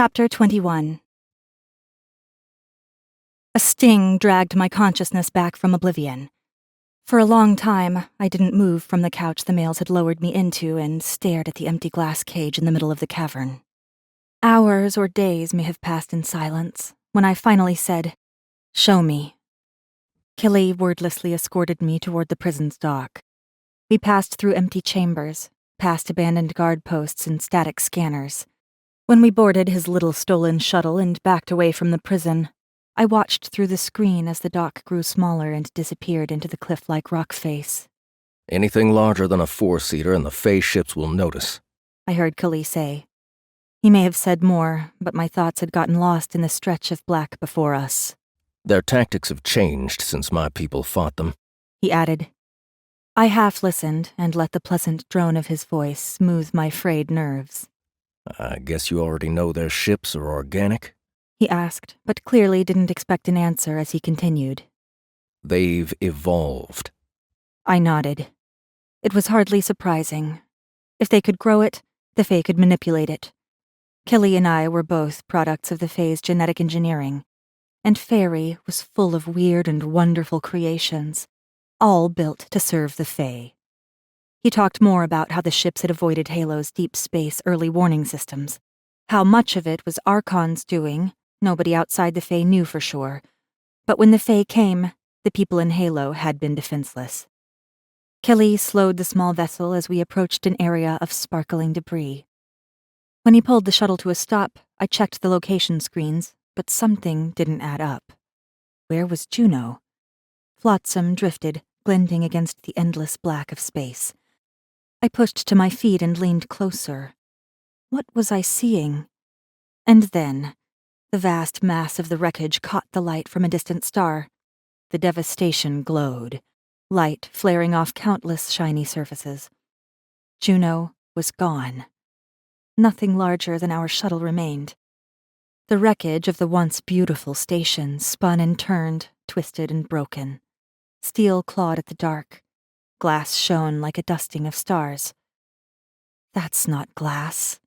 Chapter 21. A sting dragged my consciousness back from oblivion. For a long time, I didn't move from the couch the males had lowered me into and stared at the empty glass cage in the middle of the cavern. Hours or days may have passed in silence when I finally said, "Show me." Killy wordlessly escorted me toward the prison's dock. We passed through empty chambers, past abandoned guard posts and static scanners. When we boarded his little stolen shuttle and backed away from the prison, I watched through the screen as the dock grew smaller and disappeared into the cliff-like rock face. "Anything larger than a four-seater and the Fae ships will notice," I heard Killy say. He may have said more, but my thoughts had gotten lost in the stretch of black before us. "Their tactics have changed since my people fought them," he added. I half listened and let the pleasant drone of his voice smooth my frayed nerves. "I guess you already know their ships are organic?" he asked, but clearly didn't expect an answer as he continued. "They've evolved." I nodded. It was hardly surprising. If they could grow it, the Fae could manipulate it. Killy and I were both products of the Fae's genetic engineering, and Fairy was full of weird and wonderful creations, all built to serve the Fae. He talked more about how the ships had avoided Halow's deep space early warning systems, how much of it was Archon's doing. Nobody outside the Fae knew for sure, but when the Fae came, the people in Halow had been defenseless. Killy slowed the small vessel as we approached an area of sparkling debris. When he pulled the shuttle to a stop, I checked the location screens, but something didn't add up. Where was Juno? Flotsam drifted, glinting against the endless black of space. I pushed to my feet and leaned closer. What was I seeing? And then, the vast mass of the wreckage caught the light from a distant star. The devastation glowed, light flaring off countless shiny surfaces. Juno was gone. Nothing larger than our shuttle remained. The wreckage of the once beautiful station spun and turned, twisted and broken. Steel clawed at the dark. Glass shone like a dusting of stars. That's not glass.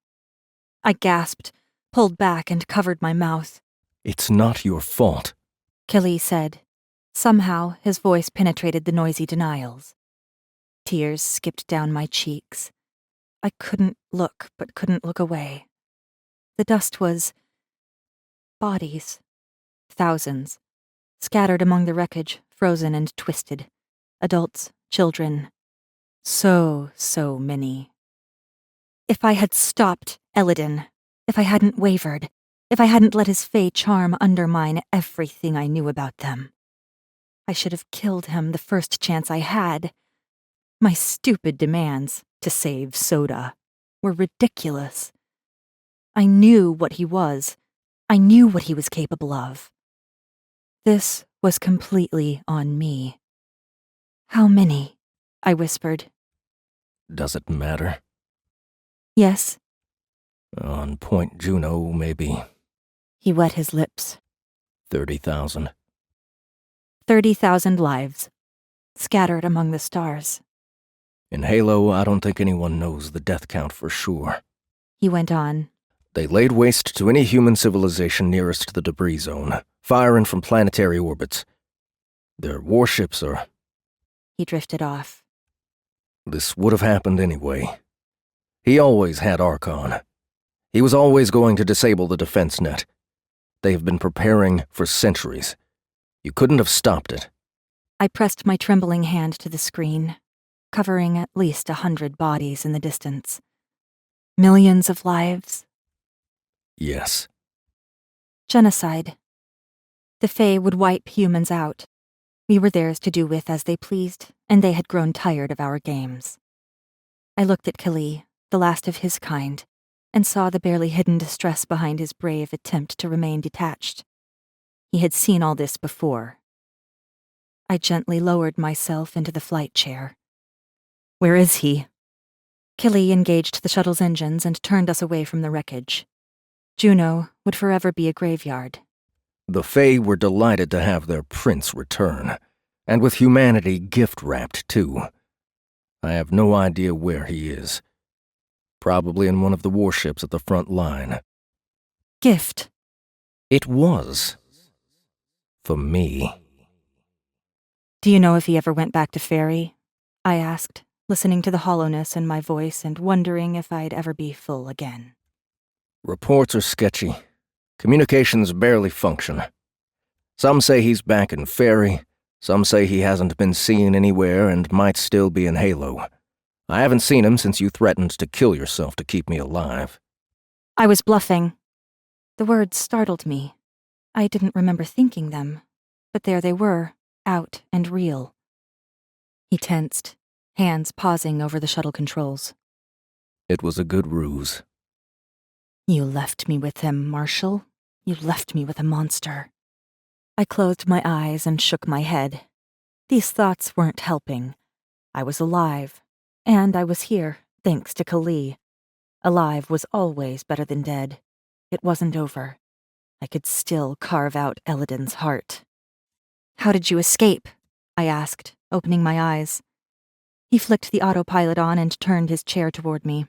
I gasped, pulled back and covered my mouth. "It's not your fault," Killy said. Somehow, his voice penetrated the noisy denials. Tears skipped down my cheeks. I couldn't look, but couldn't look away. The dust was bodies. Thousands. Scattered among the wreckage, frozen and twisted. Adults, children. So many. If I had stopped Elodin, if I hadn't wavered, if I hadn't let his Fae charm undermine everything I knew about them, I should have killed him the first chance I had. My stupid demands to save Soda were ridiculous. I knew what he was. I knew what he was capable of. This was completely on me. "How many?" I whispered. "Does it matter?" "Yes." "On Point Juno, maybe." He wet his lips. 30,000. 30,000 lives, scattered among the stars. "In Halow, I don't think anyone knows the death count for sure," he went on. "They laid waste to any human civilization nearest the debris zone, firing from planetary orbits. Their warships are..." He drifted off. "This would have happened anyway. He always had Archon. He was always going to disable the defense net. They have been preparing for centuries. You couldn't have stopped it." I pressed my trembling hand to the screen, covering at least 100 bodies in the distance. Millions of lives. "Yes." Genocide. The Fae would wipe humans out. We were theirs to do with as they pleased, and they had grown tired of our games. I looked at Killy, the last of his kind, and saw the barely hidden distress behind his brave attempt to remain detached. He had seen all this before. I gently lowered myself into the flight chair. "Where is he?" Killy engaged the shuttle's engines and turned us away from the wreckage. Juno would forever be a graveyard. "The Fae were delighted to have their prince return, and with humanity gift-wrapped, too. I have no idea where he is. Probably in one of the warships at the front line. gift. It was. For me. Do you know if he ever went back to Fairy? I asked, listening to the hollowness in my voice and wondering if I'd ever be full again. Reports are sketchy. Communications barely function. Some say he's back in Fairy, some say he hasn't been seen anywhere and might still be in Halow. I haven't seen him since you threatened to kill yourself to keep me alive. I was bluffing. The words startled me. I didn't remember thinking them, but there they were, out and real. He tensed, hands pausing over the shuttle controls. It was a good ruse. You left me with him, Marshal. You left me with a monster. I closed my eyes and shook my head. These thoughts weren't helping. I was alive, and I was here, thanks to Kali. Alive was always better than dead. It wasn't over. I could still carve out Elodin's heart. How did you escape? I asked, opening my eyes. He flicked the autopilot on and turned his chair toward me.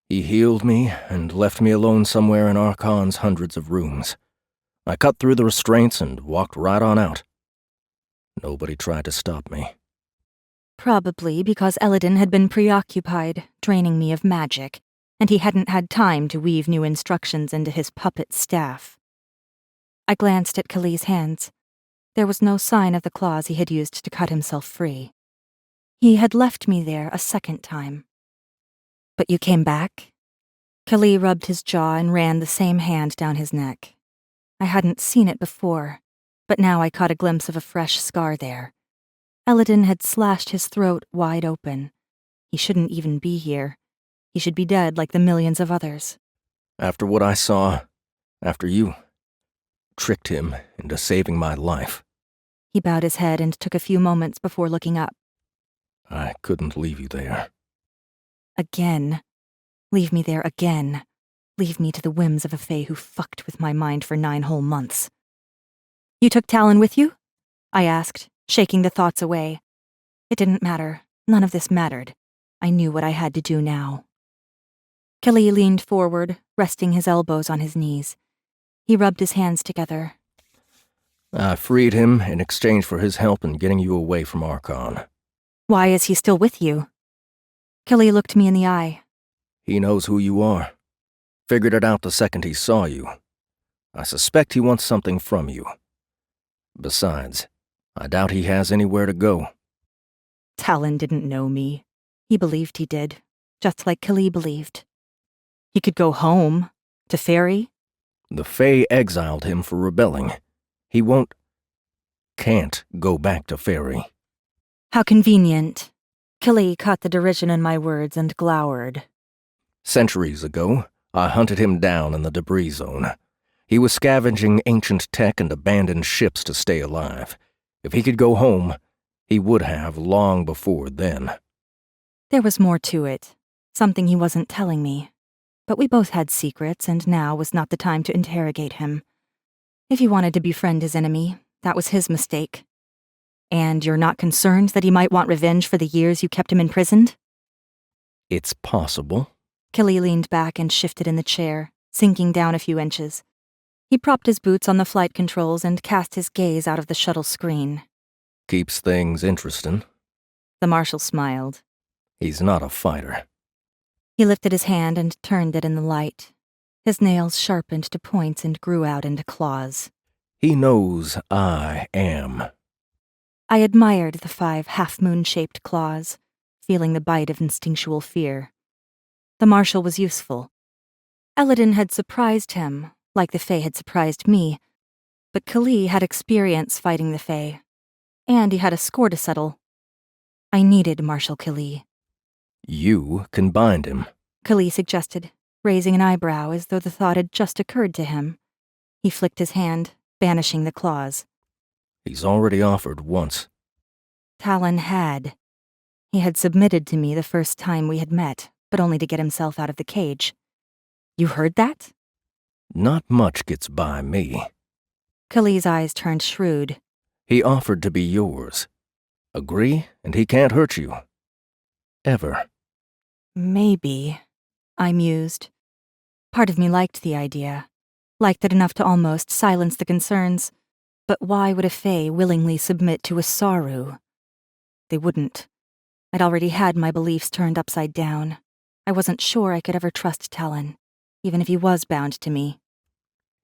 He healed me and left me alone somewhere in Archon's hundreds of rooms. I cut through the restraints and walked right on out. Nobody tried to stop me. Probably because Elodin had been preoccupied, draining me of magic, and he hadn't had time to weave new instructions into his puppet staff. I glanced at Kali's hands. There was no sign of the claws he had used to cut himself free. He had left me there a second time. But you came back? Kali rubbed his jaw and ran the same hand down his neck. I hadn't seen it before, but now I caught a glimpse of a fresh scar there. Elodin had slashed his throat wide open. He shouldn't even be here. He should be dead like the millions of others. After what I saw, after you tricked him into saving my life. He bowed his head and took a few moments before looking up. I couldn't leave you there. Again. Leave me there again. Leave me to the whims of a fae who fucked with my mind for 9 whole months. You took Talon with you? I asked, shaking the thoughts away. It didn't matter. None of this mattered. I knew what I had to do now. Kali leaned forward, resting his elbows on his knees. He rubbed his hands together. I freed him in exchange for his help in getting you away from Archon. Why is he still with you? Kali looked me in the eye. He knows who you are. Figured it out the second he saw you. I suspect he wants something from you. Besides, I doubt he has anywhere to go. Talon didn't know me. He believed he did, just like Kali believed. He could go home, to Fairy. The Fae exiled him for rebelling. He can't go back to Fairy. How convenient. Kali caught the derision in my words and glowered. Centuries ago, I hunted him down in the debris zone. He was scavenging ancient tech and abandoned ships to stay alive. If he could go home, he would have long before then. There was more to it, something he wasn't telling me. But we both had secrets, and now was not the time to interrogate him. If he wanted to befriend his enemy, that was his mistake. And you're not concerned that he might want revenge for the years you kept him imprisoned? It's possible. Kali leaned back and shifted in the chair, sinking down a few inches. He propped his boots on the flight controls and cast his gaze out of the shuttle screen. Keeps things interesting. The marshal smiled. He's not a fighter. He lifted his hand and turned it in the light. His nails sharpened to points and grew out into claws. He knows I am. I admired the 5 half-moon-shaped claws, feeling the bite of instinctual fear. The marshal was useful. Elodin had surprised him, like the Fae had surprised me, but Kali had experience fighting the Fae, and he had a score to settle. I needed Marshal Kali. You can bind him, Kali suggested, raising an eyebrow as though the thought had just occurred to him. He flicked his hand, banishing the claws. He's already offered once. Talon had. He had submitted to me the first time we had met, but only to get himself out of the cage. You heard that? Not much gets by me. Kali's eyes turned shrewd. He offered to be yours. Agree, and he can't hurt you. Ever. Maybe, I mused. Part of me liked the idea. liked it enough to almost silence the concerns. But why would a fae willingly submit to a Saru? They wouldn't. I'd already had my beliefs turned upside down. I wasn't sure I could ever trust Talon, even if he was bound to me.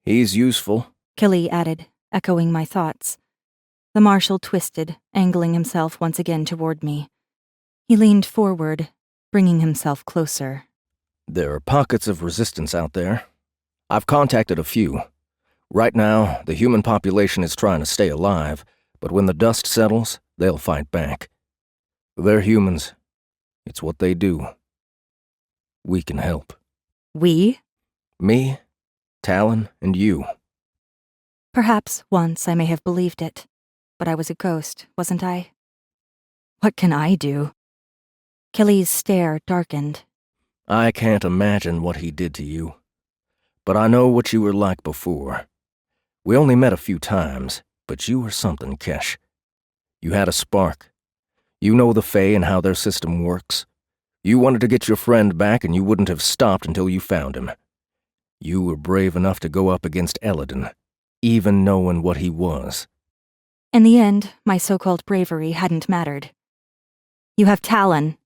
He's useful, Killy added, echoing my thoughts. The marshal twisted, angling himself once again toward me. He leaned forward, bringing himself closer. There are pockets of resistance out there. I've contacted a few. Right now, the human population is trying to stay alive, but when the dust settles, they'll fight back. They're humans. It's what they do. We can help. We? Me, Talon, and you. Perhaps once I may have believed it, but I was a ghost, wasn't I? What can I do? Killy's stare darkened. I can't imagine what he did to you. But I know what you were like before. We only met a few times, but you were something, Kesh. You had a spark. You know the Fae and how their system works. You wanted to get your friend back and you wouldn't have stopped until you found him. You were brave enough to go up against Eladin, even knowing what he was. In the end, my so-called bravery hadn't mattered. You have Talon.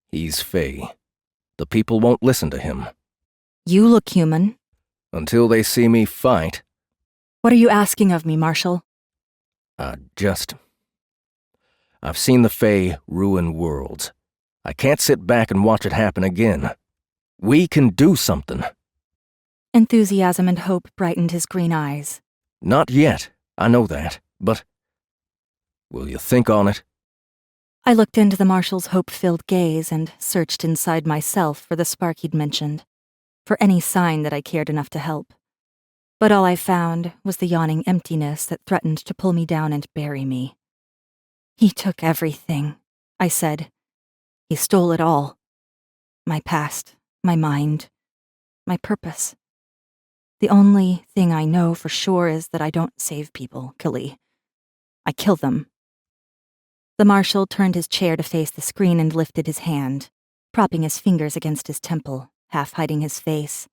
He's Fae. The people won't listen to him. You look human. Until they see me fight. What are you asking of me, Marshal? I've seen the Fae ruin worlds. I can't sit back and watch it happen again. We can do something. Enthusiasm and hope brightened his green eyes. Not yet, I know that, but... will you think on it? I looked into the Marshal's hope-filled gaze and searched inside myself for the spark he'd mentioned, for any sign that I cared enough to help. But all I found was the yawning emptiness that threatened to pull me down and bury me. He took everything, I said. He stole it all. My past, my mind, my purpose. The only thing I know for sure is that I don't save people, Killy. I kill them. The Marshal turned his chair to face the screen and lifted his hand, propping his fingers against his temple, half hiding his face.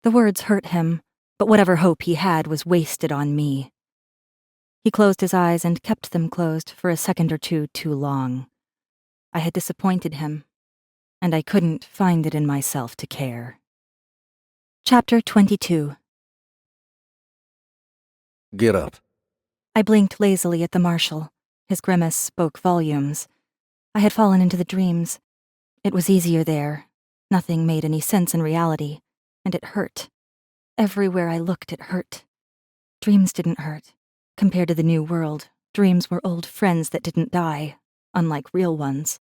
The words hurt him, but whatever hope he had was wasted on me. He closed his eyes and kept them closed for a second or two too long. I had disappointed him, and I couldn't find it in myself to care. Chapter 22. Get up. I blinked lazily at the Marshal. His grimace spoke volumes. I had fallen into the dreams. It was easier there. Nothing made any sense in reality, and it hurt. Everywhere I looked, it hurt. Dreams didn't hurt. Compared to the new world, dreams were old friends that didn't die, unlike real ones.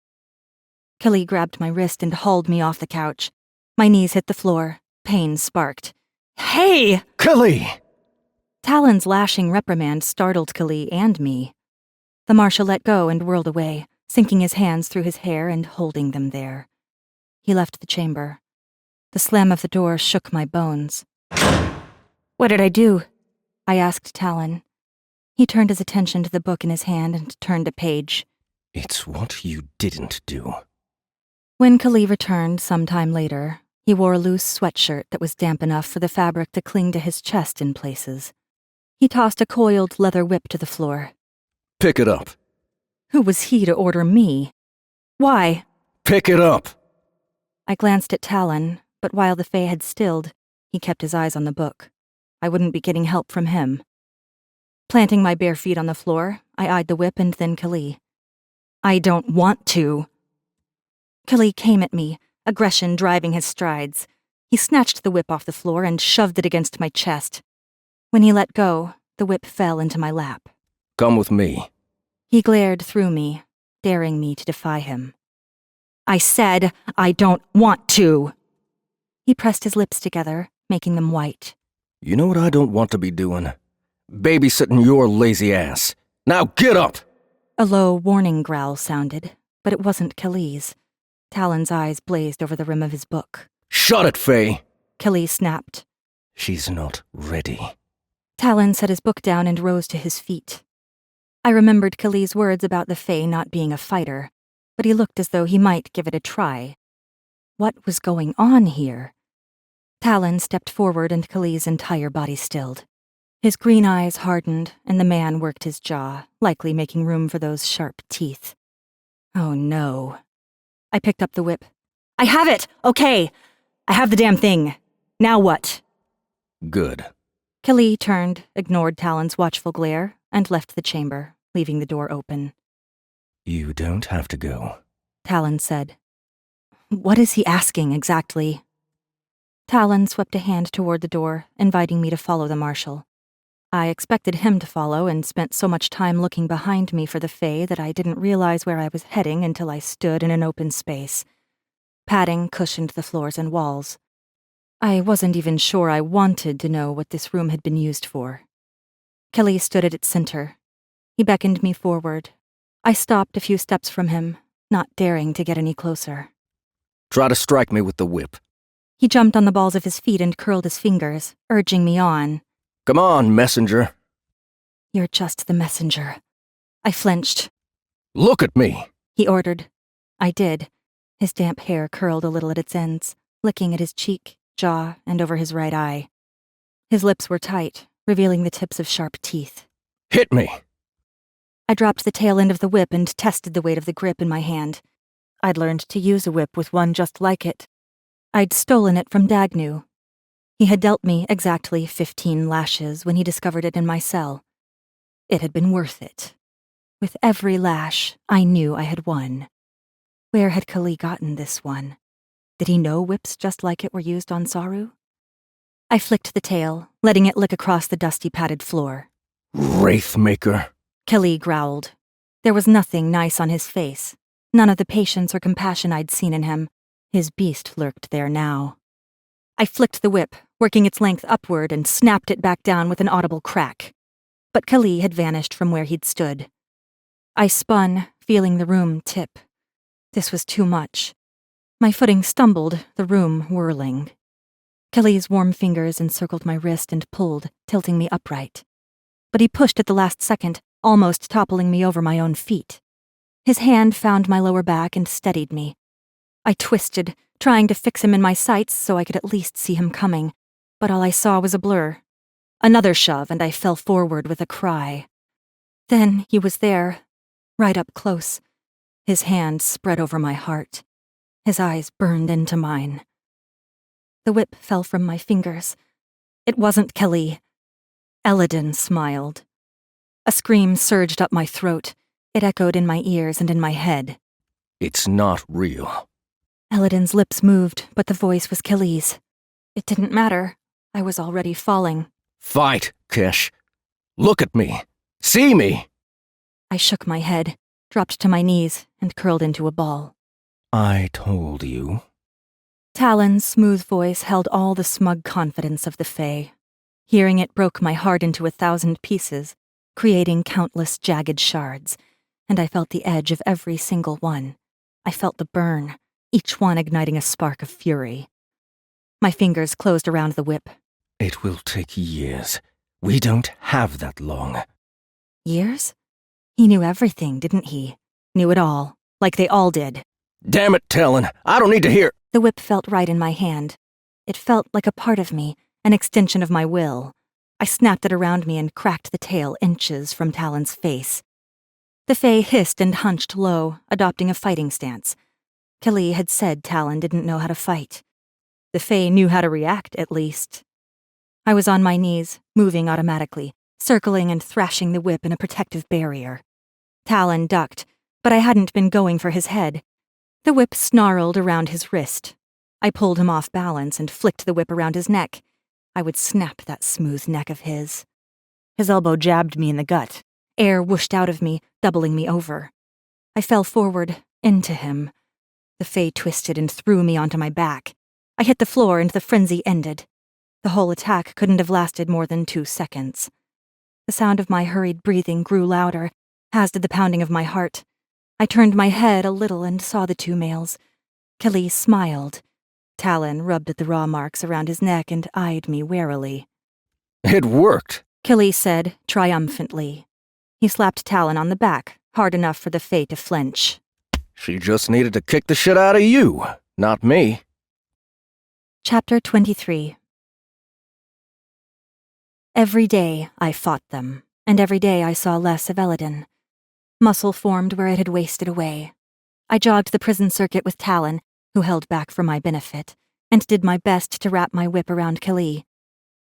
Killy grabbed my wrist and hauled me off the couch. My knees hit the floor. Pain sparked. Hey! Killy! Talon's lashing reprimand startled Killy and me. The Marshal let go and whirled away, sinking his hands through his hair and holding them there. He left the chamber. The slam of the door shook my bones. What did I do? I asked Talon. He turned his attention to the book in his hand and turned a page. It's what you didn't do. When Killy returned some time later, he wore a loose sweatshirt that was damp enough for the fabric to cling to his chest in places. He tossed a coiled leather whip to the floor. Pick it up. Who was he to order me? Why? Pick it up! I glanced at Talon, but while the Fae had stilled, he kept his eyes on the book. I wouldn't be getting help from him. Planting my bare feet on the floor, I eyed the whip and then Killy. I don't want to. Killy came at me, aggression driving his strides. He snatched the whip off the floor and shoved it against my chest. When he let go, the whip fell into my lap. Come with me. He glared through me, daring me to defy him. I said, I don't want to. He pressed his lips together, making them white. You know what I don't want to be doing? Babysitting your lazy ass. Now get up! A low warning growl sounded, but it wasn't Killy's. Talon's eyes blazed over the rim of his book. Shut it, Faye! Killy snapped. She's not ready. Talon set his book down and rose to his feet. I remembered Killy's words about the Fae not being a fighter, but he looked as though he might give it a try. What was going on here? Talon stepped forward and Khalil's entire body stilled. His green eyes hardened, and the man worked his jaw, likely making room for those sharp teeth. Oh no. I picked up the whip. I have it! Okay! I have the damn thing. Now what? Good. Khalil turned, ignored Talon's watchful glare, and left the chamber, leaving the door open. You don't have to go, Talon said. What is he asking exactly? Talon swept a hand toward the door, inviting me to follow the marshal. I expected him to follow and spent so much time looking behind me for the Fae that I didn't realize where I was heading until I stood in an open space. Padding cushioned the floors and walls. I wasn't even sure I wanted to know what this room had been used for. Khalil stood at its center. He beckoned me forward. I stopped a few steps from him, not daring to get any closer. Try to strike me with the whip. He jumped on the balls of his feet and curled his fingers, urging me on. Come on, messenger. You're just the messenger. I flinched. Look at me, he ordered. I did. His damp hair curled a little at its ends, licking at his cheek, jaw, and over his right eye. His lips were tight, revealing the tips of sharp teeth. Hit me. I dropped the tail end of the whip and tested the weight of the grip in my hand. I'd learned to use a whip with one just like it. I'd stolen it from Dagnu. He had dealt me exactly 15 lashes when he discovered it in my cell. It had been worth it. With every lash, I knew I had won. Where had Khalil gotten this one? Did he know whips just like it were used on Saru? I flicked the tail, letting it lick across the dusty padded floor. Wraithmaker, Khalil growled. There was nothing nice on his face. None of the patience or compassion I'd seen in him. His beast lurked there now. I flicked the whip, working its length upward, and snapped it back down with an audible crack. But Khalil had vanished from where he'd stood. I spun, feeling the room tip. This was too much. My footing stumbled, the room whirling. Khalil's warm fingers encircled my wrist and pulled, tilting me upright. But he pushed at the last second, almost toppling me over my own feet. His hand found my lower back and steadied me. I twisted, trying to fix him in my sights so I could at least see him coming, but all I saw was a blur. Another shove, and I fell forward with a cry. Then he was there, right up close. His hand spread over my heart. His eyes burned into mine. The whip fell from my fingers. It wasn't Khalil. Eladin smiled. A scream surged up my throat. It echoed in my ears and in my head. It's not real. Eladin's lips moved, but the voice was Khalil's. It didn't matter. I was already falling. Fight, Kesh. Look at me. See me. I shook my head, dropped to my knees, and curled into a ball. I told you. Talon's smooth voice held all the smug confidence of the Fae. Hearing it broke my heart into 1,000 pieces, creating countless jagged shards, and I felt the edge of every single one. I felt the burn, each one igniting a spark of fury. My fingers closed around the whip. It will take years. We don't have that long. Years? He knew everything, didn't he? Knew it all, like they all did. Damn it, Talon, I don't need to hear— The whip felt right in my hand. It felt like a part of me, an extension of my will. I snapped it around me and cracked the tail inches from Talon's face. The Fae hissed and hunched low, adopting a fighting stance. Khalil had said Talon didn't know how to fight. The Fae knew how to react, at least. I was on my knees, moving automatically, circling and thrashing the whip in a protective barrier. Talon ducked, but I hadn't been going for his head. The whip snarled around his wrist. I pulled him off balance and flicked the whip around his neck. I would snap that smooth neck of his. His elbow jabbed me in the gut. Air whooshed out of me, doubling me over. I fell forward, into him. The Fae twisted and threw me onto my back. I hit the floor and the frenzy ended. The whole attack couldn't have lasted more than 2 seconds. The sound of my hurried breathing grew louder, as did the pounding of my heart. I turned my head a little and saw the 2 males. Khalil smiled. Talon rubbed at the raw marks around his neck and eyed me warily. It worked, Khalil said, triumphantly. He slapped Talon on the back, hard enough for the Fae to flinch. She just needed to kick the shit out of you, not me. Chapter 23. Every day I fought them, and every day I saw less of Eladin. Muscle formed where it had wasted away. I jogged the prison circuit with Talon, who held back for my benefit, and did my best to wrap my whip around Kali.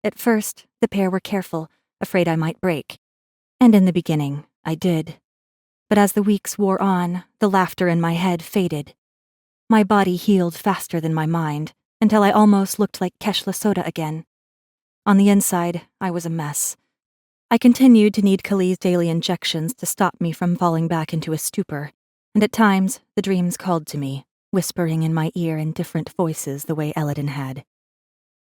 At first, the pair were careful, afraid I might break. And in the beginning, I did. But as the weeks wore on, the laughter in my head faded. My body healed faster than my mind, until I almost looked like Kesh Lasota again. On the inside, I was a mess. I continued to need Kali's daily injections to stop me from falling back into a stupor, and at times, the dreams called to me, whispering in my ear in different voices the way Eladin had.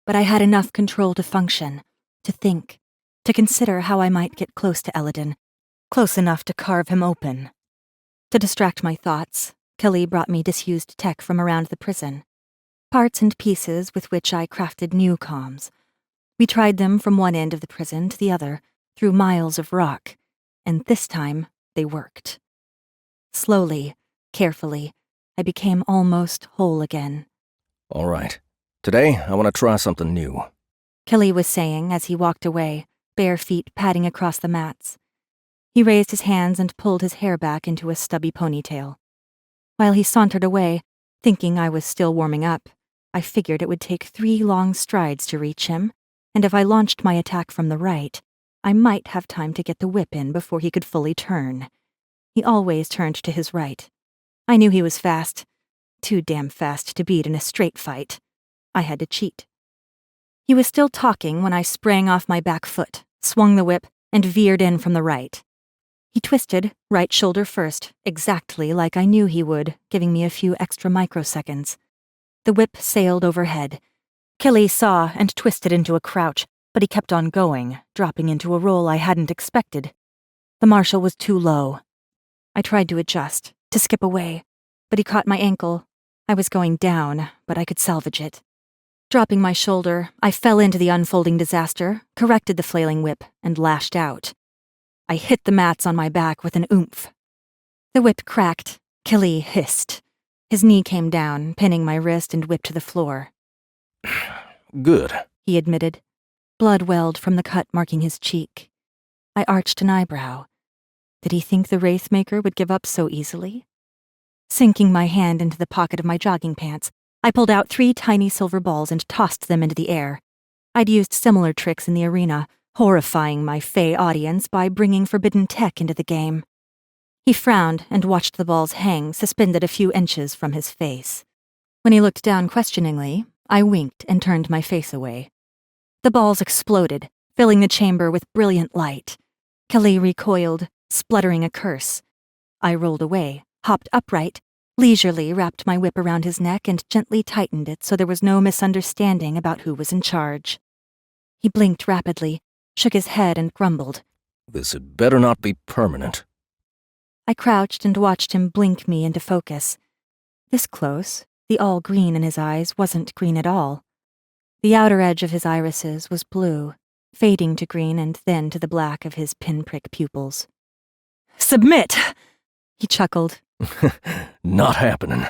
But I had enough control to function, to think, to consider how I might get close to Eladin, close enough to carve him open. To distract my thoughts, Kali brought me disused tech from around the prison, parts and pieces with which I crafted new comms. We tried them from one end of the prison to the other, through miles of rock, and this time they worked. Slowly, carefully, I became almost whole again. All right. Today, I want to try something new. Kali was saying as he walked away, bare feet padding across the mats. He raised his hands and pulled his hair back into a stubby ponytail. While he sauntered away, thinking I was still warming up, I figured it would take 3 long strides to reach him, and if I launched my attack from the right, I might have time to get the whip in before he could fully turn. He always turned to his right. I knew he was fast. Too damn fast to beat in a straight fight. I had to cheat. He was still talking when I sprang off my back foot, swung the whip, and veered in from the right. He twisted, right shoulder first, exactly like I knew he would, giving me a few extra microseconds. The whip sailed overhead. Kali saw and twisted into a crouch, but he kept on going, dropping into a roll I hadn't expected. The marshal was too low. I tried to adjust, to skip away, but he caught my ankle. I was going down, but I could salvage it. Dropping my shoulder, I fell into the unfolding disaster, corrected the flailing whip, and lashed out. I hit the mats on my back with an oomph. The whip cracked. Kali hissed. His knee came down, pinning my wrist and whip to the floor. Good, he admitted. Blood welled from the cut marking his cheek. I arched an eyebrow. Did he think the Wraithmaker would give up so easily? Sinking my hand into the pocket of my jogging pants, I pulled out 3 tiny silver balls and tossed them into the air. I'd used similar tricks in the arena, horrifying my Fae audience by bringing forbidden tech into the game. He frowned and watched the balls hang, suspended a few inches from his face. When he looked down questioningly, I winked and turned my face away. The balls exploded, filling the chamber with brilliant light. Kali recoiled, spluttering a curse. I rolled away, hopped upright, leisurely wrapped my whip around his neck and gently tightened it so there was no misunderstanding about who was in charge. He blinked rapidly, shook his head and grumbled. This had better not be permanent. I crouched and watched him blink me into focus. This close, the all green in his eyes wasn't green at all. The outer edge of his irises was blue, fading to green and then to the black of his pinprick pupils. "Submit!" he chuckled. Not happening.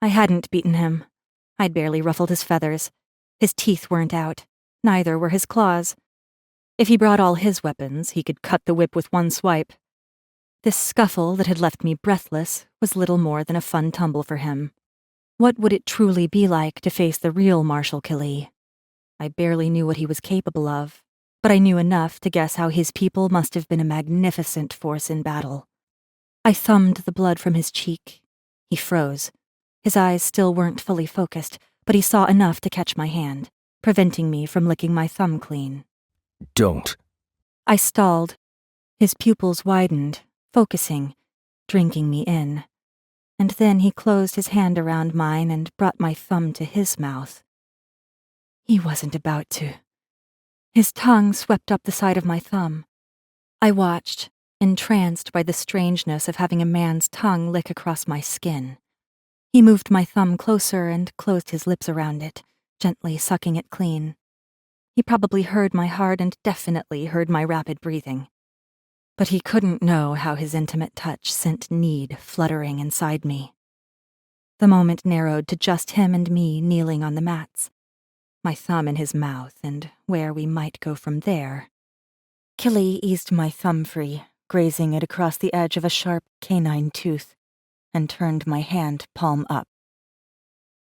I hadn't beaten him. I'd barely ruffled his feathers. His teeth weren't out. Neither were his claws. If he brought all his weapons, he could cut the whip with one swipe. This scuffle that had left me breathless was little more than a fun tumble for him. What would it truly be like to face the real Marshal Kali? I barely knew what he was capable of, but I knew enough to guess how his people must have been a magnificent force in battle. I thumbed the blood from his cheek. He froze. His eyes still weren't fully focused, but he saw enough to catch my hand, preventing me from licking my thumb clean. Don't. I stalled. His pupils widened, focusing, drinking me in. And then he closed his hand around mine and brought my thumb to his mouth. He wasn't about to. His tongue swept up the side of my thumb. I watched, entranced by the strangeness of having a man's tongue lick across my skin. He moved my thumb closer and closed his lips around it, gently sucking it clean. He probably heard my heart and definitely heard my rapid breathing. But he couldn't know how his intimate touch sent need fluttering inside me. The moment narrowed to just him and me kneeling on the mats, my thumb in his mouth, and where we might go from there Killy eased my thumb free, grazing it across the edge of a sharp canine tooth, and turned my hand palm up.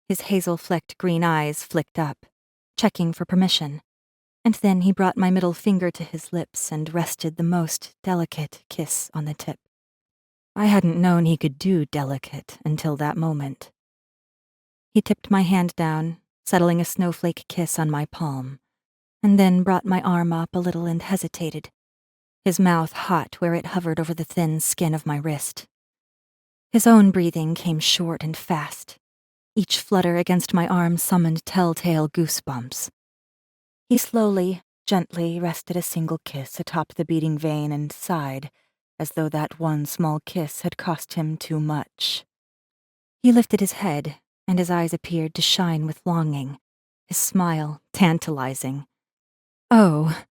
His hazel-flecked green eyes flicked up, checking for permission, and then he brought my middle finger to his lips and rested the most delicate kiss on the tip. I hadn't known he could do delicate until that moment. He tipped my hand down, settling a snowflake kiss on my palm, and then brought my arm up a little and hesitated, his mouth hot where it hovered over the thin skin of my wrist. His own breathing came short and fast. Each flutter against my arm summoned telltale goosebumps. He slowly, gently rested a single kiss atop the beating vein and sighed, as though that one small kiss had cost him too much. He lifted his head, and his eyes appeared to shine with longing, his smile tantalizing. Oh,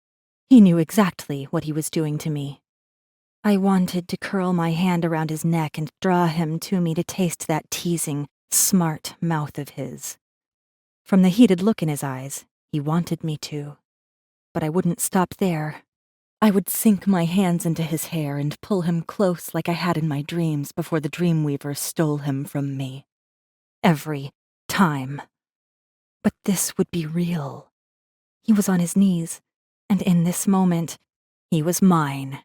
he knew exactly what he was doing to me. I wanted to curl my hand around his neck and draw him to me to taste that teasing, smart mouth of his. From the heated look in his eyes, he wanted me to. But I wouldn't stop there. I would sink my hands into his hair and pull him close like I had in my dreams before the Dreamweaver stole him from me. Every time. But this would be real. He was on his knees, and in this moment, he was mine.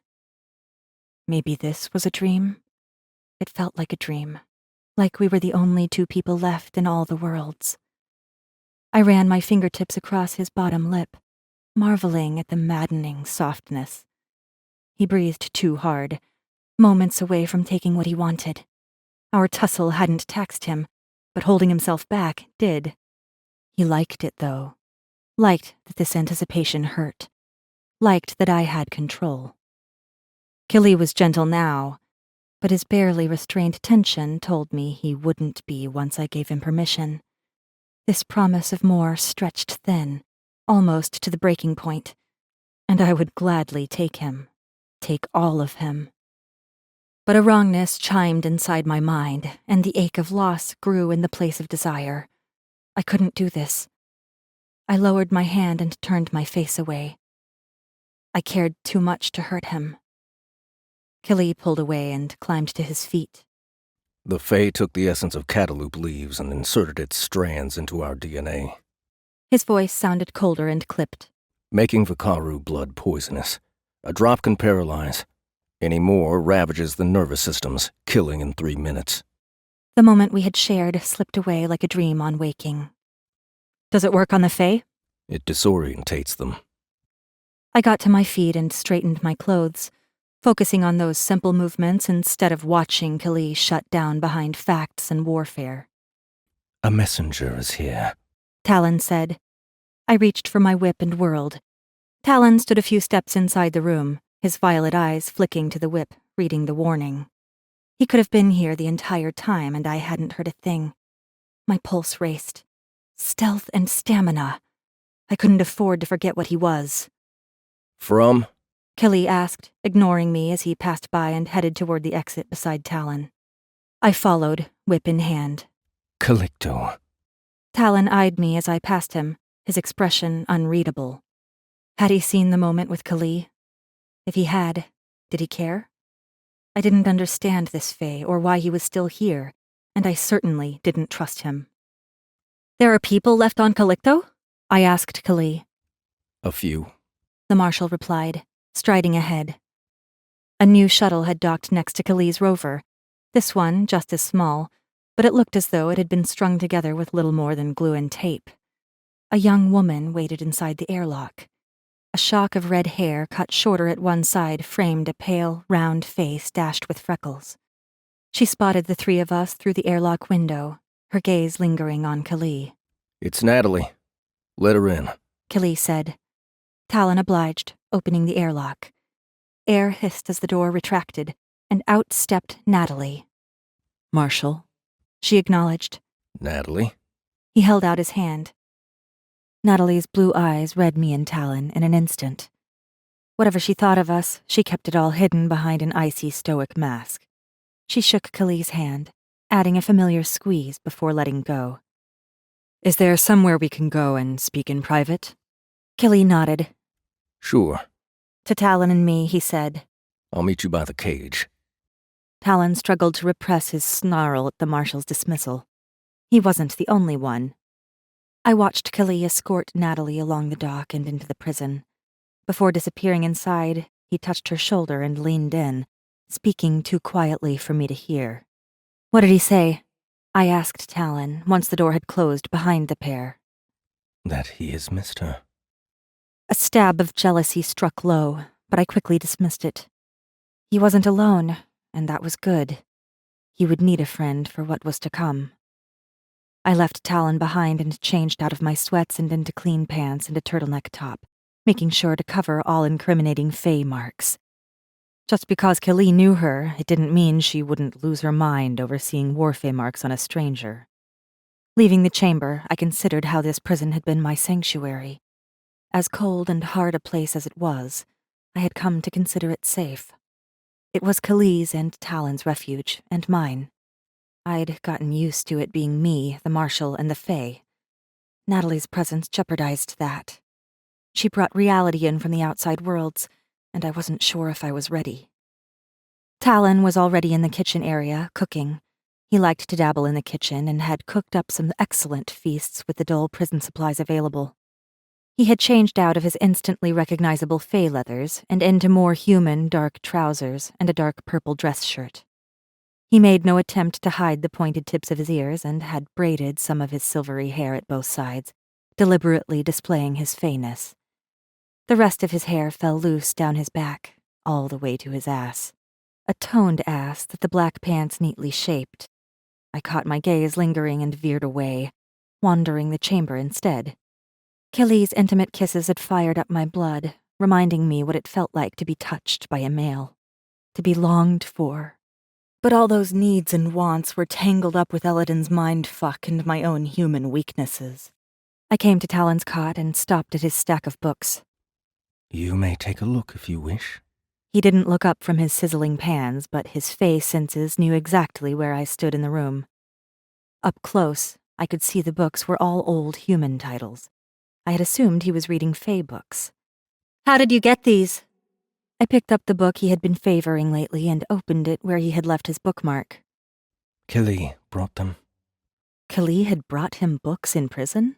Maybe this was a dream? It felt like a dream, like we were the only two people left in all the worlds. I ran my fingertips across his bottom lip, marveling at the maddening softness. He breathed too hard, moments away from taking what he wanted. Our tussle hadn't taxed him, but holding himself back did. He liked it, though. Liked that this anticipation hurt. Liked that I had control. Killy was gentle now, but his barely restrained tension told me he wouldn't be once I gave him permission. This promise of more stretched thin, almost to the breaking point, and I would gladly take him, take all of him. But a wrongness chimed inside my mind, and the ache of loss grew in the place of desire. I couldn't do this. I lowered my hand and turned my face away. I cared too much to hurt him. Killy pulled away and climbed to his feet. The Fae took the essence of cantaloupe leaves and inserted its strands into our DNA, His voice sounded colder and clipped. making Vikaru blood poisonous. A drop can paralyze. Any more ravages the nervous systems, killing in 3 minutes. The moment we had shared slipped away like a dream on waking. Does it work on the Fae? It disorientates them. I got to my feet and straightened my clothes, focusing on those simple movements instead of watching Killy shut down behind facts and warfare. A messenger is here. Talon said. I reached for my whip and whirled. Talon stood a few steps inside the room, his violet eyes flicking to the whip, reading the warning. He could have been here the entire time and I hadn't heard a thing. My pulse raced. Stealth and stamina. I couldn't afford to forget what he was. From? Killy asked, ignoring me as he passed by and headed toward the exit beside Talon. I followed, whip in hand. Calicto. Talon eyed me as I passed him, his expression unreadable. Had he seen the moment with Killy? If he had, did he care? I didn't understand this Fae or why he was still here, and I certainly didn't trust him. There are people left on Calicto? I asked Killy. A few. The marshal replied, striding ahead. A new shuttle had docked next to Killy's rover, this one just as small, but it looked as though it had been strung together with little more than glue and tape. A young woman waited inside the airlock. A shock of red hair cut shorter at one side framed a pale, round face dashed with freckles. She spotted the three of us through the airlock window, her gaze lingering on Killy. It's Natalie. Let her in. Killy said. Talon obliged, opening the airlock. Air hissed as the door retracted, and out stepped Natalie. Marshal, she acknowledged. Natalie? He held out his hand. Natalie's blue eyes read me and Talon in an instant. Whatever she thought of us, she kept it all hidden behind an icy, stoic mask. She shook Killy's hand, adding a familiar squeeze before letting go. Is there somewhere we can go and speak in private? Killy nodded. Sure. To Talon and me, he said, I'll meet you by the cage. Talon struggled to repress his snarl at the marshal's dismissal. He wasn't the only one. I watched Kelly escort Natalie along the dock and into the prison. Before disappearing inside, he touched her shoulder and leaned in, speaking too quietly for me to hear. What did he say? I asked Talon, once the door had closed behind the pair. That he has missed her. A stab of jealousy struck low, but I quickly dismissed it. He wasn't alone, and that was good. He would need a friend for what was to come. I left Talon behind and changed out of my sweats and into clean pants and a turtleneck top, making sure to cover all incriminating Fae marks. Just because Kelly knew her, it didn't mean she wouldn't lose her mind over seeing warfae marks on a stranger. Leaving the chamber, I considered how this prison had been my sanctuary. As cold and hard a place as it was, I had come to consider it safe. It was Kelly's and Talon's refuge, and mine. I'd gotten used to it being me, the marshal, and the Fae. Natalie's presence jeopardized that. She brought reality in from the outside worlds, and I wasn't sure if I was ready. Talon was already in the kitchen area, cooking. He liked to dabble in the kitchen and had cooked up some excellent feasts with the dull prison supplies available. He had changed out of his instantly recognizable Fae leathers and into more human dark trousers and a dark purple dress shirt. He made no attempt to hide the pointed tips of his ears and had braided some of his silvery hair at both sides, deliberately displaying his Fae-ness. The rest of his hair fell loose down his back, all the way to his ass. A toned ass that the black pants neatly shaped. I caught my gaze lingering and veered away, wandering the chamber instead. Kelly's intimate kisses had fired up my blood, reminding me what it felt like to be touched by a male, to be longed for. But all those needs and wants were tangled up with Elodin's mindfuck and my own human weaknesses. I came to Talon's cot and stopped at his stack of books. You may take a look if you wish. He didn't look up from his sizzling pans, but his Fae senses knew exactly where I stood in the room. Up close, I could see the books were all old human titles. I had assumed he was reading Fae books. How did you get these? I picked up the book he had been favoring lately and opened it where he had left his bookmark. Kelly brought them. Kelly had brought him books in prison?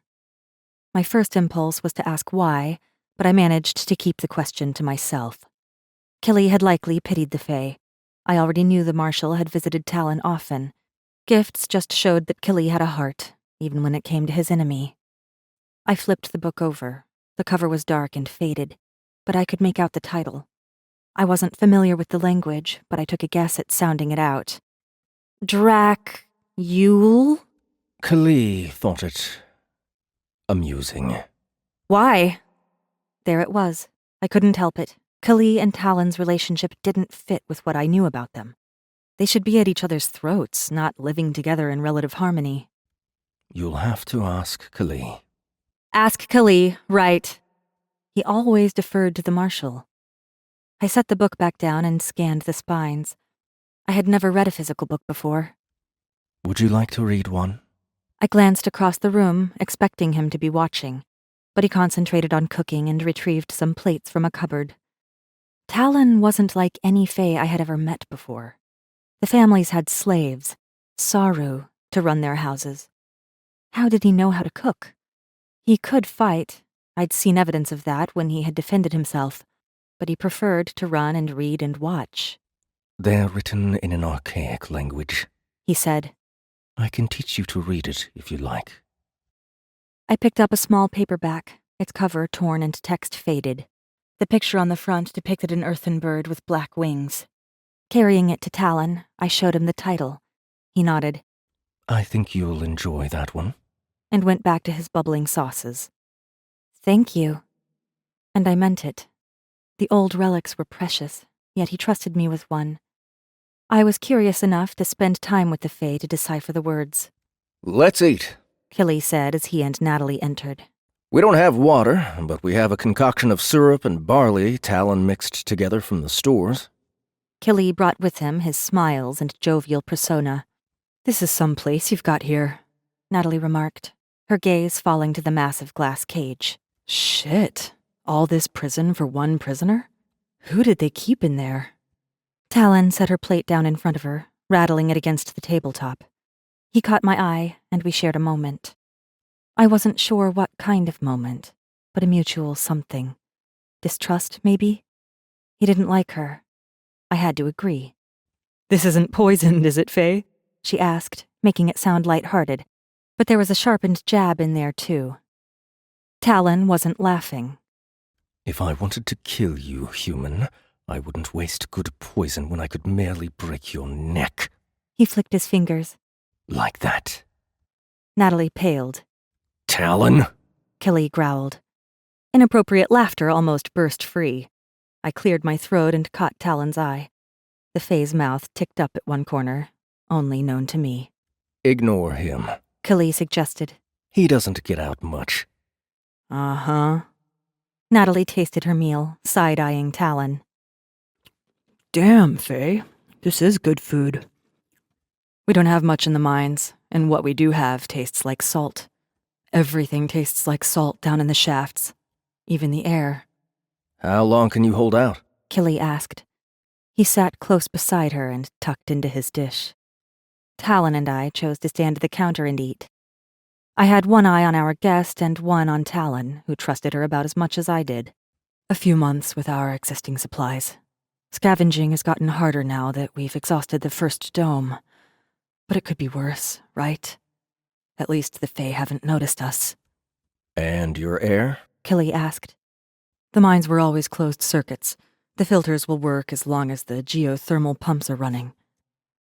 My first impulse was to ask why, but I managed to keep the question to myself. Kelly had likely pitied the Fae. I already knew the marshal had visited Talon often. Gifts just showed that Kelly had a heart, even when it came to his enemy. I flipped the book over. The cover was dark and faded, but I could make out the title. I wasn't familiar with the language, but I took a guess at sounding it out. Yule? Kelly thought it amusing. Why? There it was. I couldn't help it. Kelly and Talon's relationship didn't fit with what I knew about them. They should be at each other's throats, not living together in relative harmony. You'll have to ask Kelly. Ask Kelly, right. He always deferred to the marshal. I set the book back down and scanned the spines. I had never read a physical book before. Would you like to read one? I glanced across the room, expecting him to be watching, but he concentrated on cooking and retrieved some plates from a cupboard. Talon wasn't like any Fae I had ever met before. The families had slaves, Saru, to run their houses. How did he know how to cook? He could fight. I'd seen evidence of that when he had defended himself, but he preferred to run and read and watch. They're written in an archaic language, he said. I can teach you to read it if you like. I picked up a small paperback, its cover torn and text faded. The picture on the front depicted an earthen bird with black wings. Carrying it to Talon, I showed him the title. He nodded. I think you'll enjoy that one. And went back to his bubbling sauces. Thank you. And I meant it. The old relics were precious, yet he trusted me with one. I was curious enough to spend time with the Fae to decipher the words. Let's eat, Kelly said as he and Natalie entered. We don't have water, but we have a concoction of syrup and barley Talon mixed together from the stores. Kelly brought with him his smiles and jovial persona. This is some place you've got here, Natalie remarked, her gaze falling to the massive glass cage. Shit, all this prison for one prisoner? Who did they keep in there? Talon set her plate down in front of her, rattling it against the tabletop. He caught my eye, and we shared a moment. I wasn't sure what kind of moment, but a mutual something. Distrust, maybe? He didn't like her. I had to agree. "This isn't poisoned, is it, Faye?" she asked, making it sound light-hearted, but there was a sharpened jab in there, too. Talon wasn't laughing. If I wanted to kill you, human, I wouldn't waste good poison when I could merely break your neck. He flicked his fingers. Like that. Natalie paled. Talon? Kelly growled. Inappropriate laughter almost burst free. I cleared my throat and caught Talon's eye. The Fae's mouth ticked up at one corner, only known to me. Ignore him, Kelly suggested. He doesn't get out much. Uh-huh. Natalie tasted her meal, side-eyeing Talon. Damn, Faye. This is good food. We don't have much in the mines, and what we do have tastes like salt. Everything tastes like salt down in the shafts. Even the air. How long can you hold out? Kelly asked. He sat close beside her and tucked into his dish. Talon and I chose to stand at the counter and eat. I had one eye on our guest and one on Talon, who trusted her about as much as I did. A few months with our existing supplies. Scavenging has gotten harder now that we've exhausted the first dome. But it could be worse, right? At least the Fae haven't noticed us. And your air? Kelly asked. The mines were always closed circuits. The filters will work as long as the geothermal pumps are running.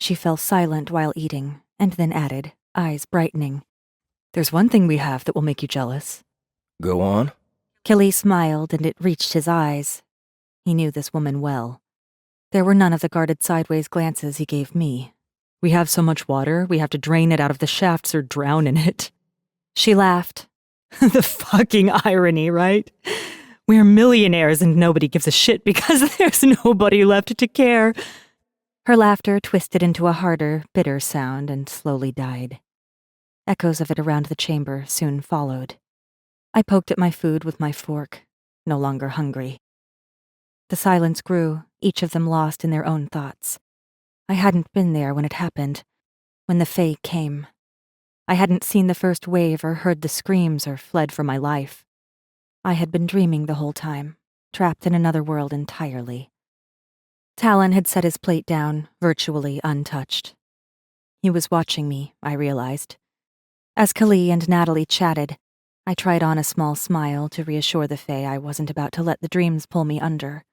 She fell silent while eating, and then added, eyes brightening. There's one thing we have that will make you jealous. Go on. Kelly smiled, and it reached his eyes. He knew this woman well. There were none of the guarded sideways glances he gave me. We have so much water, we have to drain it out of the shafts or drown in it. She laughed. The fucking irony, right? We're millionaires and nobody gives a shit because there's nobody left to care. Her laughter twisted into a harder, bitter sound and slowly died. Echoes of it around the chamber soon followed. I poked at my food with my fork, no longer hungry. The silence grew, each of them lost in their own thoughts. I hadn't been there when it happened, when the Fae came. I hadn't seen the first wave or heard the screams or fled for my life. I had been dreaming the whole time, trapped in another world entirely. Talon had set his plate down, virtually untouched. He was watching me, I realized. As Kali and Natalie chatted, I tried on a small smile to reassure the Fae I wasn't about to let the dreams pull me under.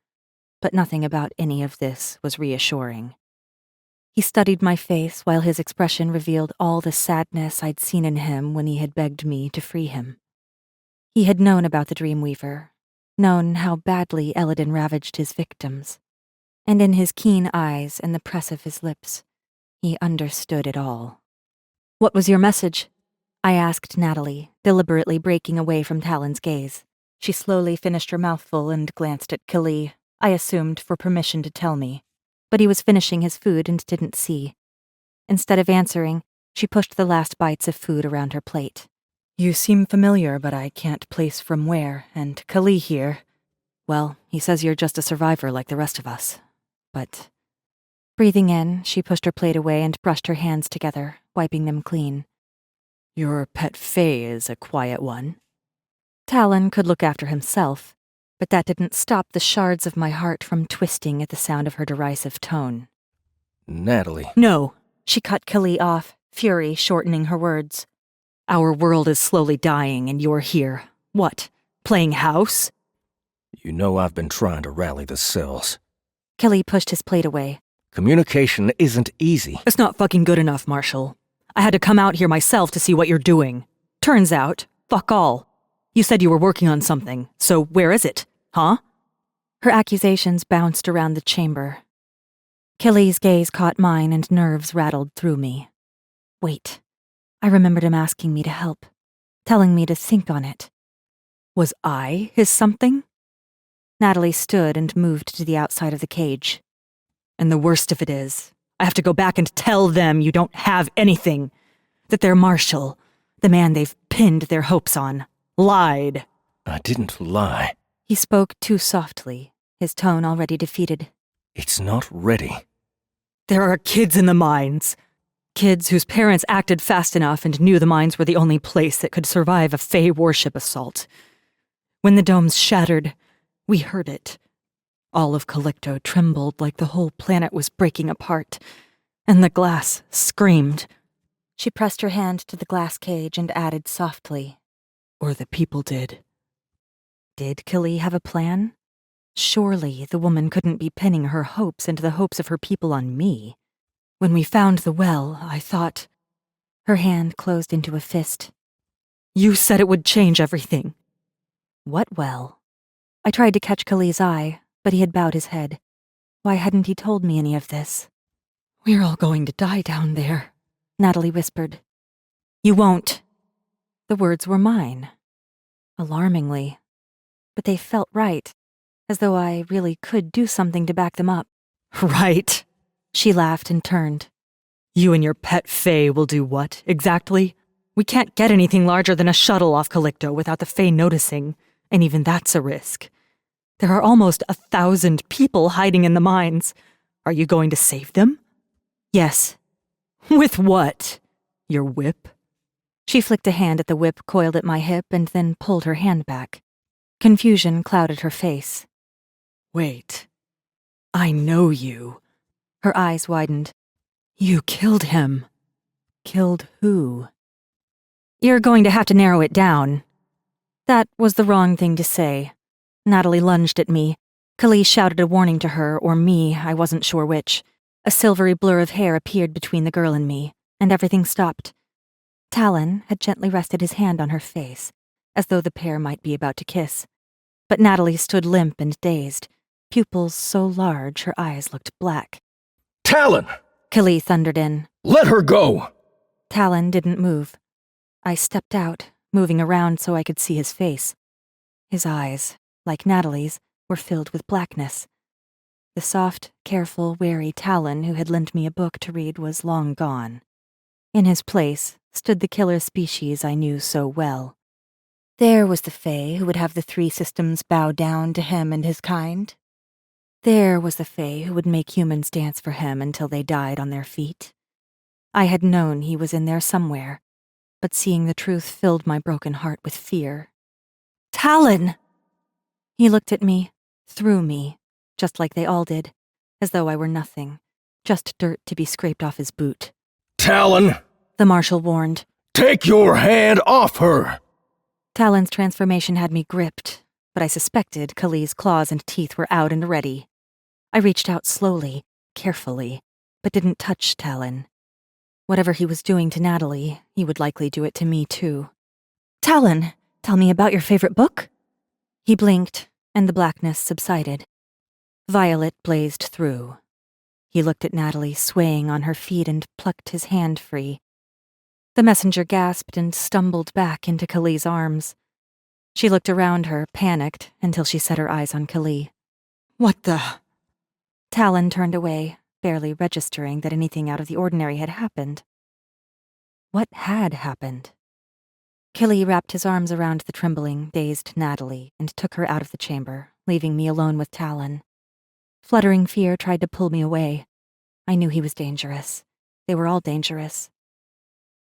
But nothing about any of this was reassuring. He studied my face while his expression revealed all the sadness I'd seen in him when he had begged me to free him. He had known about the Dreamweaver, known how badly Eladin ravaged his victims, and in his keen eyes and the press of his lips, he understood it all. "What was your message?" I asked Natalie, deliberately breaking away from Talon's gaze. She slowly finished her mouthful and glanced at Kali, I assumed for permission to tell me. But he was finishing his food and didn't see. Instead of answering, she pushed the last bites of food around her plate. "You seem familiar, but I can't place from where, and Kali here. Well, he says you're just a survivor like the rest of us. But..." Breathing in, she pushed her plate away and brushed her hands together, wiping them clean. "Your pet Fae is a quiet one." Talon could look after himself, but that didn't stop the shards of my heart from twisting at the sound of her derisive tone. Natalie. "No," she cut Kali off, fury shortening her words. "Our world is slowly dying and you're here. What, playing house?" You know I've been trying to rally the cells. Kali pushed his plate away. Communication isn't easy. "It's not fucking good enough, Marshal. I had to come out here myself to see what you're doing. Turns out, fuck all. You said you were working on something, so where is it, huh?" Her accusations bounced around the chamber. Kali's gaze caught mine and nerves rattled through me. Wait, I remembered him asking me to help, telling me to think on it. Was I his something? Natalie stood and moved to the outside of the cage. "And the worst of it is, I have to go back and tell them you don't have anything. That their Marshal, the man they've pinned their hopes on, lied." I didn't lie. He spoke too softly, his tone already defeated. It's not ready. There are kids in the mines. Kids whose parents acted fast enough and knew the mines were the only place that could survive a Fae warship assault. When the domes shattered, we heard it. All of Calicto trembled like the whole planet was breaking apart, and the glass screamed. She pressed her hand to the glass cage and added softly, "Or the people did." Did Killy have a plan? Surely the woman couldn't be pinning her hopes and the hopes of her people on me. When we found the well, I thought... Her hand closed into a fist. "You said it would change everything." What well? I tried to catch Killy's eye, but he had bowed his head. Why hadn't he told me any of this? "We're all going to die down there," Natalie whispered. "You won't." The words were mine. Alarmingly. But they felt right, as though I really could do something to back them up. "Right," she laughed and turned. "You and your pet Fae will do what, exactly? We can't get anything larger than a shuttle off Calicto without the Fae noticing, and even that's a risk. There are almost 1,000 people hiding in the mines. Are you going to save them?" "Yes." "With what? Your whip?" She flicked a hand at the whip coiled at my hip and then pulled her hand back. Confusion clouded her face. "Wait. I know you." Her eyes widened. "You killed him." "Killed who?" "You're going to have to narrow it down." That was the wrong thing to say. Natalie lunged at me. Killy shouted a warning to her, or me, I wasn't sure which. A silvery blur of hair appeared between the girl and me, and everything stopped. Talon had gently rested his hand on her face, as though the pair might be about to kiss. But Natalie stood limp and dazed, pupils so large her eyes looked black. "Talon!" Killy thundered in. "Let her go!" Talon didn't move. I stepped out, moving around so I could see his face. His eyes, like Natalie's, were filled with blackness. The soft, careful, wary Talon who had lent me a book to read was long gone. In his place stood the killer species I knew so well. There was the Fae who would have the 3 systems bow down to him and his kind. There was the Fae who would make humans dance for him until they died on their feet. I had known he was in there somewhere, but seeing the truth filled my broken heart with fear. "Talon!" He looked at me, through me, just like they all did, as though I were nothing, just dirt to be scraped off his boot. "Talon!" The marshal warned. "Take your hand off her!" Talon's transformation had me gripped, but I suspected Killy's claws and teeth were out and ready. I reached out slowly, carefully, but didn't touch Talon. Whatever he was doing to Natalie, he would likely do it to me too. "Talon, tell me about your favorite book?" He blinked, and the blackness subsided. Violet blazed through. He looked at Natalie swaying on her feet and plucked his hand free. The messenger gasped and stumbled back into Killy's arms. She looked around her, panicked, until she set her eyes on Killy. "What the—" Talon turned away, barely registering that anything out of the ordinary had happened. What had happened? Killy wrapped his arms around the trembling, dazed Natalie and took her out of the chamber, leaving me alone with Talon. Fluttering fear tried to pull me away. I knew he was dangerous. They were all dangerous.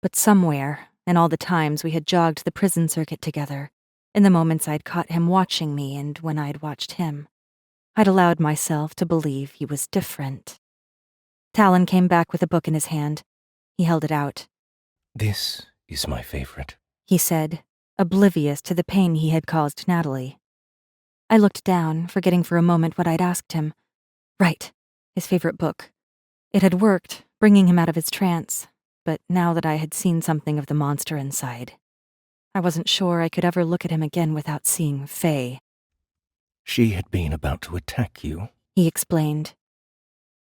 But somewhere, in all the times we had jogged the prison circuit together, in the moments I'd caught him watching me and when I'd watched him, I'd allowed myself to believe he was different. Talon came back with a book in his hand. He held it out. "This is my favorite," he said, oblivious to the pain he had caused Natalie. I looked down, forgetting for a moment what I'd asked him. Right, his favorite book. It had worked, bringing him out of his trance, but now that I had seen something of the monster inside, I wasn't sure I could ever look at him again without seeing Faye. "She had been about to attack you," he explained.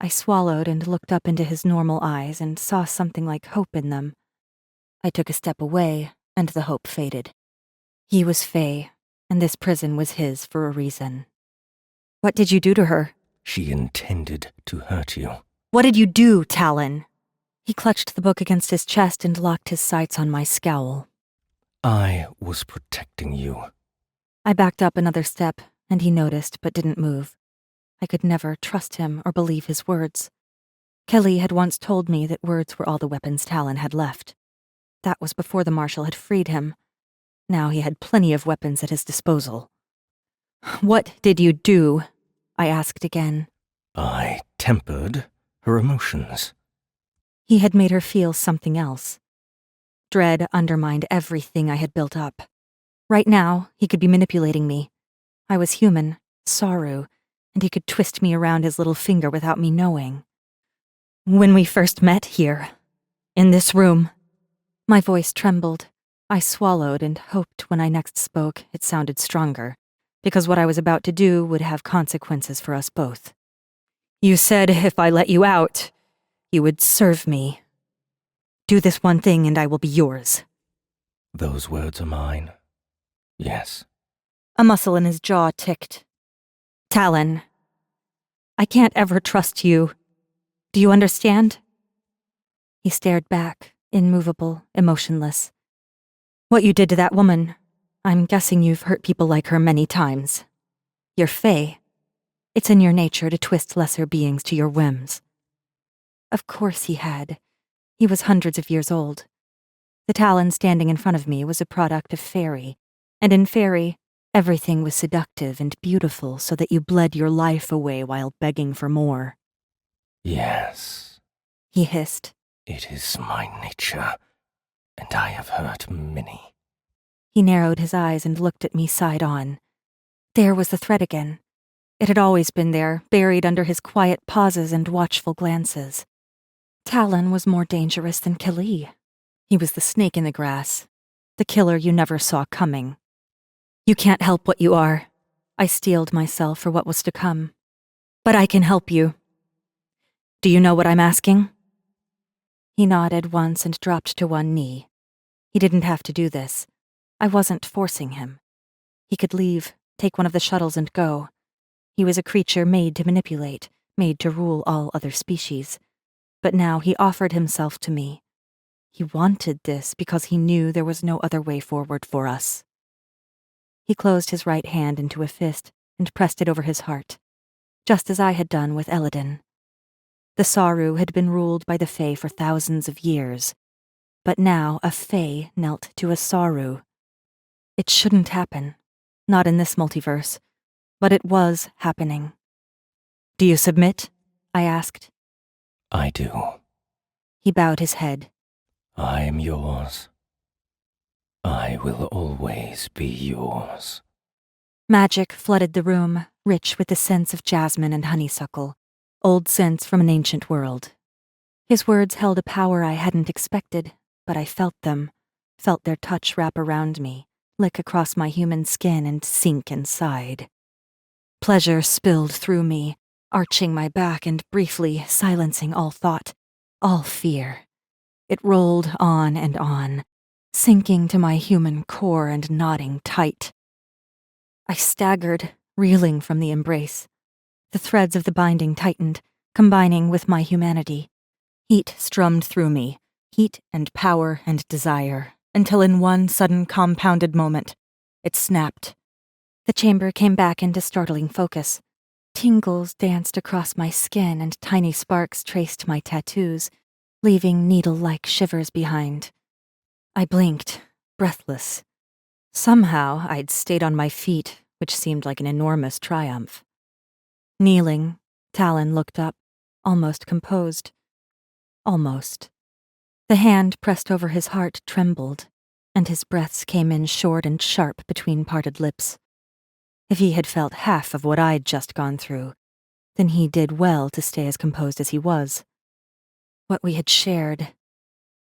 I swallowed and looked up into his normal eyes and saw something like hope in them. I took a step away, and the hope faded. He was Faye, and this prison was his for a reason. "What did you do to her?" "She intended to hurt you." "What did you do, Talon?" He clutched the book against his chest and locked his sights on my scowl. "I was protecting you." I backed up another step, and he noticed but didn't move. I could never trust him or believe his words. Kelly had once told me that words were all the weapons Talon had left. That was before the marshal had freed him. Now he had plenty of weapons at his disposal. "What did you do?" I asked again. I tempered her emotions. He had made her feel something else. Dread undermined everything I had built up. Right now, he could be manipulating me. I was human, Saru, and he could twist me around his little finger without me knowing. "When we first met here, in this room." My voice trembled. I swallowed and hoped when I next spoke it sounded stronger, because what I was about to do would have consequences for us both. "You said if I let you out, you would serve me. Do this one thing and I will be yours." Those words are mine. Yes. A muscle in his jaw ticked. "Talon, I can't ever trust you. Do you understand?" He stared back, immovable, emotionless. "What you did to that woman, I'm guessing you've hurt people like her many times. You're Fae. It's in your nature to twist lesser beings to your whims." Of course he had. He was hundreds of years old. The Talon standing in front of me was a product of fairy, and in fairy, everything was seductive and beautiful so that you bled your life away while begging for more. Yes. He hissed. It is my nature, and I have hurt many. He narrowed his eyes and looked at me side on. There was the threat again. It had always been there, buried under his quiet pauses and watchful glances. Talon was more dangerous than Kali. He was the snake in the grass, the killer you never saw coming. "You can't help what you are." I steeled myself for what was to come. "But I can help you. Do you know what I'm asking?" He nodded once and dropped to one knee. He didn't have to do this. I wasn't forcing him. He could leave, take one of the shuttles and go. He was a creature made to manipulate, made to rule all other species. But now he offered himself to me. He wanted this because he knew there was no other way forward for us. He closed his right hand into a fist and pressed it over his heart, just as I had done with Eladin. The Saru had been ruled by the Fae for thousands of years, but now a Fae knelt to a Saru. It shouldn't happen, not in this multiverse, but it was happening. "Do you submit?" I asked. I do. He bowed his head. I am yours. I will always be yours. Magic flooded the room, rich with the scents of jasmine and honeysuckle, old scents from an ancient world. His words held a power I hadn't expected, but I felt them, felt their touch wrap around me, lick across my human skin and sink inside. Pleasure spilled through me, arching my back and briefly silencing all thought, all fear. It rolled on, sinking to my human core and knotting tight. I staggered, reeling from the embrace. The threads of the binding tightened, combining with my humanity. Heat strummed through me, heat and power and desire, until in one sudden compounded moment, it snapped. The chamber came back into startling focus. Tingles danced across my skin and tiny sparks traced my tattoos, leaving needle-like shivers behind. I blinked, breathless. Somehow I'd stayed on my feet, which seemed like an enormous triumph. Kneeling, Talon looked up, almost composed. Almost. The hand pressed over his heart trembled, and his breaths came in short and sharp between parted lips. If he had felt half of what I'd just gone through, then he did well to stay as composed as he was. What we had shared,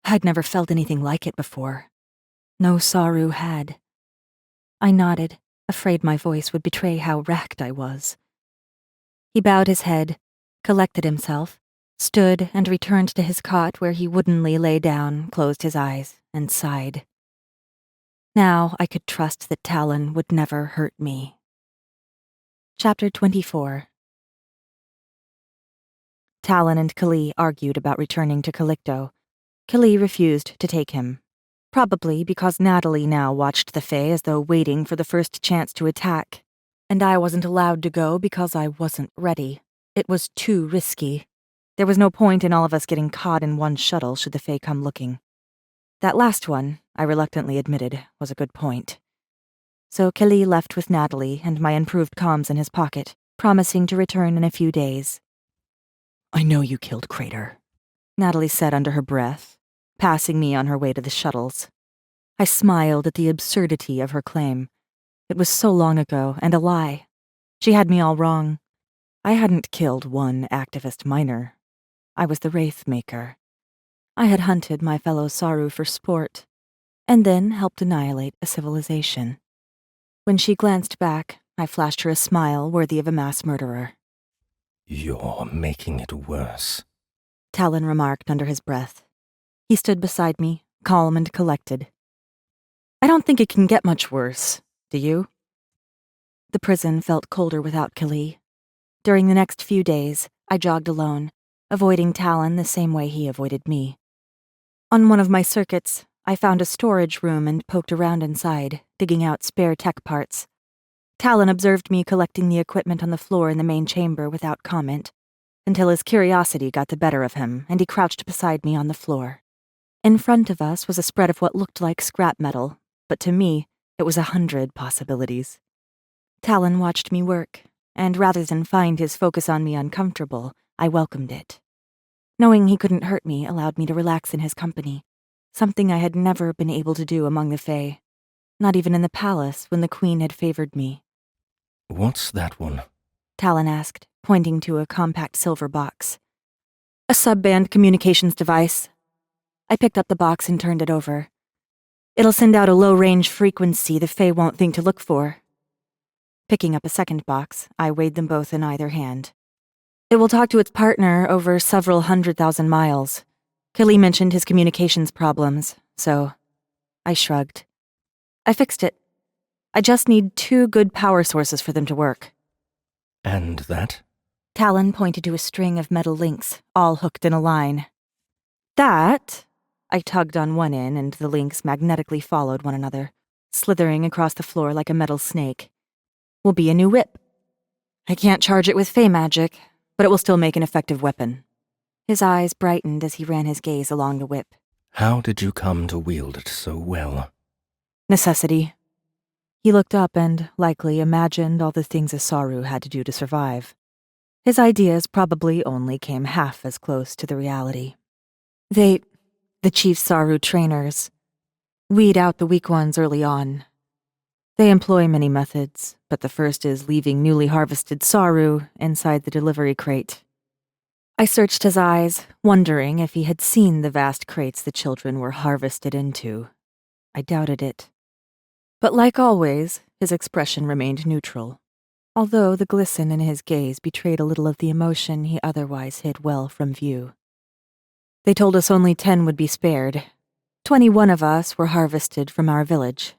I'd never felt anything like it before. No Saru had. I nodded, afraid my voice would betray how racked I was. He bowed his head, collected himself, stood and returned to his cot where he woodenly lay down, closed his eyes, and sighed. Now I could trust that Talon would never hurt me. Chapter 24. Talon and Kali argued about returning to Calicto. Kali refused to take him, probably because Natalie now watched the Fae as though waiting for the first chance to attack. And I wasn't allowed to go because I wasn't ready. It was too risky. There was no point in all of us getting caught in one shuttle should the Fae come looking. That last one, I reluctantly admitted, was a good point. So Kelly left with Natalie and my improved comms in his pocket, promising to return in a few days. "I know you killed Crater," Natalie said under her breath, passing me on her way to the shuttles. I smiled at the absurdity of her claim. It was so long ago, and a lie. She had me all wrong. I hadn't killed one activist miner. I was the Wraith Maker. I had hunted my fellow Saru for sport, and then helped annihilate a civilization. When she glanced back, I flashed her a smile worthy of a mass murderer. "You're making it worse," Talon remarked under his breath. He stood beside me, calm and collected. "I don't think it can get much worse, do you?" The prison felt colder without Kelly. During the next few days, I jogged alone, avoiding Talon the same way he avoided me. On one of my circuits, I found a storage room and poked around inside, digging out spare tech parts. Talon observed me collecting the equipment on the floor in the main chamber without comment, until his curiosity got the better of him and he crouched beside me on the floor. In front of us was a spread of what looked like scrap metal, but to me, it was 100 possibilities. Talon watched me work, and rather than find his focus on me uncomfortable, I welcomed it. Knowing he couldn't hurt me allowed me to relax in his company, something I had never been able to do among the Fae, not even in the palace when the Queen had favored me. "What's that one?" Talon asked, pointing to a compact silver box. "A sub-band communications device." I picked up the box and turned it over. "It'll send out a low-range frequency the Fae won't think to look for." Picking up a second box, I weighed them both in either hand. "It will talk to its partner over several 100,000 miles. Kelly mentioned his communications problems, so..." I shrugged. "I fixed it. I just need 2 good power sources for them to work." "And that?" Talon pointed to a string of metal links, all hooked in a line. "That..." I tugged on one end and the links magnetically followed one another, slithering across the floor like a metal snake. "Will be a new whip. I can't charge it with Fae magic, but it will still make an effective weapon." His eyes brightened as he ran his gaze along the whip. "How did you come to wield it so well?" "Necessity." He looked up and, likely, imagined all the things a Saru had to do to survive. His ideas probably only came half as close to the reality. The chief Saru trainers, weed out the weak ones early on. They employ many methods, but the first is leaving newly harvested Saru inside the delivery crate. I searched his eyes, wondering if he had seen the vast crates the children were harvested into. I doubted it. But like always, his expression remained neutral, although the glisten in his gaze betrayed a little of the emotion he otherwise hid well from view. "They told us only 10 would be spared. 21 of us were harvested from our village.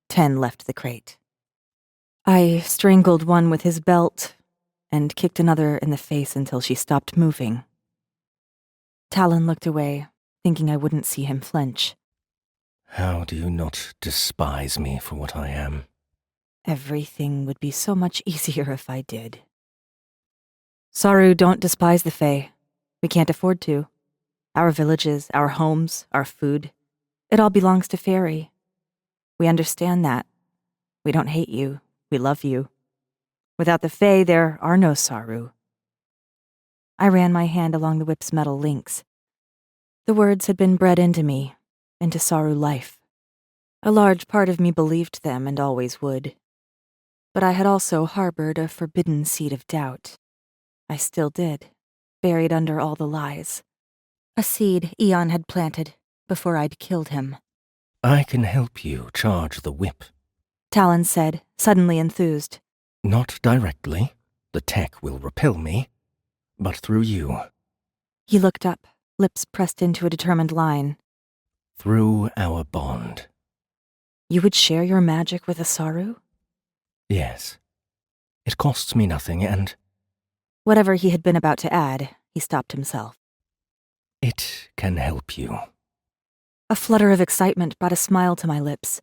10 left the crate. I strangled one with his belt and kicked another in the face until she stopped moving." Talon looked away, thinking I wouldn't see him flinch. "How do you not despise me for what I am?" "Everything would be so much easier if I did." "Saru don't despise the Fae. We can't afford to. Our villages, our homes, our food, it all belongs to Fairy. We understand that. We don't hate you. We love you. Without the Fae, there are no Saru." I ran my hand along the whip's metal links. The words had been bred into me, into Saru life. A large part of me believed them and always would. But I had also harbored a forbidden seed of doubt. I still did, buried under all the lies. A seed Eon had planted before I'd killed him. "I can help you charge the whip." Talon said, suddenly enthused. "Not directly. The tech will repel me. But through you. He looked up, lips pressed into a determined line. Through our bond." "You would share your magic with a Saru?" "Yes. It costs me nothing, and..." Whatever he had been about to add, he stopped himself. "It can help you." A flutter of excitement brought a smile to my lips.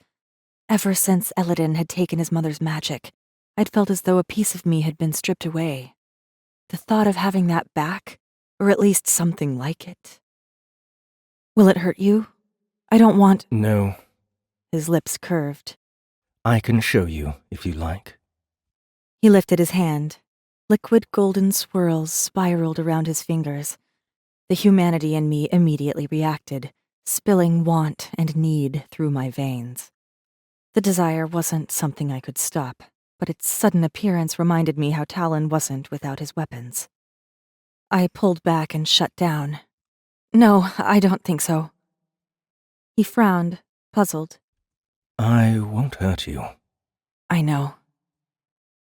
Ever since Elodin had taken his mother's magic, I'd felt as though a piece of me had been stripped away. The thought of having that back, or at least something like it. Will it hurt you? I don't want— No, His lips curved. I can show you if you like. He lifted his hand. Liquid golden swirls spiraled around his fingers. The humanity in me immediately reacted, spilling want and need through my veins. The desire wasn't something I could stop, but its sudden appearance reminded me how Talon wasn't without his weapons. I pulled back and shut down. No, I don't think so. He frowned, puzzled. I won't hurt you. I know.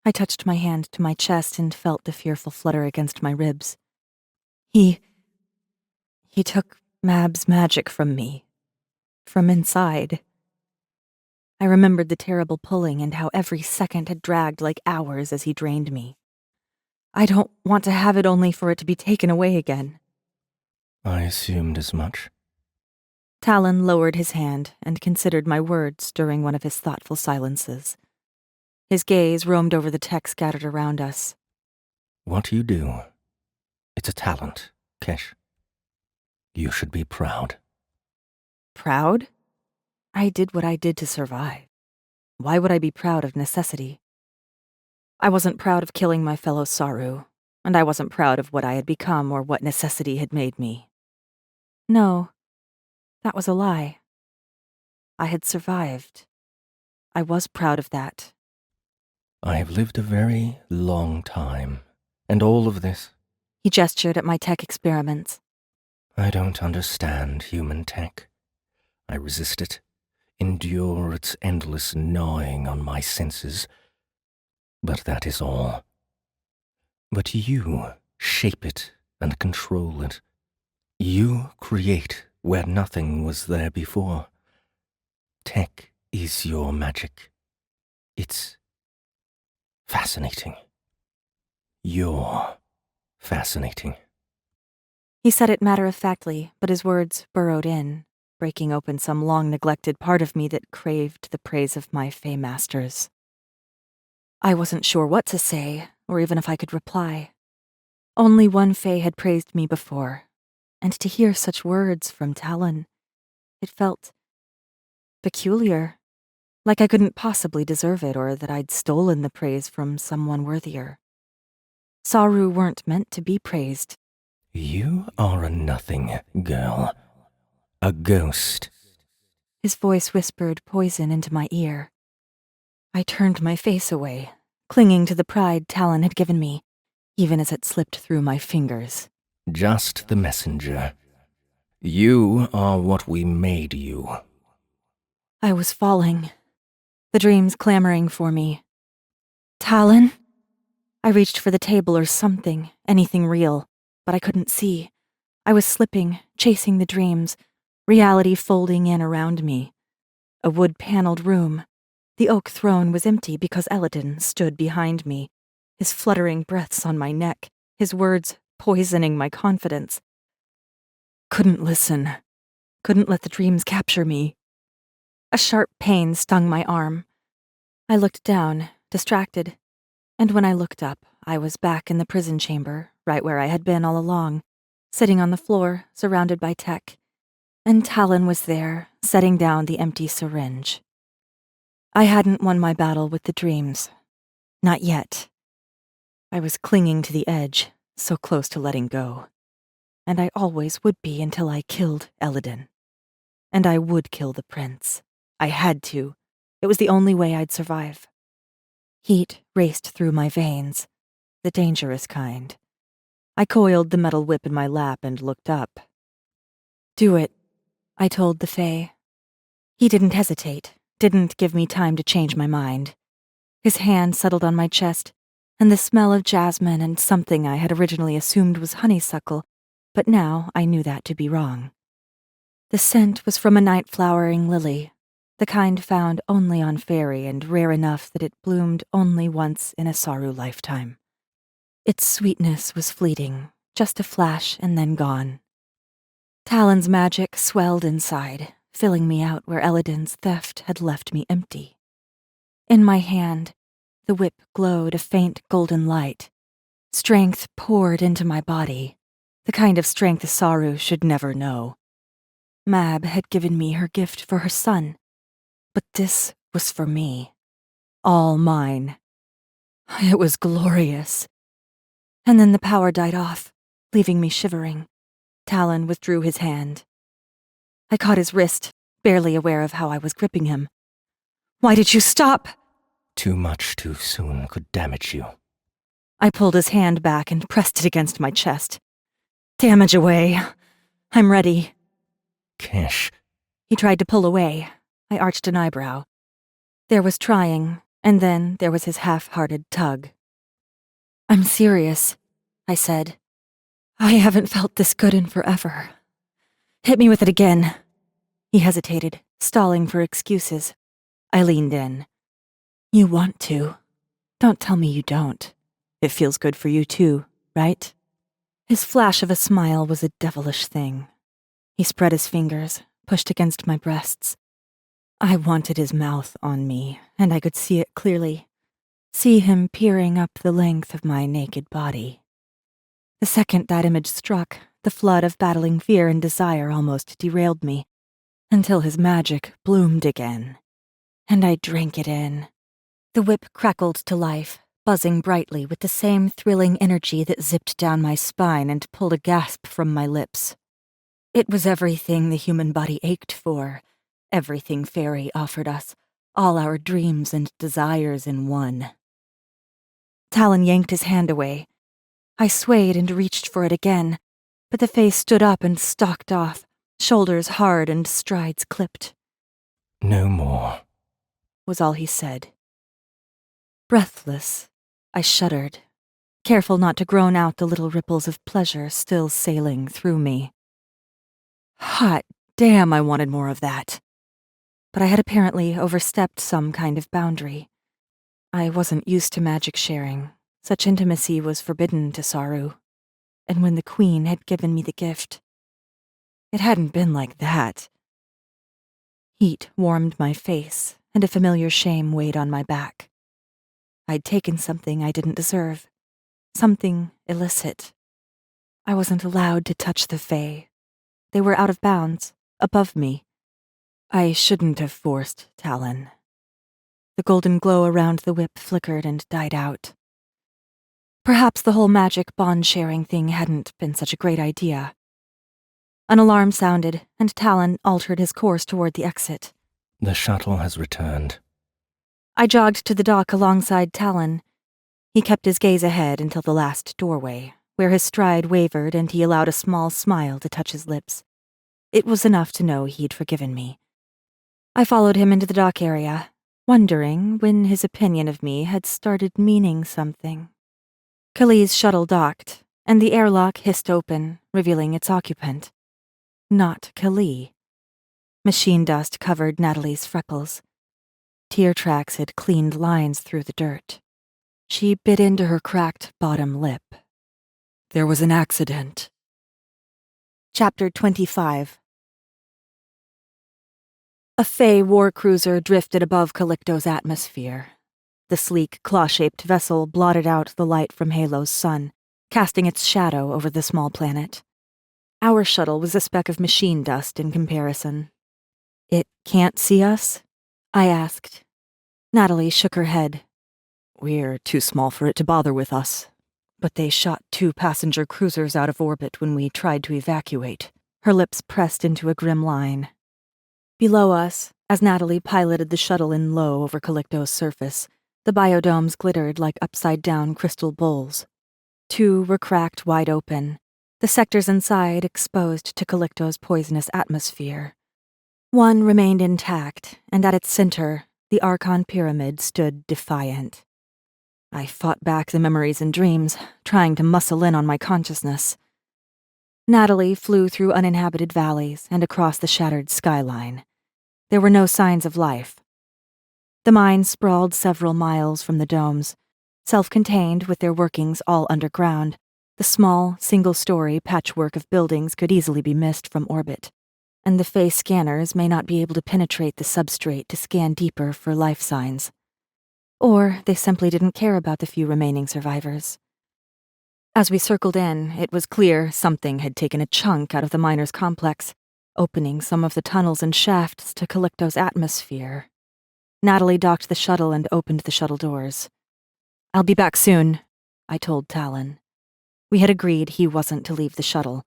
I touched my hand to my chest and felt the fearful flutter against my ribs. He took Mab's magic from me. From inside. I remembered the terrible pulling and how every second had dragged like hours as he drained me. I don't want to have it only for it to be taken away again. I assumed as much. Talon lowered his hand and considered my words during one of his thoughtful silences. His gaze roamed over the tech scattered around us. What you do, it's a talent, Kesh. You should be proud. Proud? I did what I did to survive. Why would I be proud of necessity? I wasn't proud of killing my fellow Saru, and I wasn't proud of what I had become or what necessity had made me. No, that was a lie. I had survived. I was proud of that. I have lived a very long time, and all of this. He gestured at my tech experiments. I don't understand human tech. I resist it, endure its endless gnawing on my senses. But that is all. But you shape it and control it. You create where nothing was there before. Tech is your magic. It's fascinating. You're fascinating. He said it matter-of-factly, but his words burrowed in, breaking open some long-neglected part of me that craved the praise of my Fae masters. I wasn't sure what to say, or even if I could reply. Only one Fae had praised me before, and to hear such words from Talon, it felt peculiar, like I couldn't possibly deserve it or that I'd stolen the praise from someone worthier. Saru weren't meant to be praised. You are a nothing, girl. A ghost. His voice whispered poison into my ear. I turned my face away, clinging to the pride Talon had given me, even as it slipped through my fingers. Just the messenger. You are what we made you. I was falling, the dreams clamoring for me. Talon? I reached for the table or something, anything real, but I couldn't see. I was slipping, chasing the dreams, reality folding in around me. A wood-paneled room. The oak throne was empty because Eladin stood behind me, his fluttering breaths on my neck, his words poisoning my confidence. Couldn't listen. Couldn't let the dreams capture me. A sharp pain stung my arm. I looked down, distracted, and when I looked up, I was back in the prison chamber, right where I had been all along, sitting on the floor, surrounded by tech, and Talon was there, setting down the empty syringe. I hadn't won my battle with the dreams. Not yet. I was clinging to the edge, so close to letting go. And I always would be until I killed Eladin. And I would kill the prince. I had to. It was the only way I'd survive. Heat raced through my veins, the dangerous kind. I coiled the metal whip in my lap and looked up. Do it, I told the Fae. He didn't hesitate, didn't give me time to change my mind. His hand settled on my chest, and the smell of jasmine and something I had originally assumed was honeysuckle, but now I knew that to be wrong. The scent was from a night-flowering lily, the kind found only on Fairy and rare enough that it bloomed only once in a Saru lifetime. Its sweetness was fleeting, just a flash and then gone. Talon's magic swelled inside, filling me out where Eladin's theft had left me empty. In my hand, The whip glowed a faint golden light. Strength poured into my body, the kind of strength Saru should never know. Mab had given me her gift for her son, but this was for me. All mine. It was glorious. And then the power died off, leaving me shivering. Talon withdrew his hand. I caught his wrist, barely aware of how I was gripping him. "Why did you stop?" Too much too soon could damage you. I pulled his hand back and pressed it against my chest. "Damage away. I'm ready." Kesh. He tried to pull away. I arched an eyebrow. There was trying, and then there was his half-hearted tug. "I'm serious," I said. "I haven't felt this good in forever. Hit me with it again." He hesitated, stalling for excuses. I leaned in. "You want to. Don't tell me you don't. It feels good for you too, right?" His flash of a smile was a devilish thing. He spread his fingers, pushed against my breasts. I wanted his mouth on me, and I could see it clearly. See him peering up the length of my naked body. The second that image struck, the flood of battling fear and desire almost derailed me, until his magic bloomed again. And I drank it in. The whip crackled to life, buzzing brightly with the same thrilling energy that zipped down my spine and pulled a gasp from my lips. It was everything the human body ached for, everything fairy offered us, all our dreams and desires in one. Talon yanked his hand away. I swayed and reached for it again, but the face stood up and stalked off, shoulders hard and strides clipped. No more, was all he said. Breathless, I shuddered, careful not to groan out the little ripples of pleasure still sailing through me. Hot damn, I wanted more of that. But I had apparently overstepped some kind of boundary. I wasn't used to magic sharing. Such intimacy was forbidden to Saru. And when the Queen had given me the gift, it hadn't been like that. Heat warmed my face, and a familiar shame weighed on my back. I'd taken something I didn't deserve. Something illicit. I wasn't allowed to touch the Fae. They were out of bounds, above me. I shouldn't have forced Talon. The golden glow around the whip flickered and died out. Perhaps the whole magic bond-sharing thing hadn't been such a great idea. An alarm sounded, and Talon altered his course toward the exit. The shuttle has returned. I jogged to the dock alongside Talon. He kept his gaze ahead until the last doorway, where his stride wavered and he allowed a small smile to touch his lips. It was enough to know he'd forgiven me. I followed him into the dock area, wondering when his opinion of me had started meaning something. Kali's shuttle docked, and the airlock hissed open, revealing its occupant. Not Kali. Machine dust covered Natalie's freckles. Tear tracks had cleaned lines through the dirt. She bit into her cracked bottom lip. There was an accident. Chapter 25. A Fae war cruiser drifted above Calicto's atmosphere. The sleek, claw-shaped vessel blotted out the light from Halow's sun, casting its shadow over the small planet. Our shuttle was a speck of machine dust in comparison. "It can't see us?" I asked. Natalie shook her head. "We're too small for it to bother with us. But they shot 2 passenger cruisers out of orbit when we tried to evacuate." Her lips pressed into a grim line. Below us, as Natalie piloted the shuttle in low over Calicto's surface, the biodomes glittered like upside-down crystal bowls. 2 were cracked wide open, the sectors inside exposed to Calicto's poisonous atmosphere. 1 remained intact, and at its center, the Archon Pyramid stood defiant. I fought back the memories and dreams, trying to muscle in on my consciousness. Natalie flew through uninhabited valleys and across the shattered skyline. There were no signs of life. The mine sprawled several miles from the domes. Self-contained with their workings all underground, the small, single-story patchwork of buildings could easily be missed from orbit, and the Fae scanners may not be able to penetrate the substrate to scan deeper for life signs. Or they simply didn't care about the few remaining survivors. As we circled in, it was clear something had taken a chunk out of the miners' complex, opening some of the tunnels and shafts to Calicto's atmosphere. Natalie docked the shuttle and opened the shuttle doors. "I'll be back soon," I told Talon. We had agreed he wasn't to leave the shuttle.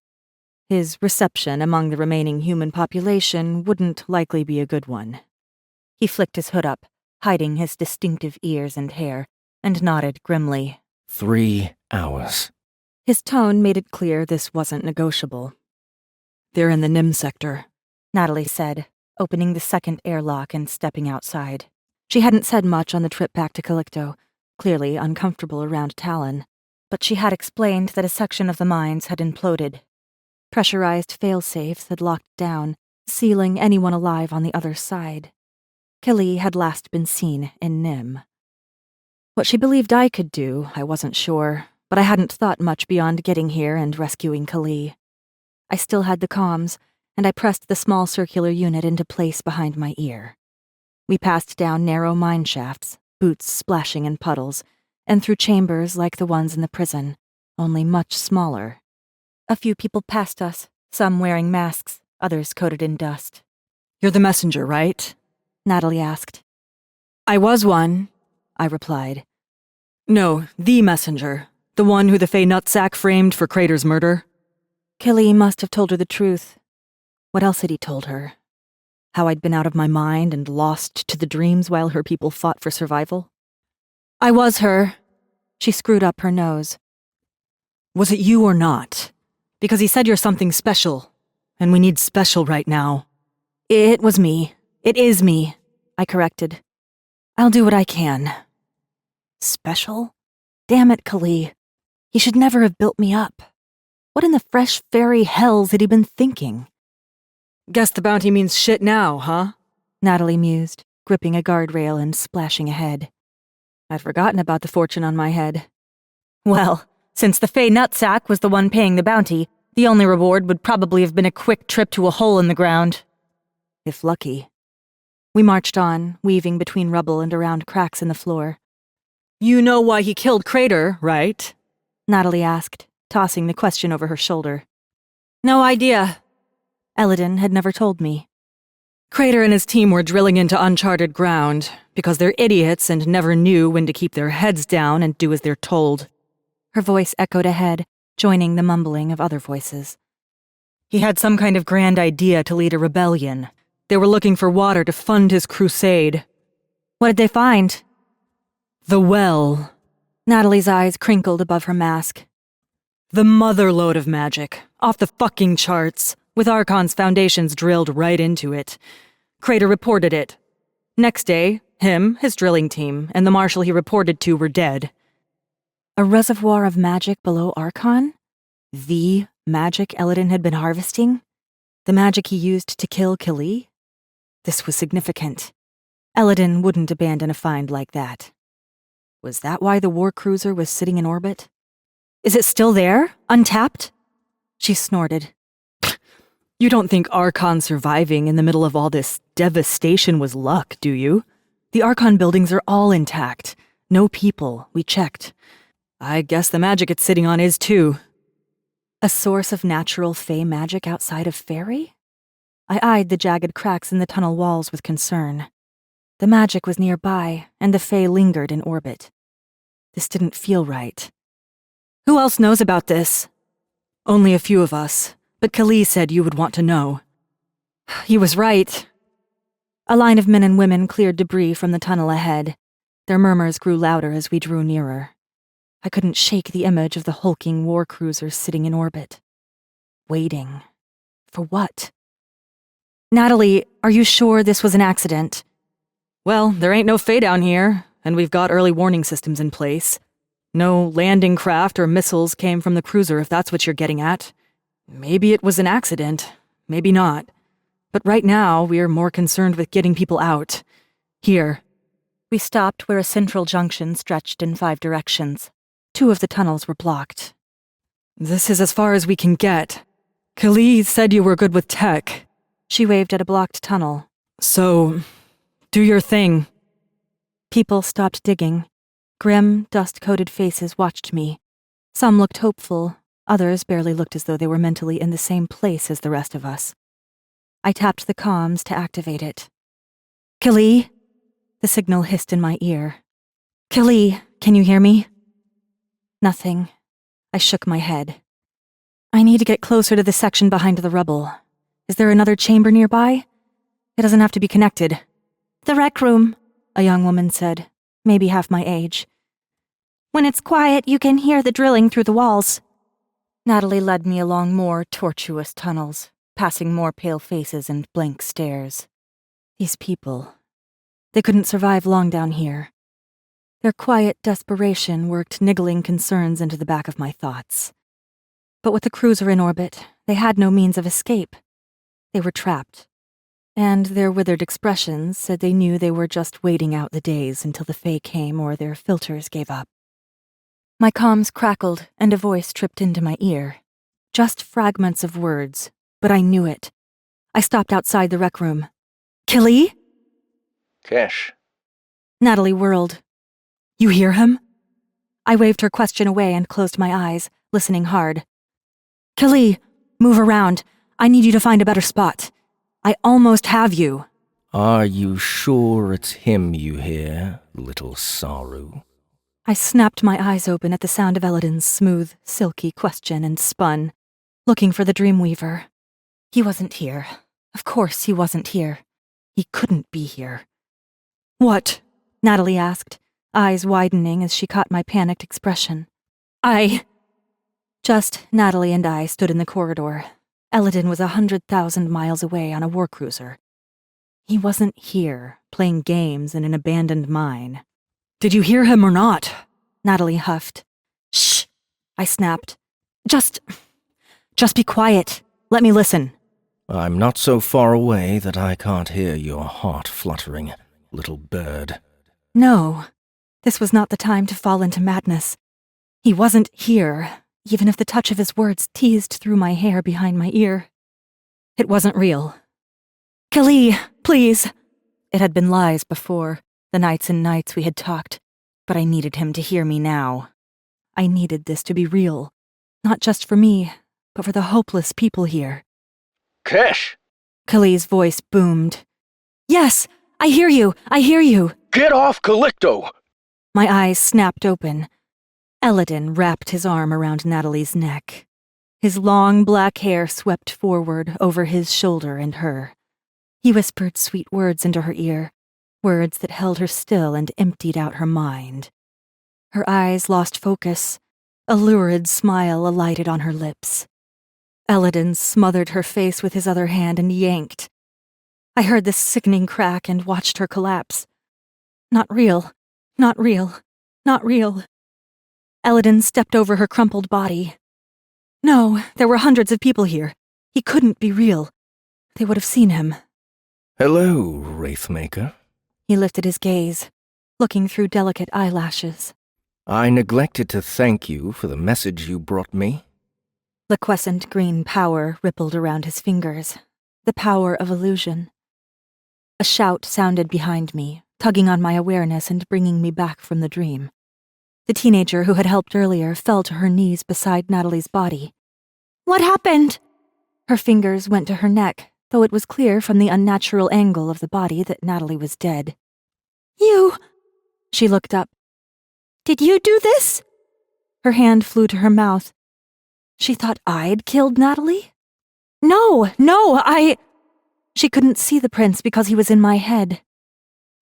His reception among the remaining human population wouldn't likely be a good one. He flicked his hood up, hiding his distinctive ears and hair, and nodded grimly. 3 hours. His tone made it clear this wasn't negotiable. "They're in the NIM sector," Natalie said, opening the second airlock and stepping outside. She hadn't said much on the trip back to Calicto, clearly uncomfortable around Talon, but she had explained that a section of the mines had imploded. Pressurized fail-safes had locked down, sealing anyone alive on the other side. Kelly had last been seen in NIM. What she believed I could do, I wasn't sure, but I hadn't thought much beyond getting here and rescuing Kali. I still had the comms, and I pressed the small circular unit into place behind my ear. We passed down narrow mine shafts, boots splashing in puddles, and through chambers like the ones in the prison, only much smaller. A few people passed us, some wearing masks, others coated in dust. "You're the messenger, right?" Natalie asked. "I was one," I replied. "No, the messenger. The one who the Fey nutsack framed for Crater's murder." Killy must have told her the truth. What else had he told her? How I'd been out of my mind and lost to the dreams while her people fought for survival? "I was her." She screwed up her nose. "Was it you or not? Because he said you're something special, and we need special right now." "It was me. It is me," I corrected. "I'll do what I can." Special? Damn it, Kali. He should never have built me up. What in the fresh fairy hells had he been thinking? "Guess the bounty means shit now, huh?" Natalie mused, gripping a guardrail and splashing ahead. I'd forgotten about the fortune on my head. Well, since the Fey nutsack was the one paying the bounty, the only reward would probably have been a quick trip to a hole in the ground. If lucky. We marched on, weaving between rubble and around cracks in the floor. "You know why he killed Crater, right?" Natalie asked, tossing the question over her shoulder. "No idea." Elodin had never told me. "Crater and his team were drilling into uncharted ground, because they're idiots and never knew when to keep their heads down and do as they're told." Her voice echoed ahead, joining the mumbling of other voices. "He had some kind of grand idea to lead a rebellion. They were looking for water to fund his crusade." "What did they find?" "The well." Natalie's eyes crinkled above her mask. "The motherlode of magic, off the fucking charts, with Archon's foundations drilled right into it. Crater reported it. Next day, him, his drilling team, and the marshal he reported to were dead." A reservoir of magic below Archon? The magic Elodin had been harvesting? The magic he used to kill Kili? This was significant. Elodin wouldn't abandon a find like that. Was that why the war cruiser was sitting in orbit? "Is it still there? Untapped?" She snorted. "You don't think Archon surviving in the middle of all this devastation was luck, do you? The Archon buildings are all intact. No people, we checked. I guess the magic it's sitting on is too." A source of natural Fey magic outside of Fairy? I eyed the jagged cracks in the tunnel walls with concern. The magic was nearby, and the Fey lingered in orbit. This didn't feel right. "Who else knows about this?" "Only a few of us, but Kali said you would want to know." He was right. A line of men and women cleared debris from the tunnel ahead. Their murmurs grew louder as we drew nearer. I couldn't shake the image of the hulking war cruiser sitting in orbit. Waiting. For what? "Natalie, are you sure this was an accident?" "Well, there ain't no Fey down here, and we've got early warning systems in place. No landing craft or missiles came from the cruiser, if that's what you're getting at. Maybe it was an accident, maybe not. But right now, we're more concerned with getting people out. Here." We stopped where a central junction stretched in 5 directions. 2 of the tunnels were blocked. "This is as far as we can get. Kali said you were good with tech." She waved at a blocked tunnel. "So, do your thing." People stopped digging. Grim, dust-coated faces watched me. Some looked hopeful, others barely looked as though they were mentally in the same place as the rest of us. I tapped the comms to activate it. "Killy?" The signal hissed in my ear. "Killy, can you hear me?" Nothing. I shook my head. "I need to get closer to the section behind the rubble. Is there another chamber nearby? It doesn't have to be connected." "The rec room," a young woman said, maybe half my age. "When it's quiet, you can hear the drilling through the walls." Natalie led me along more tortuous tunnels, passing more pale faces and blank stares. These people. They couldn't survive long down here. Their quiet desperation worked niggling concerns into the back of my thoughts. But with the cruiser in orbit, they had no means of escape. They were trapped. And their withered expressions said they knew they were just waiting out the days until the Fae came or their filters gave up. My comms crackled and a voice tripped into my ear. Just fragments of words, but I knew it. I stopped outside the rec room. "Killy?" Kesh. Natalie whirled. "You hear him?" I waved her question away and closed my eyes, listening hard. "Killy, move around. I need you to find a better spot. I almost have you." Are you sure it's him you hear, little Saru? I snapped my eyes open at the sound of Elodin's smooth, silky question and spun, looking for the Dreamweaver. He wasn't here. Of course he wasn't here. He couldn't be here. "What?" Natalie asked, eyes widening as she caught my panicked expression. Just Natalie and I stood in the corridor. Elodin was 100,000 miles away on a warcruiser. He wasn't here, playing games in an abandoned mine. "Did you hear him or not?" Natalie huffed. "Shh," I snapped. Just be quiet. Let me listen." I'm not so far away that I can't hear your heart fluttering, little bird. No, this was not the time to fall into madness. He wasn't here, even if the touch of his words teased through my hair behind my ear. It wasn't real. "Killy, please." It had been lies before, the nights and nights we had talked, but I needed him to hear me now. I needed this to be real, not just for me, but for the hopeless people here. Kesh! Killy's voice boomed. "Yes, I hear you, I hear you." Get off Calicto! My eyes snapped open. Elodin wrapped his arm around Natalie's neck. His long black hair swept forward over his shoulder and her. He whispered sweet words into her ear, words that held her still and emptied out her mind. Her eyes lost focus. A lurid smile alighted on her lips. Elodin smothered her face with his other hand and yanked. I heard the sickening crack and watched her collapse. Not real, not real, not real. Elodin stepped over her crumpled body. No, there were hundreds of people here. He couldn't be real. They would have seen him. Hello, Wraithmaker. He lifted his gaze, looking through delicate eyelashes. I neglected to thank you for the message you brought me. Liquescent green power rippled around his fingers, the power of illusion. A shout sounded behind me, tugging on my awareness and bringing me back from the dream. The teenager who had helped earlier fell to her knees beside Natalie's body. "What happened?" Her fingers went to her neck, though it was clear from the unnatural angle of the body that Natalie was dead. "You..." She looked up. "Did you do this?" Her hand flew to her mouth. She thought I'd killed Natalie? No, She couldn't see the prince because he was in my head.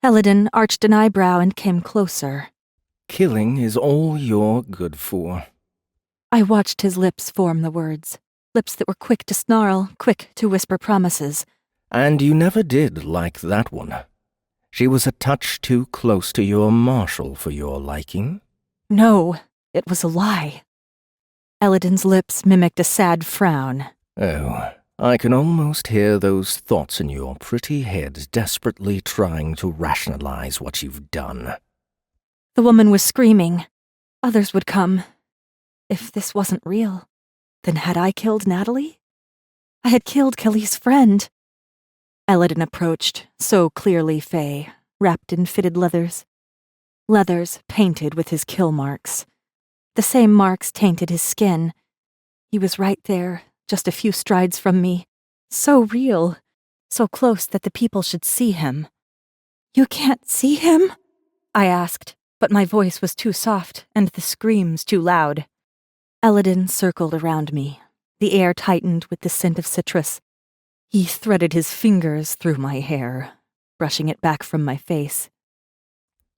Elodin arched an eyebrow and came closer. Killing is all you're good for. I watched his lips form the words, lips that were quick to snarl, quick to whisper promises. And you never did like that one. She was a touch too close to your marshal for your liking. No, it was a lie. Elodin's lips mimicked a sad frown. Oh, I can almost hear those thoughts in your pretty head desperately trying to rationalize what you've done. The woman was screaming. Others would come. If this wasn't real, then had I killed Natalie? I had killed Kelly's friend. Elodin approached, so clearly Fae, wrapped in fitted leathers. leathers painted with his kill marks. The same marks tainted his skin. He was right there, just a few strides from me. So real, so close that the people should see him. "You can't see him?" I asked, but my voice was too soft and the screams too loud. Eladin circled around me. The air tightened with the scent of citrus. He threaded his fingers through my hair, brushing it back from my face.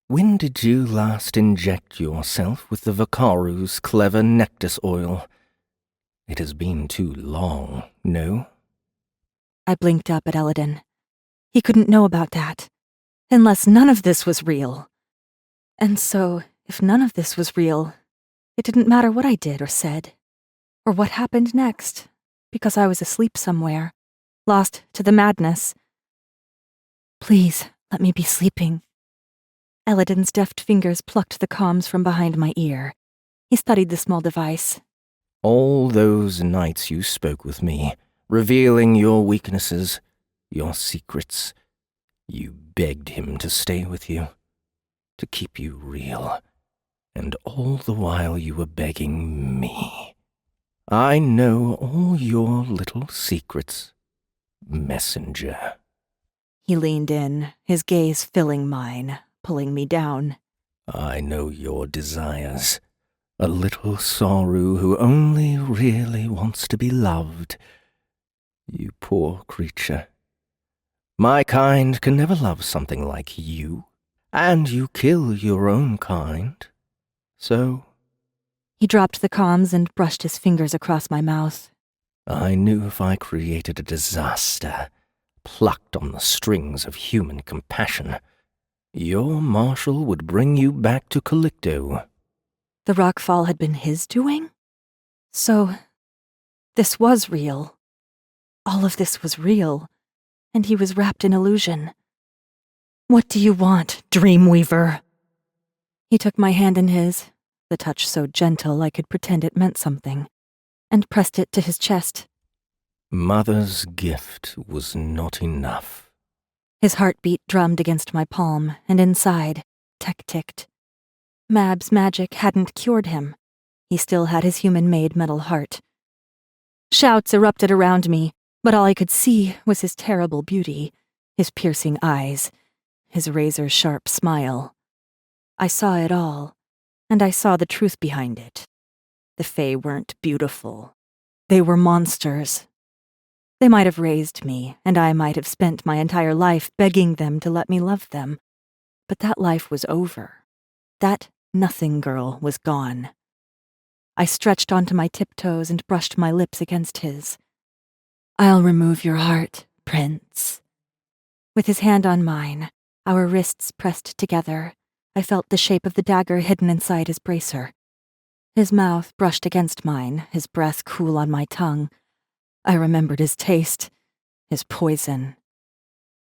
When did you last inject yourself with the Vakaru's clever nectus oil? It has been too long, no? I blinked up at Eladin. He couldn't know about that, unless none of this was real. And so, if none of this was real, it didn't matter what I did or said, or what happened next, because I was asleep somewhere, lost to the madness. "Please, let me be sleeping." Eladin's deft fingers plucked the comms from behind my ear. He studied the small device. All those nights you spoke with me, revealing your weaknesses, your secrets, you begged him to stay with you, to keep you real, and all the while you were begging me. I know all your little secrets, messenger. He leaned in, his gaze filling mine, pulling me down. I know your desires. A little sorrow who only really wants to be loved. You poor creature. My kind can never love something like you, and you kill your own kind. So... He dropped the comms and brushed his fingers across my mouth. I knew if I created a disaster, plucked on the strings of human compassion, your marshal would bring you back to Calicto. The rockfall had been his doing? So, this was real. All of this was real, and he was wrapped in illusion. "What do you want, Dreamweaver?" He took my hand in his, the touch so gentle I could pretend it meant something, and pressed it to his chest. Mother's gift was not enough. His heartbeat drummed against my palm, and inside, ticked. Mab's magic hadn't cured him. He still had his human-made metal heart. Shouts erupted around me, but all I could see was his terrible beauty, his piercing eyes, his razor-sharp smile. I saw it all, and I saw the truth behind it. The Fae weren't beautiful. They were monsters. They might have raised me, and I might have spent my entire life begging them to let me love them, but that life was over. That nothing girl was gone. I stretched onto my tiptoes and brushed my lips against his. "I'll remove your heart, Prince." With his hand on mine, our wrists pressed together, I felt the shape of the dagger hidden inside his bracer. His mouth brushed against mine, his breath cool on my tongue. I remembered his taste, his poison.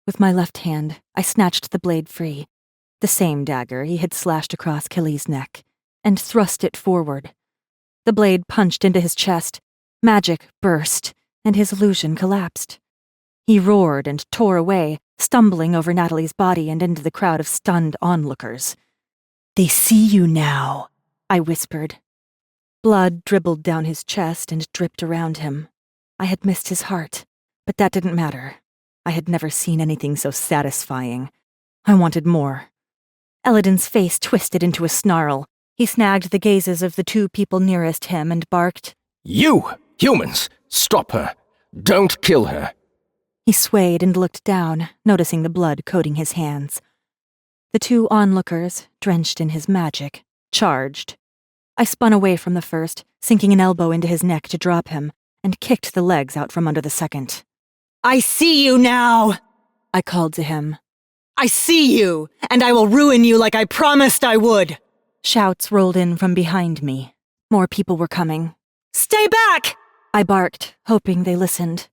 With my left hand, I snatched the blade free, the same dagger he had slashed across Killy's neck, and thrust it forward. The blade punched into his chest, magic burst, and his illusion collapsed. He roared and tore away, stumbling over Natalie's body and into the crowd of stunned onlookers. "They see you now," I whispered. Blood dribbled down his chest and dripped around him. I had missed his heart, but that didn't matter. I had never seen anything so satisfying. I wanted more. Eladin's face twisted into a snarl. He snagged the gazes of the two people nearest him and barked, "You, humans, stop her! Don't kill her!" He swayed and looked down, noticing the blood coating his hands. The two onlookers, drenched in his magic, charged. I spun away from the first, sinking an elbow into his neck to drop him, and kicked the legs out from under the second. "I see you now!" I called to him. "I see you, and I will ruin you like I promised I would!" Shouts rolled in from behind me. More people were coming. "Stay back!" I barked, hoping they listened.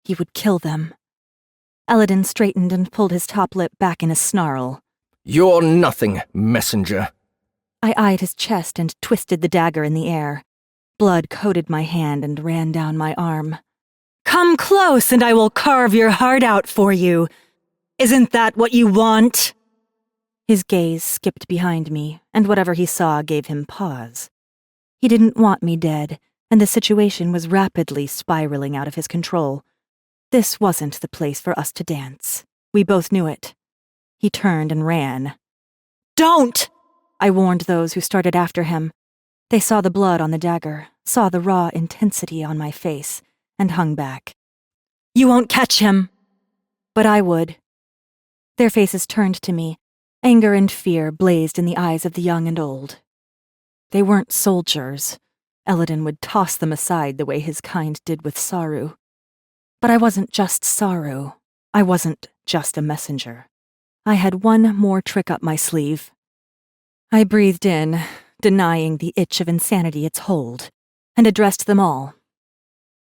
He would kill them. Eladin straightened and pulled his top lip back in a snarl. "You're nothing, messenger." I eyed his chest and twisted the dagger in the air. Blood coated my hand and ran down my arm. "Come close and I will carve your heart out for you. Isn't that what you want?" His gaze skipped behind me, and whatever he saw gave him pause. He didn't want me dead, and the situation was rapidly spiraling out of his control. This wasn't the place for us to dance. We both knew it. He turned and ran. "Don't!" I warned those who started after him. They saw the blood on the dagger, saw the raw intensity on my face, and hung back. "You won't catch him!" But I would. Their faces turned to me. Anger and fear blazed in the eyes of the young and old. They weren't soldiers. Elodin would toss them aside the way his kind did with Saru. But I wasn't just Saru. I wasn't just a messenger. I had one more trick up my sleeve. I breathed in, denying the itch of insanity its hold, and addressed them all.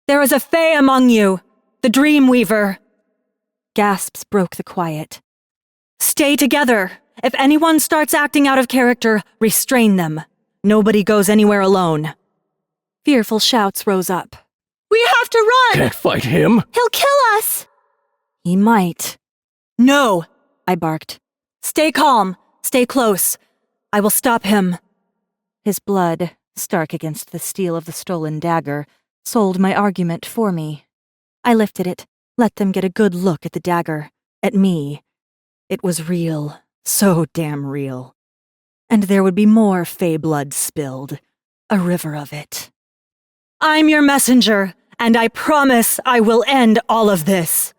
"There is a fae among you, the Dreamweaver." Gasps broke the quiet. "Stay together. If anyone starts acting out of character, restrain them. Nobody goes anywhere alone." Fearful shouts rose up. "We have to run! Can't fight him! He'll kill us!" He might. "No!" I barked. "Stay calm. Stay close. I will stop him." His blood, stark against the steel of the stolen dagger, sold my argument for me. I lifted it, let them get a good look at the dagger, at me. It was real, so damn real. And there would be more fae blood spilled, a river of it. "I'm your messenger, and I promise I will end all of this."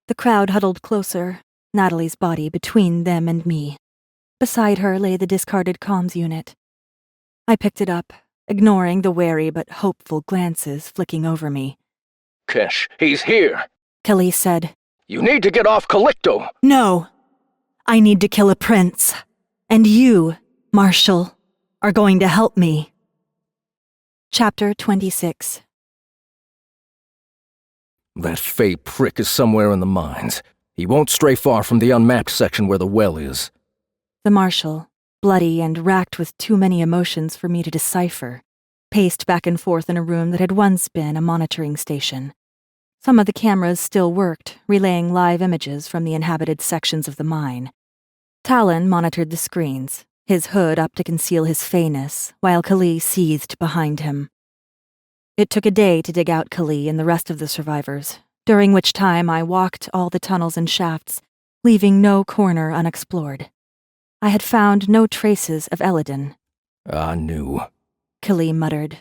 The crowd huddled closer, Natalie's body between them and me. Beside her lay the discarded comms unit. I picked it up, ignoring the wary but hopeful glances flicking over me. Kesh, he's here! Kelly said. You need to get off Calicto! "No. I need to kill a prince. And you, Marshal, are going to help me." Chapter 26. That fae prick is somewhere in the mines. He won't stray far from the unmapped section where the well is. The Marshal, bloody and racked with too many emotions for me to decipher, paced back and forth in a room that had once been a monitoring station. Some of the cameras still worked, relaying live images from the inhabited sections of the mine. Talon monitored the screens, his hood up to conceal his fayness, while Kali seethed behind him. It took a day to dig out Kali and the rest of the survivors, during which time I walked all the tunnels and shafts, leaving no corner unexplored. I had found no traces of Elodin. I knew. Kali muttered.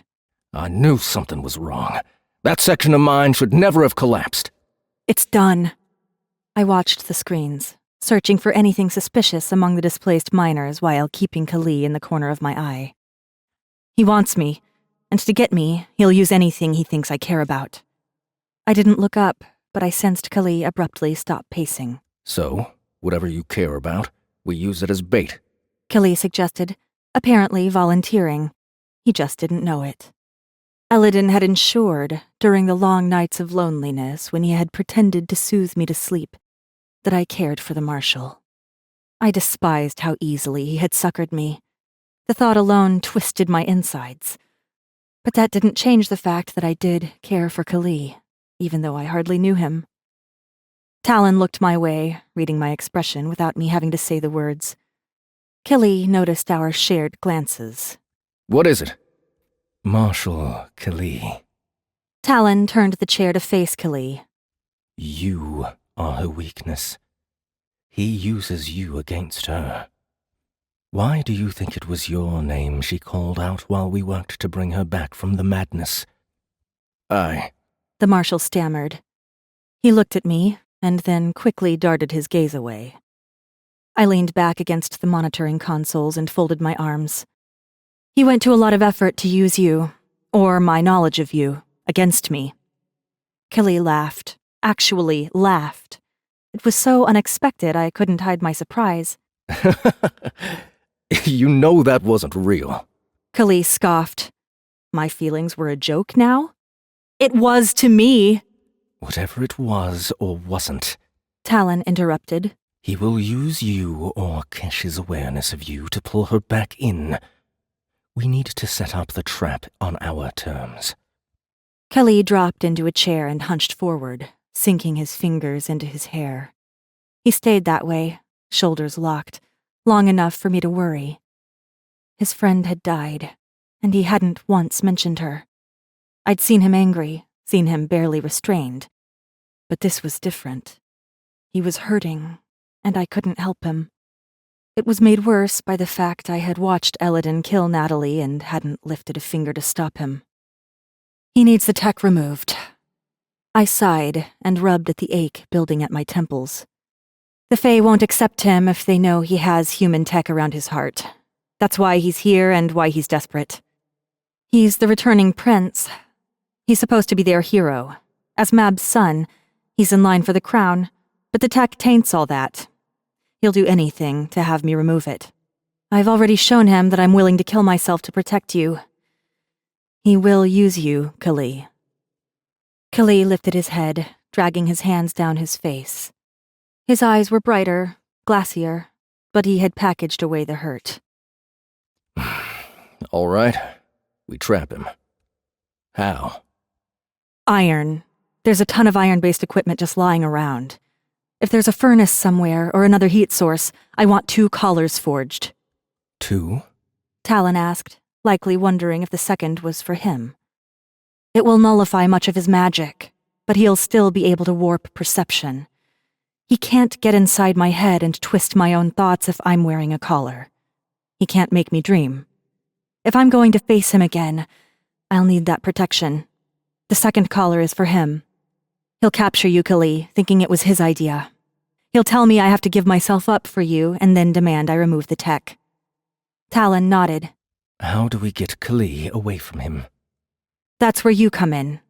I knew something was wrong. That section of mine should never have collapsed. "It's done." I watched the screens, searching for anything suspicious among the displaced miners while keeping Kali in the corner of my eye. He wants me, and to get me, he'll use anything he thinks I care about. I didn't look up, but I sensed Kali abruptly stop pacing. So, whatever you care about, we use it as bait. Kali suggested, apparently volunteering. He just didn't know it. Elodin had ensured, during the long nights of loneliness when he had pretended to soothe me to sleep, that I cared for the Marshal. I despised how easily he had suckered me. The thought alone twisted my insides. But that didn't change the fact that I did care for Kali, even though I hardly knew him. Talon looked my way, reading my expression without me having to say the words. Kali noticed our shared glances. What is it? Marshal Kali. Talon turned the chair to face Kali. You are her weakness. He uses you against her. Why do you think it was your name she called out while we worked to bring her back from the madness? The Marshal stammered. He looked at me, and then quickly darted his gaze away. I leaned back against the monitoring consoles and folded my arms. He went to a lot of effort to use you, or my knowledge of you, against me. Kali laughed, actually laughed. It was so unexpected I couldn't hide my surprise. You know that wasn't real. Kali scoffed. My feelings were a joke now? It was to me. Whatever it was or wasn't, Talon interrupted. He will use you or Kesh's awareness of you to pull her back in. We need to set up the trap on our terms. Kali dropped into a chair and hunched forward, sinking his fingers into his hair. He stayed that way, shoulders locked, long enough for me to worry. His friend had died, and he hadn't once mentioned her. I'd seen him angry, seen him barely restrained. But this was different. He was hurting, and I couldn't help him. It was made worse by the fact I had watched Elodin kill Natalie and hadn't lifted a finger to stop him. He needs the tech removed. I sighed and rubbed at the ache building at my temples. The Fae won't accept him if they know he has human tech around his heart. That's why he's here and why he's desperate. He's the returning prince. He's supposed to be their hero. As Mab's son, he's in line for the crown, but the tech taints all that. He'll do anything to have me remove it. I've already shown him that I'm willing to kill myself to protect you. He will use you, Kali. Kali lifted his head, dragging his hands down his face. His eyes were brighter, glassier, but he had packaged away the hurt. All right, we trap him. How? Iron. There's a ton of iron-based equipment just lying around. If there's a furnace somewhere or another heat source, I want 2 collars forged. 2? Talon asked, likely wondering if the second was for him. It will nullify much of his magic, but he'll still be able to warp perception. He can't get inside my head and twist my own thoughts if I'm wearing a collar. He can't make me dream. If I'm going to face him again, I'll need that protection. The second collar is for him. He'll capture you, Kali, thinking it was his idea. He'll tell me I have to give myself up for you and then demand I remove the tech. Talon nodded. How do we get Kali away from him? That's where you come in.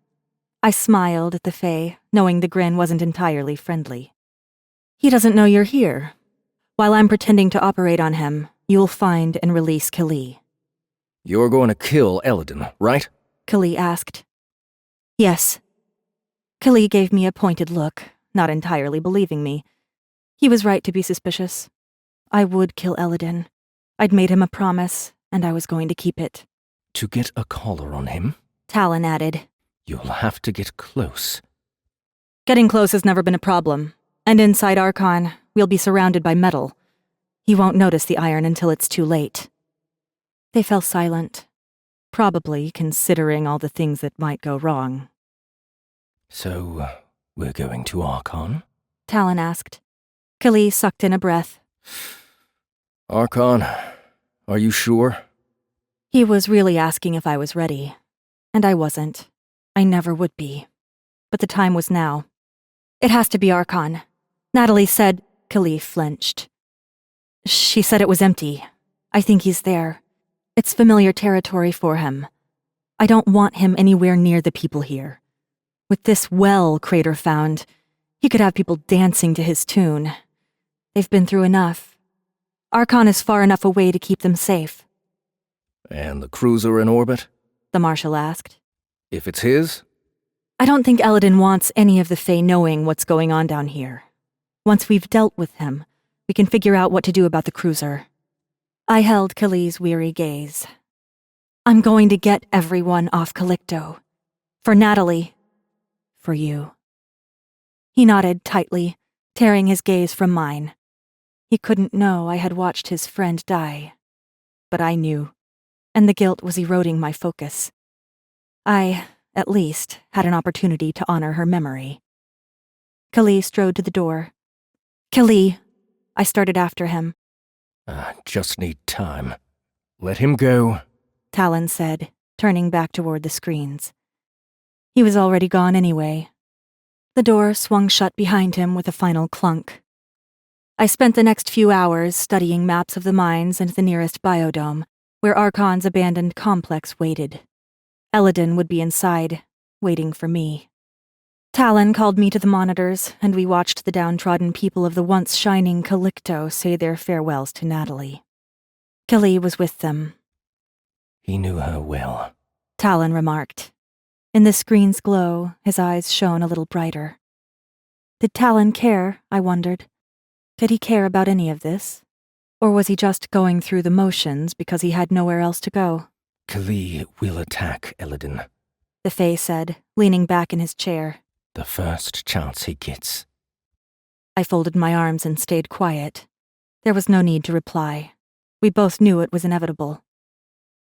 I smiled at the Fae, knowing the grin wasn't entirely friendly. He doesn't know you're here. While I'm pretending to operate on him, you'll find and release Kali. You're going to kill Elodin, right? Kali asked. Yes. Kali gave me a pointed look, not entirely believing me. He was right to be suspicious. I would kill Elodin. I'd made him a promise, and I was going to keep it. To get a collar on him? Talon added. You'll have to get close. Getting close has never been a problem, and inside Archon, we'll be surrounded by metal. He won't notice the iron until it's too late. They fell silent, probably considering all the things that might go wrong. So, we're going to Archon? Talon asked. Kali sucked in a breath. Archon, are you sure? He was really asking if I was ready, and I wasn't. I never would be. But the time was now. It has to be Archon. Natalie said... Kali flinched. She said it was empty. I think he's there. It's familiar territory for him. I don't want him anywhere near the people here. With this well Crater found, he could have people dancing to his tune. They've been through enough. Archon is far enough away to keep them safe. And the cruiser in orbit? The Marshal asked. If it's his? I don't think Elodin wants any of the Fae knowing what's going on down here. Once we've dealt with him, we can figure out what to do about the cruiser. I held Kali's weary gaze. I'm going to get everyone off Calicto. For Natalie. For you. He nodded tightly, tearing his gaze from mine. He couldn't know I had watched his friend die. But I knew, and the guilt was eroding my focus. I, at least, had an opportunity to honor her memory. Kali strode to the door. Kali, I started after him. Just need time. Let him go, Talon said, turning back toward the screens. He was already gone anyway. The door swung shut behind him with a final clunk. I spent the next few hours studying maps of the mines and the nearest biodome, where Archon's abandoned complex waited. Elodin would be inside, waiting for me. Talon called me to the monitors, and we watched the downtrodden people of the once shining Calicto say their farewells to Natalie. Kali was with them. He knew her well, Talon remarked. In the screen's glow, his eyes shone a little brighter. Did Talon care, I wondered? Did he care about any of this? Or was he just going through the motions because he had nowhere else to go? Kali will attack Elodin, the Fae said, leaning back in his chair. The first chance he gets. I folded my arms and stayed quiet. There was no need to reply. We both knew it was inevitable.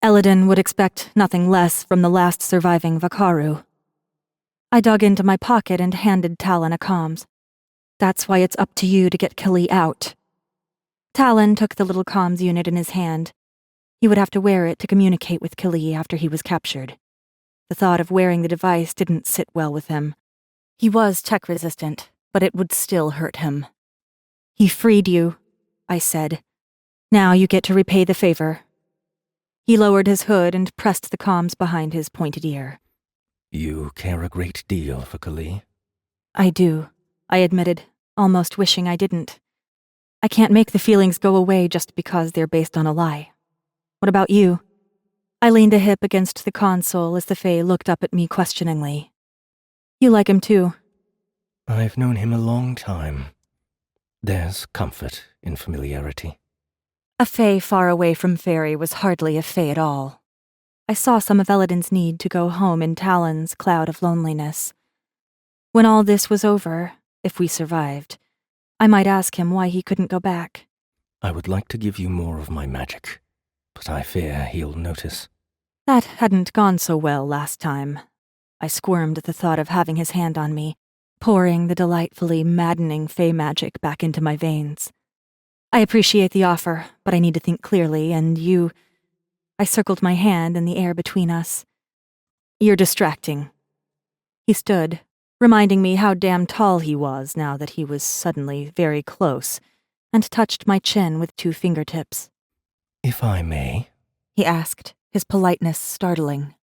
Eladin would expect nothing less from the last surviving Vakaru. I dug into my pocket and handed Talon a comms. That's why it's up to you to get Killy out. Talon took the little comms unit in his hand. He would have to wear it to communicate with Killy after he was captured. The thought of wearing the device didn't sit well with him. He was tech-resistant, but it would still hurt him. He freed you, I said. Now you get to repay the favor. He lowered his hood and pressed the comms behind his pointed ear. You care a great deal for Kali. I do, I admitted, almost wishing I didn't. I can't make the feelings go away just because they're based on a lie. What about you? I leaned a hip against the console as the Fae looked up at me questioningly. You like him too. I've known him a long time. There's comfort in familiarity. A Fae far away from Fairy was hardly a Fae at all. I saw some of Eladin's need to go home in Talon's cloud of loneliness. When all this was over, if we survived, I might ask him why he couldn't go back. I would like to give you more of my magic, but I fear he'll notice. That hadn't gone so well last time. I squirmed at the thought of having his hand on me, pouring the delightfully maddening Fae magic back into my veins. I appreciate the offer, but I need to think clearly, and you... I circled my hand in the air between us. You're distracting. He stood, reminding me how damn tall he was now that he was suddenly very close, and touched my chin with 2 fingertips. If I may? He asked, his politeness startling.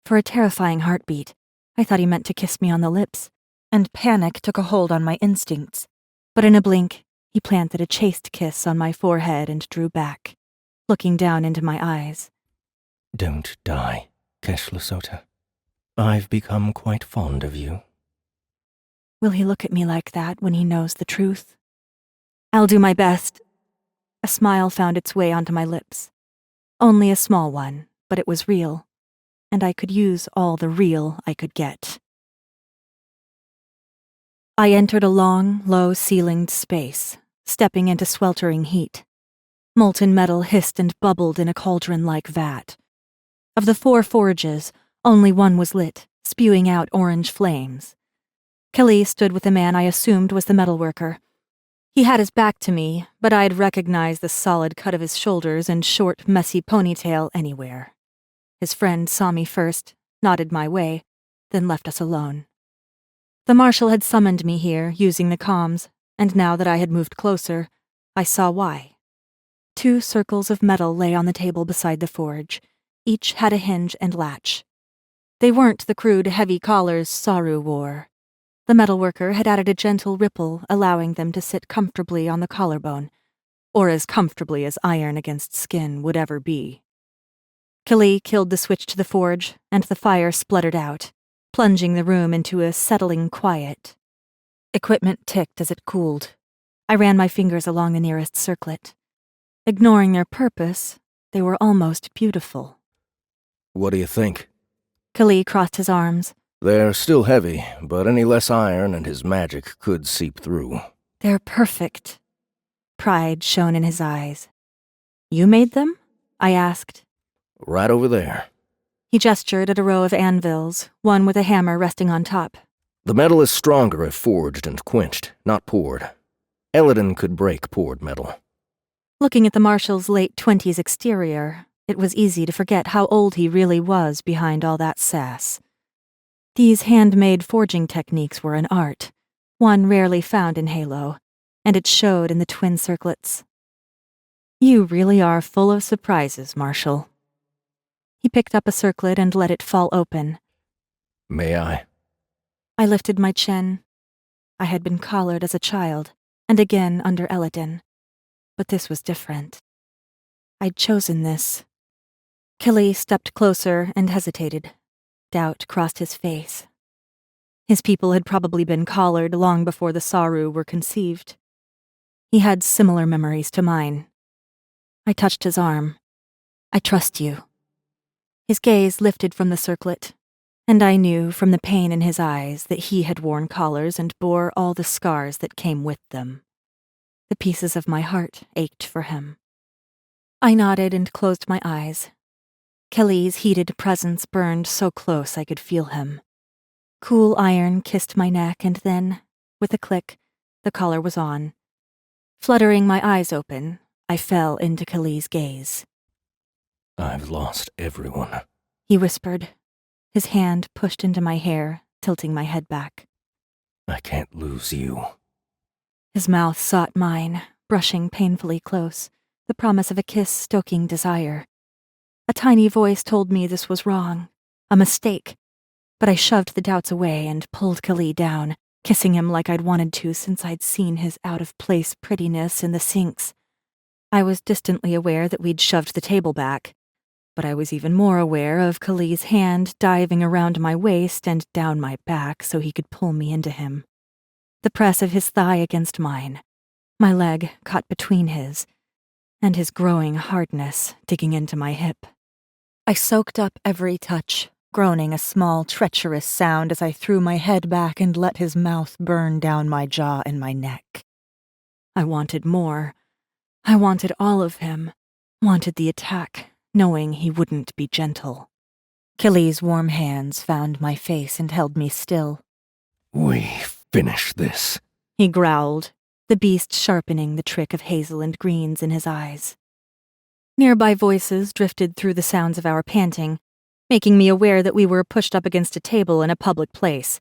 For a terrifying heartbeat, I thought he meant to kiss me on the lips, and panic took a hold on my instincts. But in a blink, he planted a chaste kiss on my forehead and drew back, looking down into my eyes. Don't die, Kesh Lasota. I've become quite fond of you. Will he look at me like that when he knows the truth? I'll do my best. A smile found its way onto my lips. Only a small one, but it was real, and I could use all the real I could get. I entered a long, low-ceilinged space, stepping into sweltering heat. Molten metal hissed and bubbled in a cauldron-like vat. Of the 4 forges, only one was lit, spewing out orange flames. Kelly stood with the man I assumed was the metalworker. He had his back to me, but I'd recognize the solid cut of his shoulders and short, messy ponytail anywhere. His friend saw me first, nodded my way, then left us alone. The marshal had summoned me here, using the comms, and now that I had moved closer, I saw why. 2 circles of metal lay on the table beside the forge. Each had a hinge and latch. They weren't the crude, heavy collars Saru wore. The metalworker had added a gentle ripple, allowing them to sit comfortably on the collarbone, or as comfortably as iron against skin would ever be. Killy killed the switch to the forge, and the fire spluttered out, plunging the room into a settling quiet. Equipment ticked as it cooled. I ran my fingers along the nearest circlet. Ignoring their purpose, they were almost beautiful. What do you think? Killy crossed his arms. They're still heavy, but any less iron and his magic could seep through. They're perfect. Pride shone in his eyes. You made them? I asked. Right over there. He gestured at a row of anvils, one with a hammer resting on top. The metal is stronger if forged and quenched, not poured. Eladin could break poured metal. Looking at the marshal's late 20s exterior, it was easy to forget how old he really was behind all that sass. These handmade forging techniques were an art, one rarely found in Halow, and it showed in the twin circlets. You really are full of surprises, Marshal. He picked up a circlet and let it fall open. May I? I lifted my chin. I had been collared as a child, and again under Eladin. But this was different. I'd chosen this. Killy stepped closer and hesitated. Doubt crossed his face. His people had probably been collared long before the Saru were conceived. He had similar memories to mine. I touched his arm. I trust you. His gaze lifted from the circlet, and I knew from the pain in his eyes that he had worn collars and bore all the scars that came with them. The pieces of my heart ached for him. I nodded and closed my eyes. Kelly's heated presence burned so close I could feel him. Cool iron kissed my neck, and then, with a click, the collar was on. Fluttering my eyes open, I fell into Kelly's gaze. I've lost everyone, He whispered. His hand pushed into my hair, tilting my head back. I can't lose you. His mouth sought mine, brushing painfully close, the promise of a kiss stoking desire. A tiny voice told me this was wrong, a mistake, but I shoved the doubts away and pulled Kelly down, kissing him like I'd wanted to since I'd seen his out-of-place prettiness in the sinks. I was distantly aware that we'd shoved the table back, but I was even more aware of Kelly's hand diving around my waist and down my back so he could pull me into him. The press of his thigh against mine, my leg caught between his, and his growing hardness digging into my hip. I soaked up every touch, groaning a small, treacherous sound as I threw my head back and let his mouth burn down my jaw and my neck. I wanted more. I wanted all of him, wanted the attack, knowing he wouldn't be gentle. Kelly's warm hands found my face and held me still. We finish this, He growled, the beast sharpening the trick of hazel and greens in his eyes. Nearby voices drifted through the sounds of our panting, making me aware that we were pushed up against a table in a public place.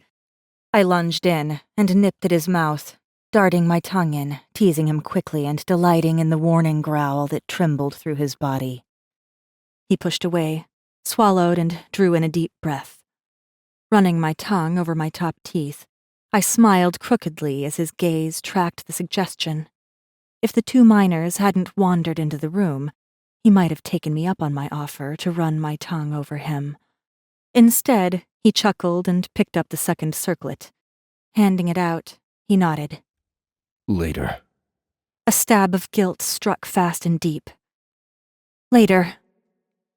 I lunged in and nipped at his mouth, darting my tongue in, teasing him quickly and delighting in the warning growl that trembled through his body. He pushed away, swallowed, and drew in a deep breath. Running my tongue over my top teeth, I smiled crookedly as his gaze tracked the suggestion. If the two miners hadn't wandered into the room, he might have taken me up on my offer to run my tongue over him. Instead, he chuckled and picked up the second circlet. Handing it out, he nodded. Later. A stab of guilt struck fast and deep. Later.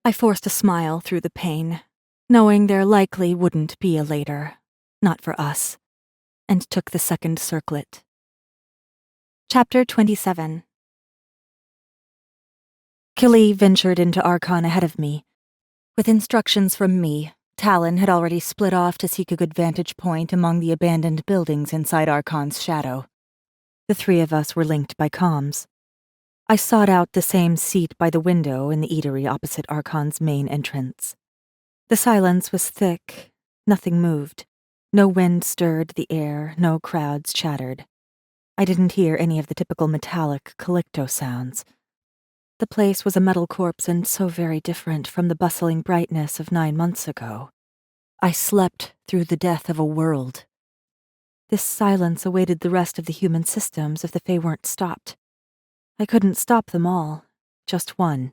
I forced a smile through the pain, knowing there likely wouldn't be a later, not for us, and took the second circlet. Chapter 27. Killy ventured into Archon ahead of me. With instructions from me, Talon had already split off to seek a good vantage point among the abandoned buildings inside Archon's shadow. The three of us were linked by comms. I sought out the same seat by the window in the eatery opposite Archon's main entrance. The silence was thick. Nothing moved. No wind stirred the air, no crowds chattered. I didn't hear any of the typical metallic calicto sounds. The place was a metal corpse and so very different from the bustling brightness of 9 months ago. I slept through the death of a world. This silence awaited the rest of the human systems if the Fae weren't stopped. I couldn't stop them all, just one.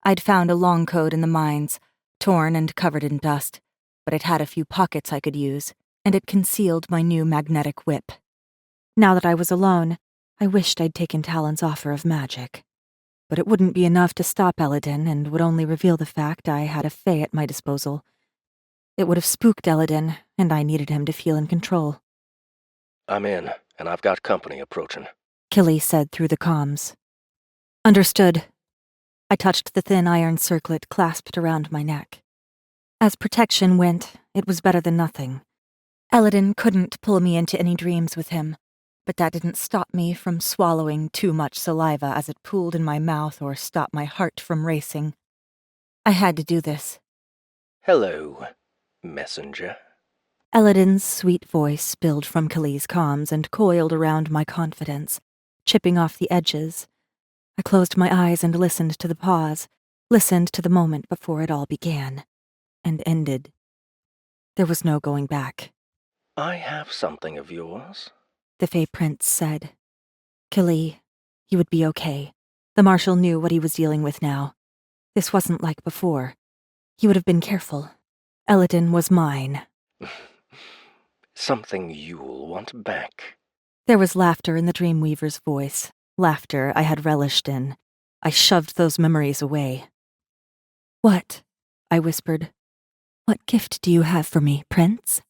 I'd found a long code in the mines, torn and covered in dust, but it had a few pockets I could use, and it concealed my new magnetic whip. Now that I was alone, I wished I'd taken Talon's offer of magic. But it wouldn't be enough to stop Eladin and would only reveal the fact I had a Fae at my disposal. It would have spooked Eladin, and I needed him to feel in control. I'm in, and I've got company approaching, Killy said through the comms. Understood. I touched the thin iron circlet clasped around my neck. As protection went, it was better than nothing. Eladin couldn't pull me into any dreams with him, but that didn't stop me from swallowing too much saliva as it pooled in my mouth or stop my heart from racing. I had to do this. Hello, messenger. Eladin's sweet voice spilled from Killy's comms and coiled around my confidence, chipping off the edges. I closed my eyes and listened to the pause, listened to the moment before it all began, and ended. There was no going back. I have something of yours, the Fae Prince said. Killy, he would be okay. The Marshal knew what he was dealing with now. This wasn't like before. He would have been careful. Eladin was mine. Something you'll want back. There was laughter in the Dreamweaver's voice, laughter I had relished in. I shoved those memories away. What? I whispered. What gift do you have for me, Prince?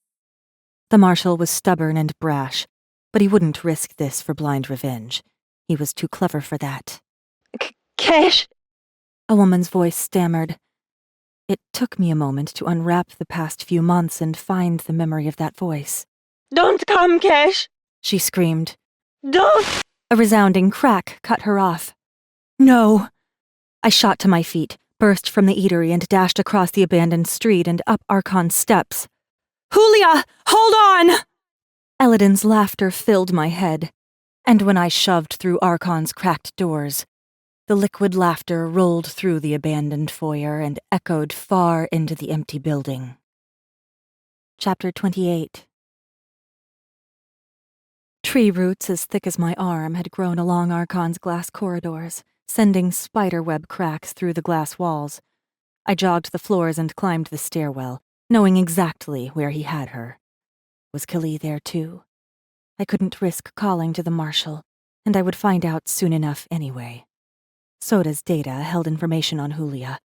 The Marshal was stubborn and brash, but he wouldn't risk this for blind revenge. He was too clever for that. Kesh! A woman's voice stammered. It took me a moment to unwrap the past few months and find the memory of that voice. Don't come, Kesh! She screamed. Don't! A resounding crack cut her off. No! I shot to my feet, burst from the eatery, and dashed across the abandoned street and up Archon's steps. Julia! Hold on! Elodin's laughter filled my head, and when I shoved through Archon's cracked doors, the liquid laughter rolled through the abandoned foyer and echoed far into the empty building. Chapter 28. Tree roots as thick as my arm had grown along Archon's glass corridors, sending spiderweb cracks through the glass walls. I jogged the floors and climbed the stairwell, knowing exactly where he had her. Was Kelly there too? I couldn't risk calling to the marshal, and I would find out soon enough anyway. Soda's data held information on Julia.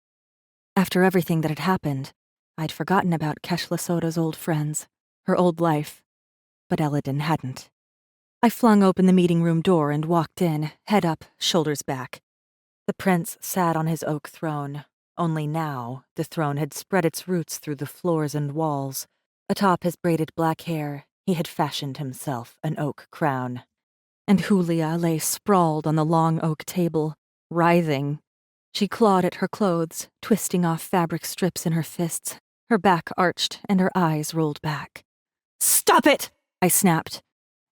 After everything that had happened, I'd forgotten about Kesh Lasota's old friends, her old life, but Elodin hadn't. I flung open the meeting room door and walked in, head up, shoulders back. The prince sat on his oak throne, only now the throne had spread its roots through the floors and walls. Atop his braided black hair, he had fashioned himself an oak crown. And Julia lay sprawled on the long oak table, writhing. She clawed at her clothes, twisting off fabric strips in her fists, her back arched and her eyes rolled back. "Stop it!" I snapped.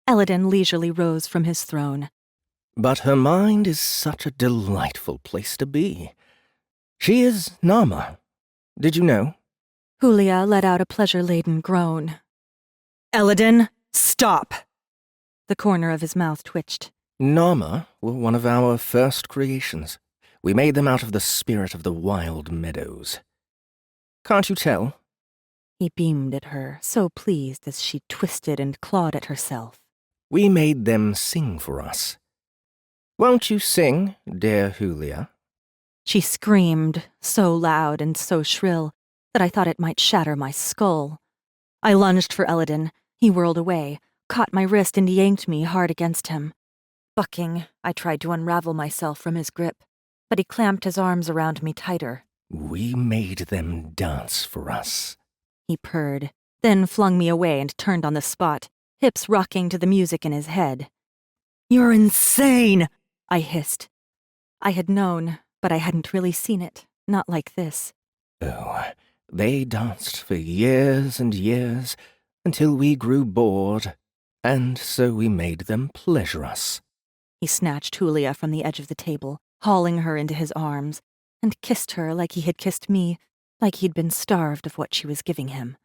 Elodin leisurely rose from his throne. But her mind is such a delightful place to be. She is Nama. Did you know? Julia let out a pleasure-laden groan. "Elodin, stop!" The corner of his mouth twitched. Nama were one of our first creations. We made them out of the spirit of the wild meadows. Can't you tell? He beamed at her, so pleased as she twisted and clawed at herself. We made them sing for us. Won't you sing, dear Julia? She screamed, so loud and so shrill that I thought it might shatter my skull. I lunged for Elodin. He whirled away, caught my wrist and yanked me hard against him. Bucking, I tried to unravel myself from his grip, but he clamped his arms around me tighter. We made them dance for us, he purred, then flung me away and turned on the spot, hips rocking to the music in his head. "You're insane!" I hissed. I had known, but I hadn't really seen it, not like this. Oh, they danced for years and years, until we grew bored, and so we made them pleasure us. He snatched Julia from the edge of the table, hauling her into his arms, and kissed her like he had kissed me, like he'd been starved of what she was giving him.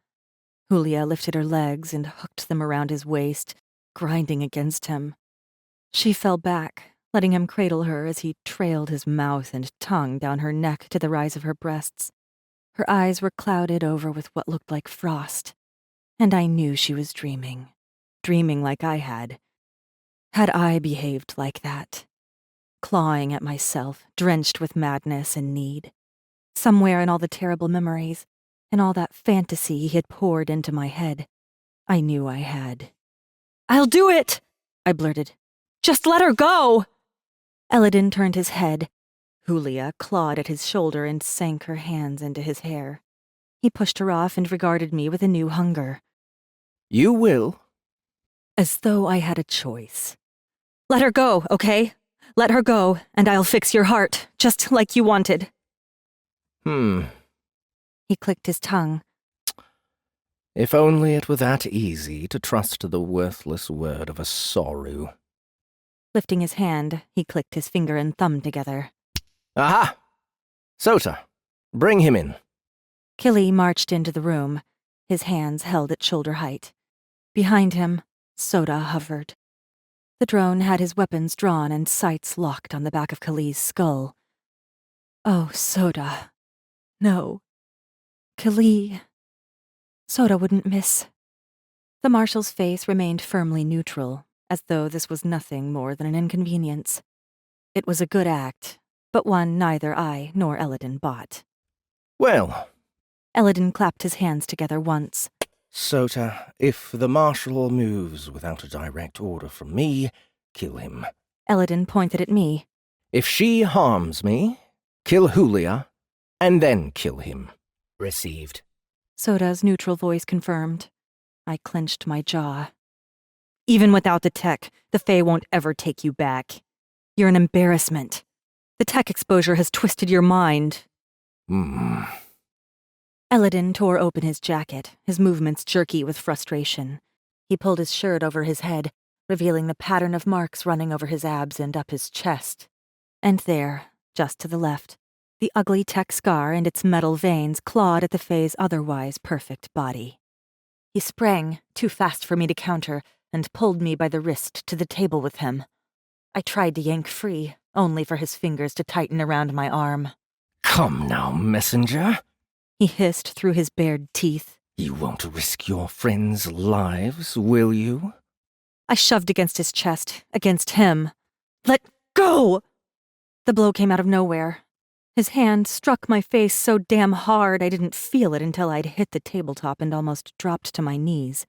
Julia lifted her legs and hooked them around his waist, grinding against him. She fell back, letting him cradle her as he trailed his mouth and tongue down her neck to the rise of her breasts. Her eyes were clouded over with what looked like frost, and I knew she was dreaming like I had. Had I behaved like that? Clawing at myself, drenched with madness and need. Somewhere in all the terrible memories, in all that fantasy he had poured into my head, I knew I had. "I'll do it!" I blurted. "Just let her go!" Elodin turned his head. Julia clawed at his shoulder and sank her hands into his hair. He pushed her off and regarded me with a new hunger. You will. As though I had a choice. "Let her go, okay? Let her go, and I'll fix your heart, just like you wanted." He clicked his tongue. If only it were that easy to trust the worthless word of a sorrow. Lifting his hand, he clicked his finger and thumb together. Aha! Sota, bring him in. Killy marched into the room, his hands held at shoulder height. Behind him, Soda hovered. The drone had his weapons drawn and sights locked on the back of Kali's skull. Oh, Soda. No. Kali. Soda wouldn't miss. The marshal's face remained firmly neutral, as though this was nothing more than an inconvenience. It was a good act, but one neither I nor Elodin bought. Well. Elodin clapped his hands together once. Sota, if the marshal moves without a direct order from me, kill him. Eladin pointed at me. If she harms me, kill Julia, and then kill him. Received. Soda's neutral voice confirmed. I clenched my jaw. Even without the tech, the Fae won't ever take you back. You're an embarrassment. The tech exposure has twisted your mind. Eladin tore open his jacket, his movements jerky with frustration. He pulled his shirt over his head, revealing the pattern of marks running over his abs and up his chest. And there, just to the left, the ugly tech scar and its metal veins clawed at the Fae's otherwise perfect body. He sprang, too fast for me to counter, and pulled me by the wrist to the table with him. I tried to yank free, only for his fingers to tighten around my arm. Come now, messenger. He hissed through his bared teeth. You won't risk your friends' lives, will you? I shoved against his chest, against him. Let go! The blow came out of nowhere. His hand struck my face so damn hard I didn't feel it until I'd hit the tabletop and almost dropped to my knees.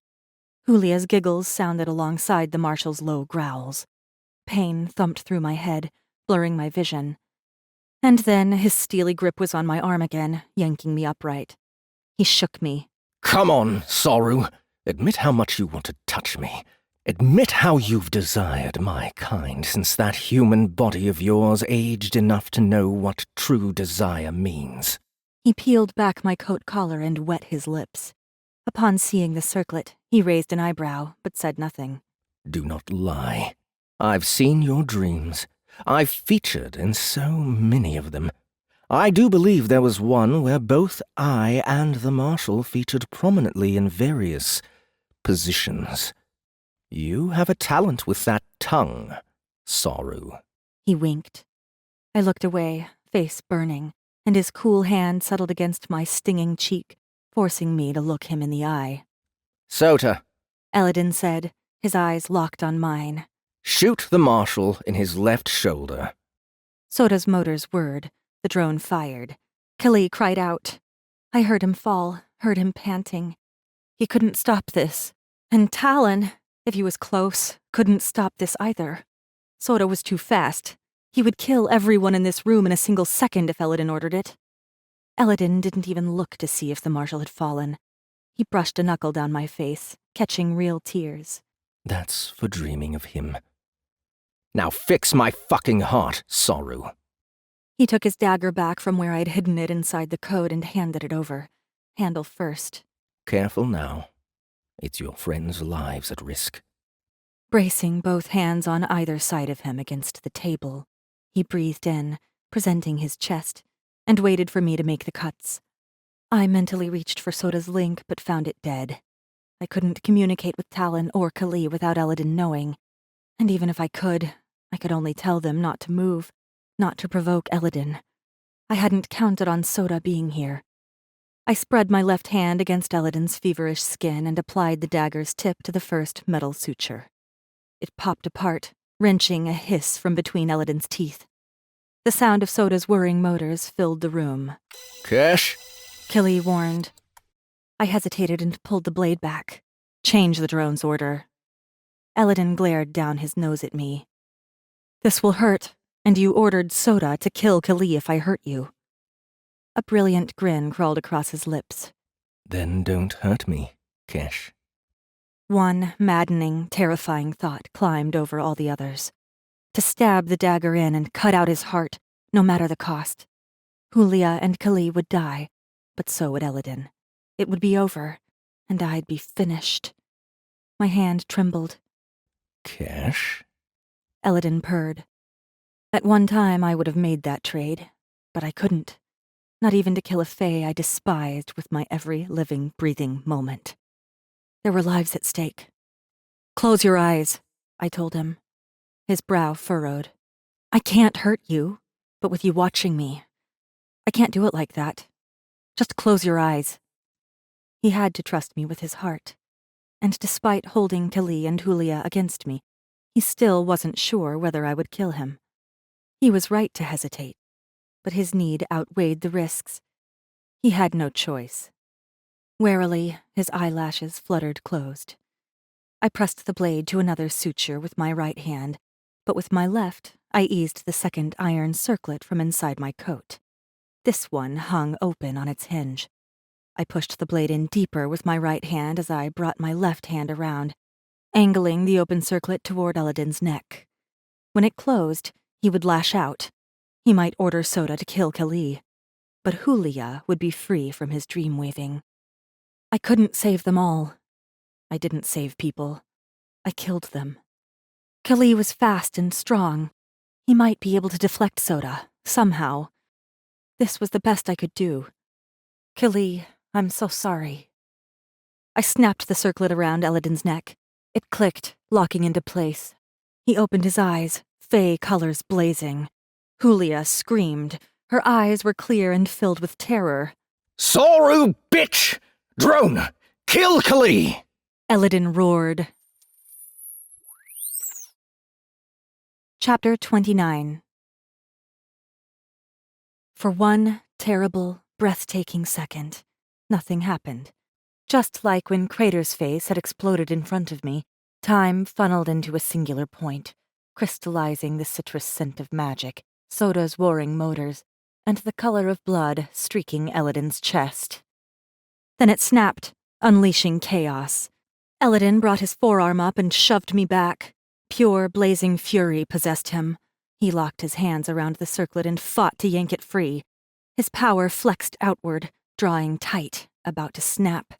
Julia's giggles sounded alongside the marshal's low growls. Pain thumped through my head, blurring my vision. And then his steely grip was on my arm again, yanking me upright. He shook me. Come on, Soru. Admit how much you want to touch me. Admit how you've desired my kind since that human body of yours aged enough to know what true desire means. He peeled back my coat collar and wet his lips. Upon seeing the circlet, he raised an eyebrow, but said nothing. Do not lie. I've seen your dreams. I've featured in so many of them. I do believe there was one where both I and the marshal featured prominently in various positions. You have a talent with that tongue, Soru. He winked. I looked away, face burning, and his cool hand settled against my stinging cheek, forcing me to look him in the eye. Sota, Eladin said, his eyes locked on mine. Shoot the marshal in his left shoulder. Soda's motors whirred. The drone fired. Kali cried out. I heard him fall, heard him panting. He couldn't stop this. And Talon, if he was close, couldn't stop this either. Soda was too fast. He would kill everyone in this room in a single second if Eladin ordered it. Eladin didn't even look to see if the marshal had fallen. He brushed a knuckle down my face, catching real tears. That's for dreaming of him. Now fix my fucking heart, Soru. He took his dagger back from where I'd hidden it inside the code and handed it over, handle first. Careful now. It's your friends' lives at risk. Bracing both hands on either side of him against the table, he breathed in, presenting his chest, and waited for me to make the cuts. I mentally reached for Soda's link but found it dead. I couldn't communicate with Talon or Kali without Eladin knowing, and even if I could only tell them not to move, not to provoke Eladin. I hadn't counted on Soda being here. I spread my left hand against Eladin's feverish skin and applied the dagger's tip to the first metal suture. It popped apart, wrenching a hiss from between Eladin's teeth. The sound of Soda's whirring motors filled the room. Kesh? Kili warned. I hesitated and pulled the blade back. Change the drone's order. Eladin glared down his nose at me. This will hurt, and you ordered Soda to kill Kali if I hurt you. A brilliant grin crawled across his lips. Then don't hurt me, Kesh. One maddening, terrifying thought climbed over all the others. To stab the dagger in and cut out his heart, no matter the cost. Julia and Kali would die, but so would Eladin. It would be over, and I'd be finished. My hand trembled. Kesh? Eladin purred. At one time I would have made that trade, but I couldn't. Not even to kill a fae I despised with my every living, breathing moment. There were lives at stake. Close your eyes, I told him. His brow furrowed. I can't hurt you, but with you watching me. I can't do it like that. Just close your eyes. He had to trust me with his heart. And despite holding Kali and Julia against me, he still wasn't sure whether I would kill him. He was right to hesitate, but his need outweighed the risks. He had no choice. Warily, his eyelashes fluttered closed. I pressed the blade to another suture with my right hand, but with my left, I eased the second iron circlet from inside my coat. This one hung open on its hinge. I pushed the blade in deeper with my right hand as I brought my left hand around, angling the open circlet toward Eladin's neck. When it closed, he would lash out. He might order Sota to kill Kali, but Julia would be free from his dream-weaving. I couldn't save them all. I didn't save people. I killed them. Kali was fast and strong. He might be able to deflect Sota, somehow. This was the best I could do. Kali, I'm so sorry. I snapped the circlet around Eladin's neck. It clicked, locking into place. He opened his eyes, fey colors blazing. Julia screamed. Her eyes were clear and filled with terror. Soru, bitch! Drone! Kill Kali! Eladin roared. Chapter 29. For one terrible, breathtaking second, nothing happened. Just like when Crater's face had exploded in front of me, time funneled into a singular point, crystallizing the citrus scent of magic, Sota's warring motors, and the color of blood streaking Eladin's chest. Then it snapped, unleashing chaos. Eladin brought his forearm up and shoved me back. Pure, blazing fury possessed him. He locked his hands around the circlet and fought to yank it free. His power flexed outward, drawing tight, about to snap.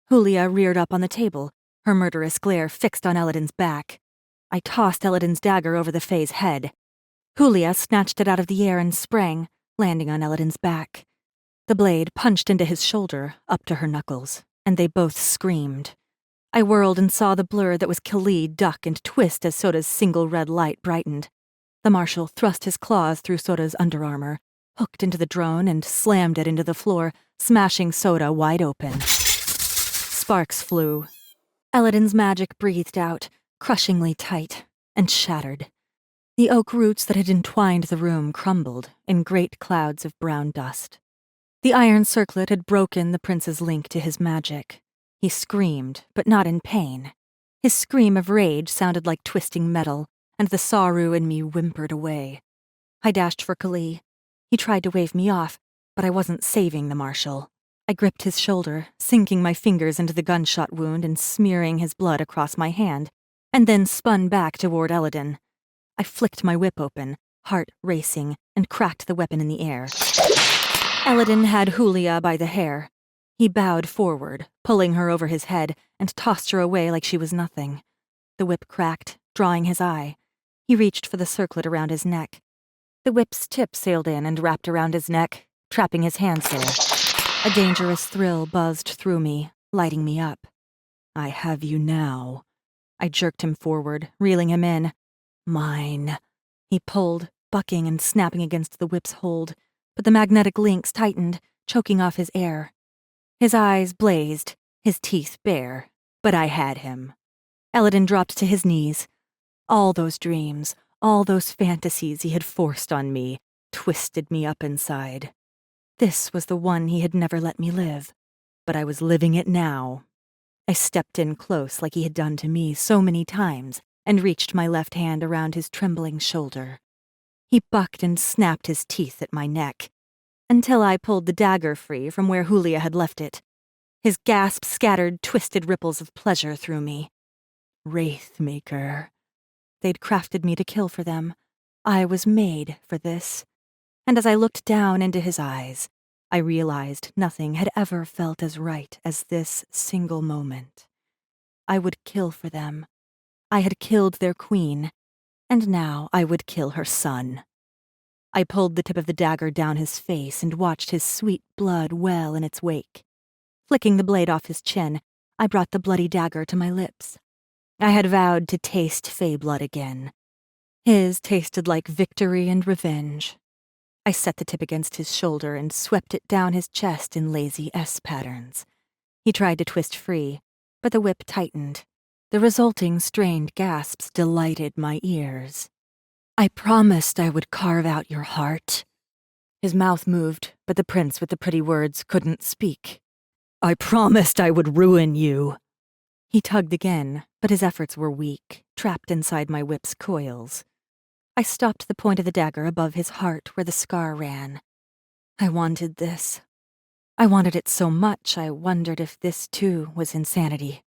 Julia reared up on the table, her murderous glare fixed on Eladin's back. I tossed Eladin's dagger over the Fae's head. Julia snatched it out of the air and sprang, landing on Eladin's back. The blade punched into his shoulder, up to her knuckles, and they both screamed. I whirled and saw the blur that was Kali duck and twist as Sota's single red light brightened. The marshal thrust his claws through Sota's underarmor, hooked into the drone and slammed it into the floor, smashing Sota wide open. Sparks flew. Eladin's magic breathed out, crushingly tight, and shattered. The oak roots that had entwined the room crumbled in great clouds of brown dust. The iron circlet had broken the prince's link to his magic. He screamed, but not in pain. His scream of rage sounded like twisting metal, and the Saru in me whimpered away. I dashed for Kali. He tried to wave me off, but I wasn't saving the marshal. I gripped his shoulder, sinking my fingers into the gunshot wound and smearing his blood across my hand, and then spun back toward Eladin. I flicked my whip open, heart racing, and cracked the weapon in the air. Eladin had Julia by the hair. He bowed forward, pulling her over his head, and tossed her away like she was nothing. The whip cracked, drawing his eye. He reached for the circlet around his neck. The whip's tip sailed in and wrapped around his neck, trapping his hands there. A dangerous thrill buzzed through me, lighting me up. I have you now. I jerked him forward, reeling him in. Mine. He pulled, bucking and snapping against the whip's hold, but the magnetic links tightened, choking off his air. His eyes blazed, his teeth bare, but I had him. Eladin dropped to his knees. All those dreams, all those fantasies he had forced on me, twisted me up inside. This was the one he had never let me live, but I was living it now. I stepped in close like he had done to me so many times and reached my left hand around his trembling shoulder. He bucked and snapped his teeth at my neck, until I pulled the dagger free from where Julia had left it. His gasp scattered twisted ripples of pleasure through me. Wraithmaker. They'd crafted me to kill for them. I was made for this. And as I looked down into his eyes, I realized nothing had ever felt as right as this single moment. I would kill for them. I had killed their queen, and now I would kill her son. I pulled the tip of the dagger down his face and watched his sweet blood well in its wake. Flicking the blade off his chin, I brought the bloody dagger to my lips. I had vowed to taste Fae blood again. His tasted like victory and revenge. I set the tip against his shoulder and swept it down his chest in lazy S patterns. He tried to twist free, but the whip tightened. The resulting strained gasps delighted my ears. I promised I would carve out your heart. His mouth moved, but the prince with the pretty words couldn't speak. I promised I would ruin you. He tugged again, but his efforts were weak, trapped inside my whip's coils. I stopped the point of the dagger above his heart where the scar ran. I wanted this. I wanted it so much I wondered if this too was insanity.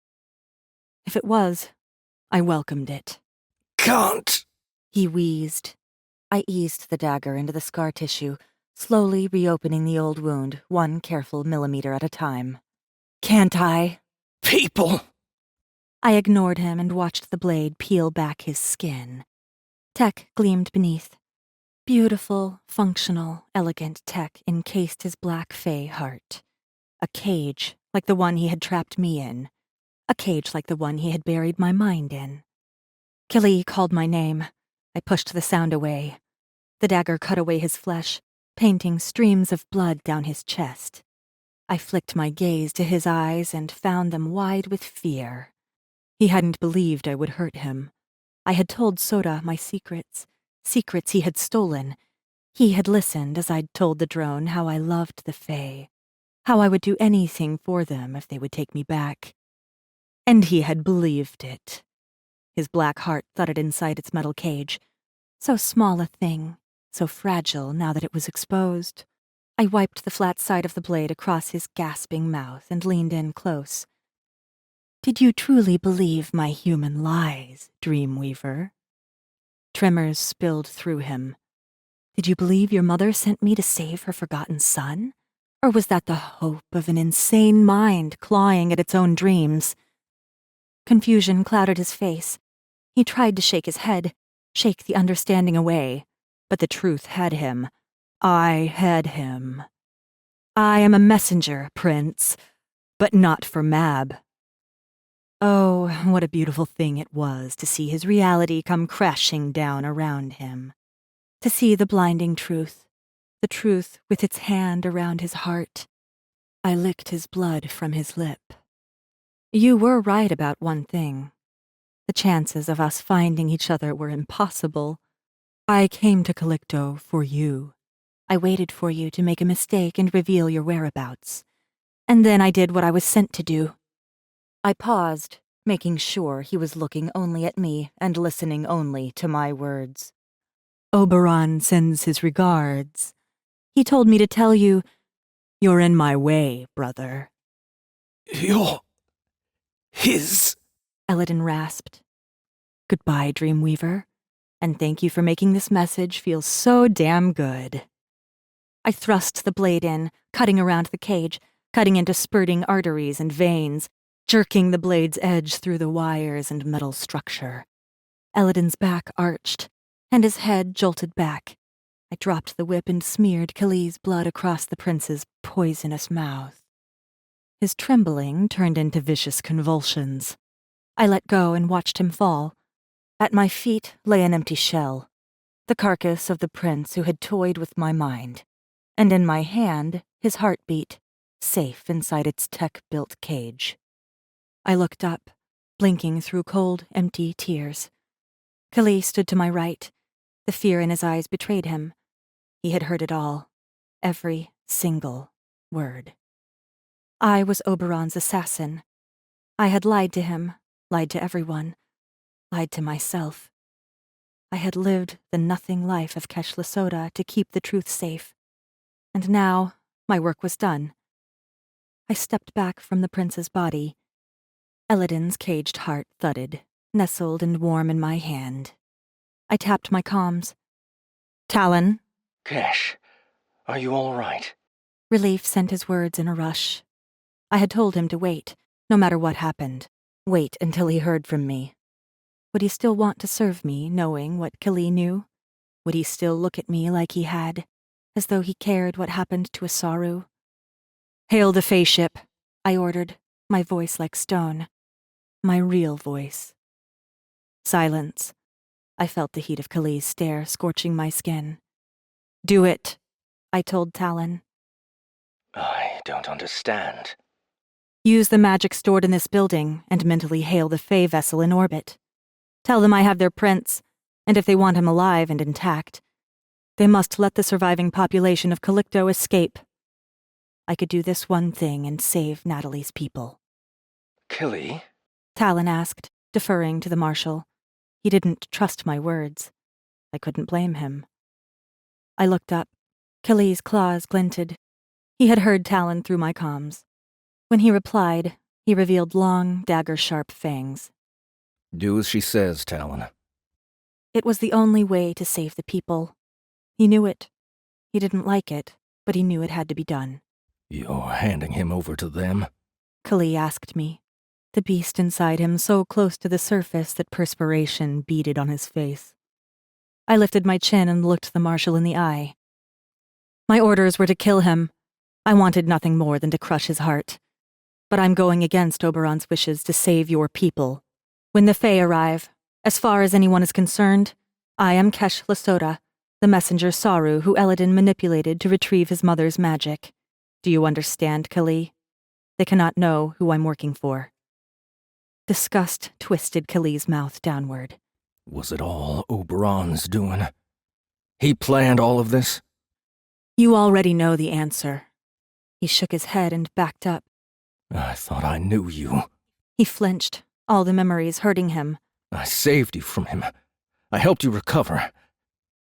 If it was, I welcomed it. Can't! He wheezed. I eased the dagger into the scar tissue, slowly reopening the old wound 1 careful millimeter at a time. Can't I? People! I ignored him and watched the blade peel back his skin. Tech gleamed beneath. Beautiful, functional, elegant tech encased his black fey heart. A cage like the one he had trapped me in. A cage like the one he had buried my mind in. Kili called my name. I pushed the sound away. The dagger cut away his flesh, painting streams of blood down his chest. I flicked my gaze to his eyes and found them wide with fear. He hadn't believed I would hurt him. I had told Sota my secrets, secrets he had stolen. He had listened as I'd told the drone how I loved the Fae, how I would do anything for them if they would take me back. And he had believed it. His black heart thudded inside its metal cage. So small a thing, so fragile now that it was exposed. I wiped the flat side of the blade across his gasping mouth and leaned in close. Did you truly believe my human lies, Dreamweaver? Tremors spilled through him. Did you believe your mother sent me to save her forgotten son? Or was that the hope of an insane mind clawing at its own dreams? Confusion clouded his face. He tried to shake his head, shake the understanding away, but the truth had him. I had him. I am a messenger, Prince, but not for Mab. Oh, what a beautiful thing it was to see his reality come crashing down around him. To see the blinding truth, the truth with its hand around his heart. I licked his blood from his lip. You were right about one thing. The chances of us finding each other were impossible. I came to Calicto for you. I waited for you to make a mistake and reveal your whereabouts. And then I did what I was sent to do. I paused, making sure he was looking only at me and listening only to my words. Oberon sends his regards. He told me to tell you, you're in my way, brother. You're... his... Eladin rasped. Goodbye, Dreamweaver, and thank you for making this message feel so damn good. I thrust the blade in, cutting around the cage, cutting into spurting arteries and veins, jerking the blade's edge through the wires and metal structure. Eladin's back arched, and his head jolted back. I dropped the whip and smeared Kali's blood across the prince's poisonous mouth. His trembling turned into vicious convulsions. I let go and watched him fall. At my feet lay an empty shell, the carcass of the prince who had toyed with my mind, and in my hand his heartbeat, safe inside its tech-built cage. I looked up, blinking through cold, empty tears. Kali stood to my right. The fear in his eyes betrayed him. He had heard it all, every single word. I was Oberon's assassin. I had lied to him, lied to everyone, lied to myself. I had lived the nothing life of Kesh Lasota to keep the truth safe. And now, my work was done. I stepped back from the prince's body. Eladin's caged heart thudded, nestled and warm in my hand. I tapped my comms. Talon? Kesh, are you all right? Relief sent his words in a rush. I had told him to wait, no matter what happened. Wait until he heard from me. Would he still want to serve me, knowing what Kali knew? Would he still look at me like he had, as though he cared what happened to Asaru? Hail the Fae ship, I ordered, my voice like stone. My real voice. Silence. I felt the heat of Kali's stare scorching my skin. Do it, I told Talon. I don't understand. Use the magic stored in this building and mentally hail the Fae vessel in orbit. Tell them I have their prince, and if they want him alive and intact, they must let the surviving population of Calicto escape. I could do this one thing and save Natalie's people. I couldn't blame him. I looked up. Kelly's claws glinted. He had heard Talon through my comms. When he replied, he revealed long, dagger-sharp fangs. Do as she says, Talon. It was the only way to save the people. He knew it. He didn't like it, but he knew it had to be done. You're handing him over to them? Kali asked me, the beast inside him so close to the surface that perspiration beaded on his face. I lifted my chin and looked the marshal in the eye. My orders were to kill him. I wanted nothing more than to crush his heart. But I'm going against Oberon's wishes to save your people. When the Fae arrive, as far as anyone is concerned, I am Kesh Lasota, the messenger Saru who Eladin manipulated to retrieve his mother's magic. Do you understand, Kali? They cannot know who I'm working for. Disgust twisted Kali's mouth downward. Was it all Oberon's doing? He planned all of this? You already know the answer. He shook his head and backed up. I thought I knew you. He flinched, all the memories hurting him. I saved you from him. I helped you recover.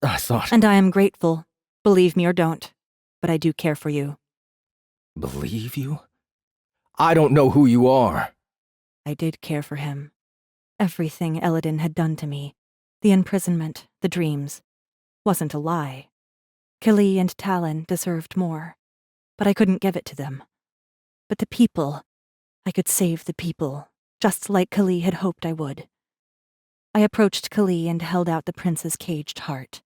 I thought... And I am grateful. Believe me or don't. But I do care for you. Believe you? I don't know who you are. I did care for him. Everything Eladin had done to me, the imprisonment, the dreams, wasn't a lie. Kali and Talon deserved more, but I couldn't give it to them. But the people, I could save the people, just like Kali had hoped I would. I approached Kali and held out the prince's caged heart.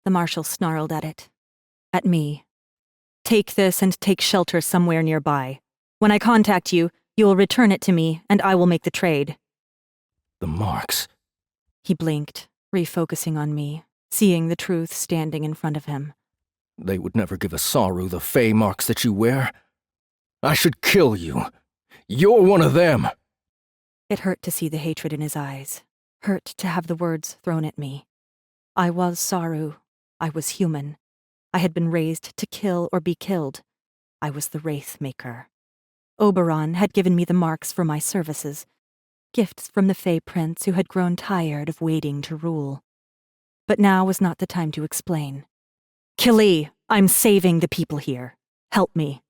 The marshal snarled at it. At me. Take this and take shelter somewhere nearby. When I contact you, you will return it to me, and I will make the trade. The marks. He blinked, refocusing on me, seeing the truth standing in front of him. They would never give a Saru the Fae marks that you wear. I should kill you. You're one of them. It hurt to see the hatred in his eyes, hurt to have the words thrown at me. I was Saru. I was human. I had been raised to kill or be killed. I was the Wraith Maker. Oberon had given me the marks for my services, gifts from the Fae Prince who had grown tired of waiting to rule. But now was not the time to explain. Kali, I'm saving the people here. Help me.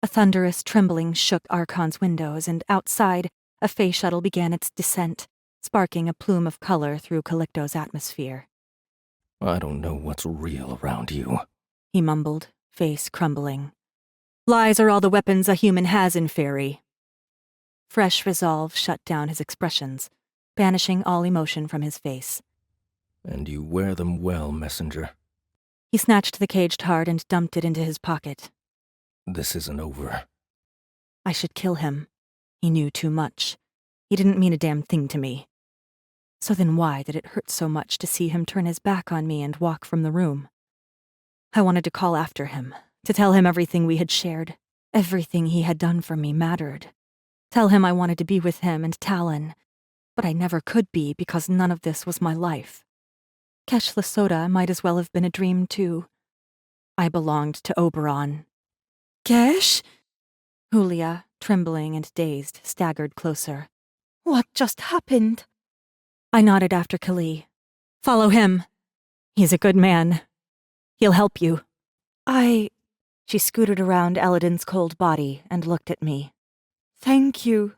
A thunderous trembling shook Archon's windows, and outside, a Fae shuttle began its descent, sparking a plume of color through Calicto's atmosphere. I don't know what's real around you, he mumbled, face crumbling. Lies are all the weapons a human has in Fairy. Fresh resolve shut down his expressions, banishing all emotion from his face. And you wear them well, messenger. He snatched the caged heart and dumped it into his pocket. This isn't over. I should kill him. He knew too much. He didn't mean a damn thing to me. So then why did it hurt so much to see him turn his back on me and walk from the room? I wanted to call after him, to tell him everything we had shared. Everything he had done for me mattered. Tell him I wanted to be with him and Talon, but I never could be because none of this was my life. Kesh Lasota might as well have been a dream, too. I belonged to Oberon. Kesh? Julia, trembling and dazed, staggered closer. What just happened? I nodded after Kali. Follow him. He's a good man. He'll help you. She scooted around Eladin's cold body and looked at me. Thank you.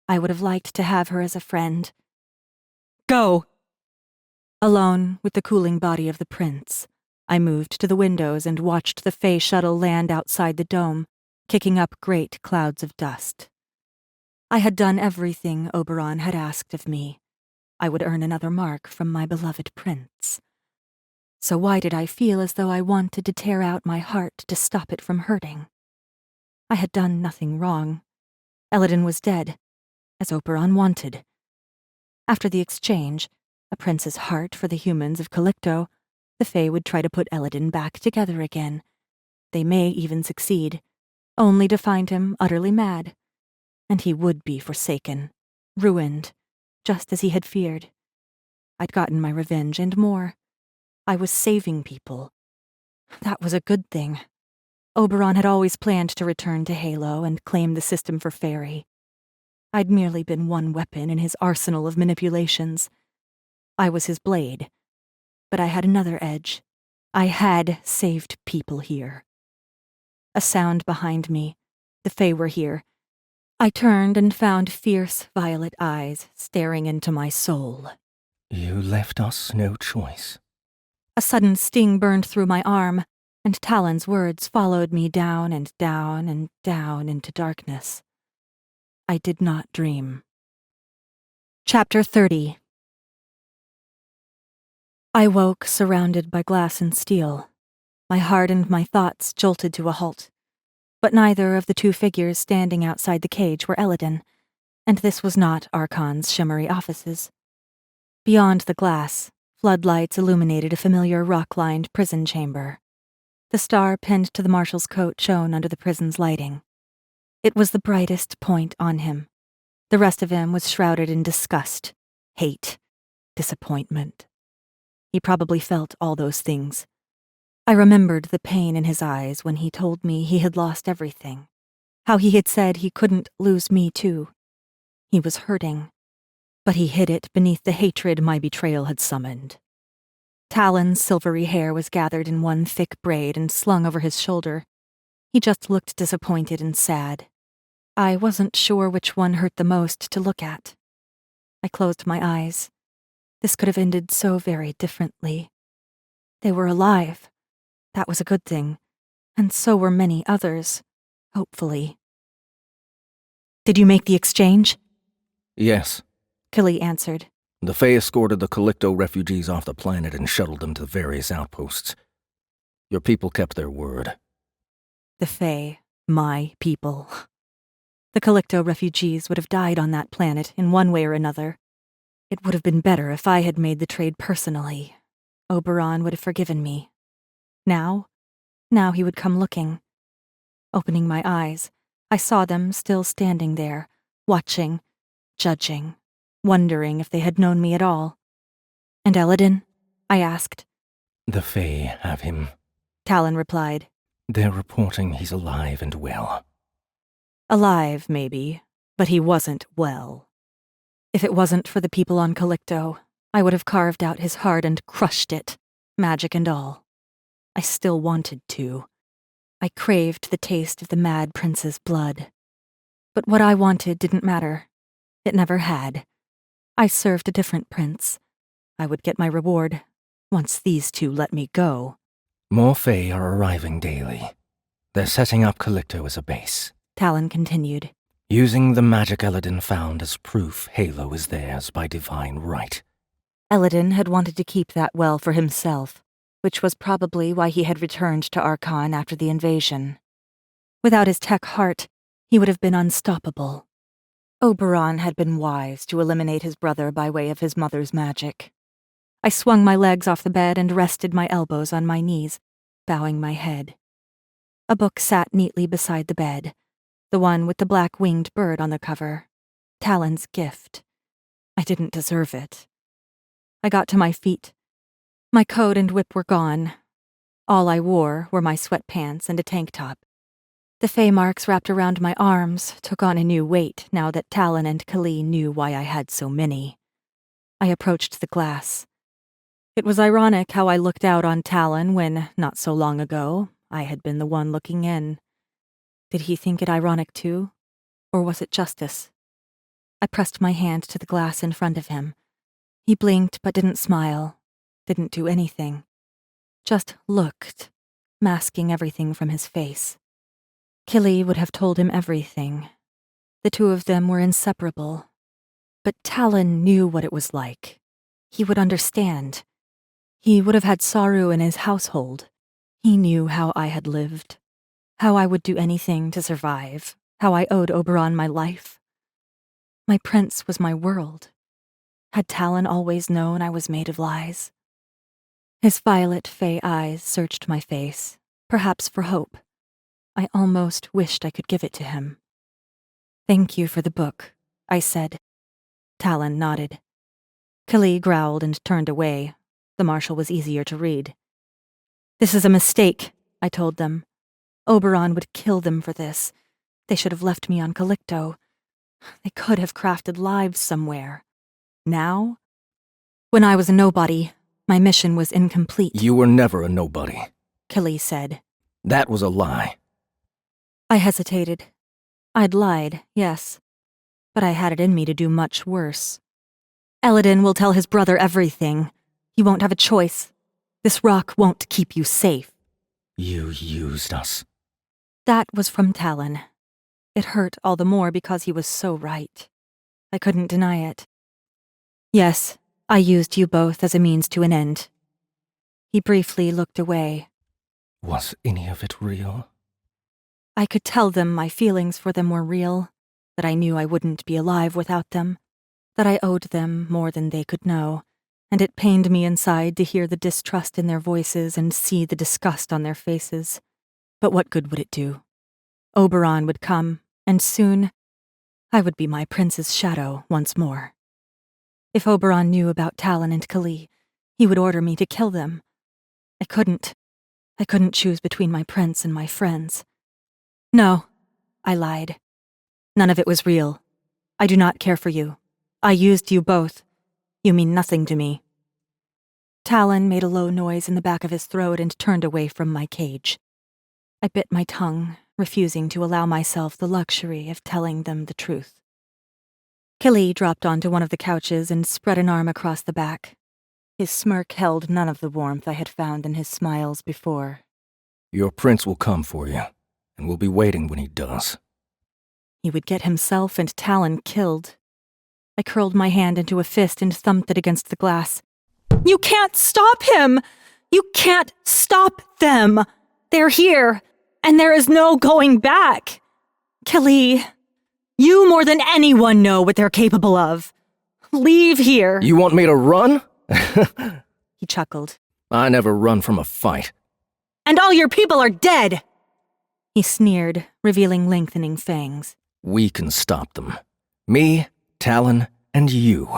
I would have liked to have her as a friend. Go! Alone with the cooling body of the prince, I moved to the windows and watched the Fae shuttle land outside the dome, kicking up great clouds of dust. I had done everything Oberon had asked of me. I would earn another mark from my beloved prince. So why did I feel as though I wanted to tear out my heart to stop it from hurting? I had done nothing wrong. Eladin was dead, as Oberon wanted. After the exchange, a prince's heart for the humans of Calicto, the Fae would try to put Eladin back together again. They may even succeed, only to find him utterly mad. And he would be forsaken, ruined, just as he had feared. I'd gotten my revenge and more. I was saving people. That was a good thing. Oberon had always planned to return to Halow and claim the system for Fairy. I'd merely been one weapon in his arsenal of manipulations. I was his blade. But I had another edge. I had saved people here. A sound behind me. The Fae were here. I turned and found fierce violet eyes staring into my soul. You left us no choice. A sudden sting burned through my arm, and Talon's words followed me down and down and down into darkness. I did not dream. Chapter 30. I woke surrounded by glass and steel. My heart and my thoughts jolted to a halt. But neither of the two figures standing outside the cage were Eladin, and this was not Archon's shimmery offices. Beyond the glass, floodlights illuminated a familiar rock-lined prison chamber. The star pinned to the marshal's coat shone under the prison's lighting. It was the brightest point on him. The rest of him was shrouded in disgust, hate, disappointment. He probably felt all those things. I remembered the pain in his eyes when he told me he had lost everything, how he had said he couldn't lose me too. He was hurting, but he hid it beneath the hatred my betrayal had summoned. Talon's silvery hair was gathered in one thick braid and slung over his shoulder. He just looked disappointed and sad. I wasn't sure which one hurt the most to look at. I closed my eyes. This could have ended so very differently. They were alive. That was a good thing, and so were many others, hopefully. Did you make the exchange? Yes. Killy answered. The Fae escorted the Calicto refugees off the planet and shuttled them to the various outposts. Your people kept their word. The Fae, my people. The Calicto refugees would have died on that planet in one way or another. It would have been better if I had made the trade personally. Oberon would have forgiven me. Now he would come looking. Opening my eyes, I saw them still standing there, watching, judging, wondering if they had known me at all. And Eladin? I asked. The Fae have him, Talon replied. They're reporting he's alive and well. Alive, maybe, but he wasn't well. If it wasn't for the people on Calicto, I would have carved out his heart and crushed it, magic and all. I still wanted to. I craved the taste of the Mad Prince's blood. But what I wanted didn't matter. It never had. I served a different prince. I would get my reward, once these two let me go. More Fae are arriving daily. They're setting up Calicto as a base, Talon continued. Using the magic Eladin found as proof Halow is theirs by divine right. Eladin had wanted to keep that well for himself, which was probably why he had returned to Archon after the invasion. Without his tech heart, he would have been unstoppable. Oberon had been wise to eliminate his brother by way of his mother's magic. I swung my legs off the bed and rested my elbows on my knees, bowing my head. A book sat neatly beside the bed, the one with the black-winged bird on the cover. Talon's gift. I didn't deserve it. I got to my feet. My coat and whip were gone. All I wore were my sweatpants and a tank top. The Fae marks wrapped around my arms took on a new weight now that Talon and Kali knew why I had so many. I approached the glass. It was ironic how I looked out on Talon when, not so long ago, I had been the one looking in. Did he think it ironic too? Or was it justice? I pressed my hand to the glass in front of him. He blinked but didn't smile. Didn't do anything. Just looked, masking everything from his face. Killy would have told him everything. The two of them were inseparable. But Talon knew what it was like. He would understand. He would have had Saru in his household. He knew how I had lived. How I would do anything to survive. How I owed Oberon my life. My prince was my world. Had Talon always known I was made of lies? His violet Fae eyes searched my face, perhaps for hope. I almost wished I could give it to him. Thank you for the book, I said. Talon nodded. Kali growled and turned away. The marshal was easier to read. This is a mistake, I told them. Oberon would kill them for this. They should have left me on Calicto. They could have crafted lives somewhere. Now? When I was a nobody, My mission was incomplete, You were never a nobody. Kesh said. That was a lie. I hesitated. I'd lied, yes, but I had it in me to do much worse. Eladin will tell his brother everything. You won't have a choice. This rock won't keep you safe. You used us. That was from Talon. It hurt all the more because he was so right. I couldn't deny it. Yes, I used you both as a means to an end. He briefly looked away. Was any of it real? I could tell them my feelings for them were real, that I knew I wouldn't be alive without them, that I owed them more than they could know, and it pained me inside to hear the distrust in their voices and see the disgust on their faces. But what good would it do? Oberon would come, and soon I would be my prince's shadow once more. If Oberon knew about Talon and Kesh, he would order me to kill them. I couldn't choose between my prince and my friends. No, I lied. None of it was real. I do not care for you. I used you both. You mean nothing to me. Talon made a low noise in the back of his throat and turned away from my cage. I bit my tongue, refusing to allow myself the luxury of telling them the truth. Kesh dropped onto one of the couches and spread an arm across the back. His smirk held none of the warmth I had found in his smiles before. Your prince will come for you, and we'll be waiting when he does. He would get himself and Talon killed. I curled my hand into a fist and thumped it against the glass. You can't stop him! You can't stop them! They're here, and there is no going back! Kesh, you more than anyone know what they're capable of. Leave here! You want me to run? He chuckled. I never run from a fight. And all your people are dead! He sneered, revealing lengthening fangs. We can stop them. Me, Talon, and you,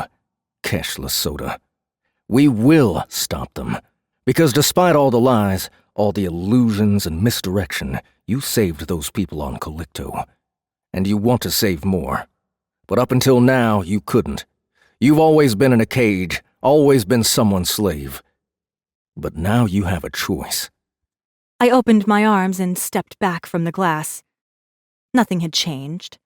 Kesh Lasota. We will stop them. Because despite all the lies, all the illusions and misdirection, you saved those people on Calicto. And you want to save more. But up until now, you couldn't. You've always been in a cage, always been someone's slave. But now you have a choice. I opened my arms and stepped back from the glass. Nothing had changed.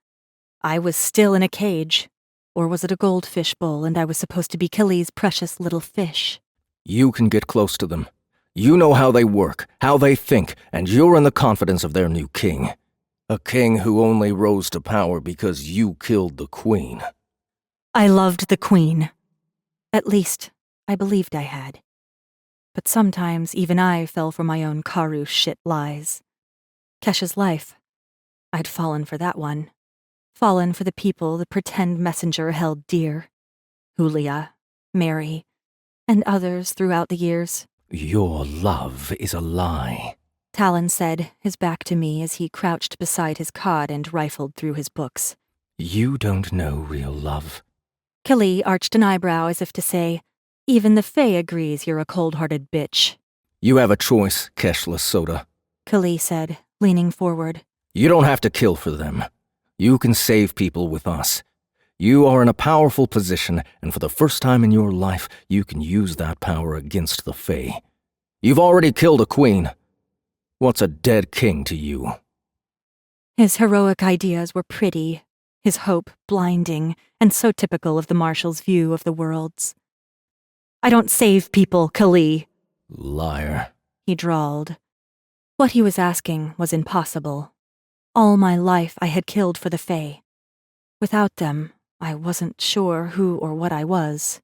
I was still in a cage. Or was it a goldfish bowl and I was supposed to be Kesh's precious little fish? You can get close to them. You know how they work, how they think, and you're in the confidence of their new king. A king who only rose to power because you killed the queen. I loved the queen. At least, I believed I had. But sometimes even I fell for my own Karu shit lies. Kesh's life. I'd fallen for that one. Fallen for the people the pretend messenger held dear. Julia, Mary, and others throughout the years. Your love is a lie, Talon said, his back to me as he crouched beside his cot and rifled through his books. You don't know real love. Kesh arched an eyebrow as if to say, even the Fae agrees you're a cold-hearted bitch. You have a choice, Kesh Lasota, Kesh said, leaning forward. You don't have to kill for them. You can save people with us. You are in a powerful position, and for the first time in your life, you can use that power against the Fae. You've already killed a queen. What's a dead king to you? His heroic ideas were pretty, his hope blinding, and so typical of the marshal's view of the worlds. I don't save people, Kesh, Liar, he drawled. What he was asking was impossible. All my life I had killed for the Fae. Without them, I wasn't sure who or what I was.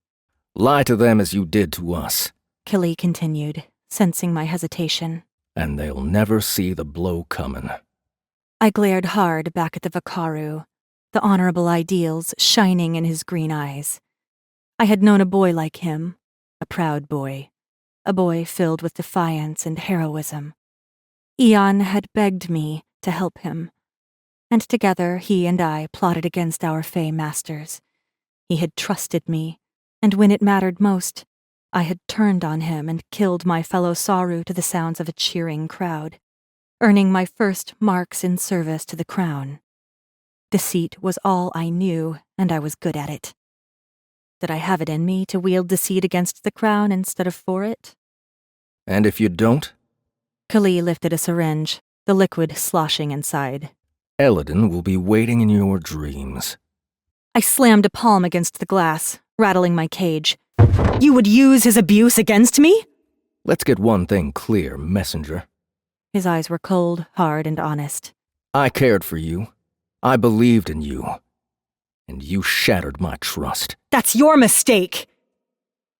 Lie to them as you did to us. Kesh continued, sensing my hesitation. And they'll never see the blow coming. I glared hard back at the Vakaru, the honorable ideals shining in his green eyes. I had known a boy like him, a proud boy, a boy filled with defiance and heroism. Eon had begged me to help him, and together he and I plotted against our Fae masters. He had trusted me, and when it mattered most, I had turned on him and killed my fellow Saru to the sounds of a cheering crowd, earning my first marks in service to the crown. Deceit was all I knew, and I was good at it. Did I have it in me to wield deceit against the crown instead of for it? And if you don't, Kali lifted a syringe, the liquid sloshing inside. Elodin will be waiting in your dreams. I slammed a palm against the glass, rattling my cage. You would use his abuse against me? Let's get one thing clear, messenger. His eyes were cold, hard, and honest. I cared for you. I believed in you. And you shattered my trust. That's your mistake!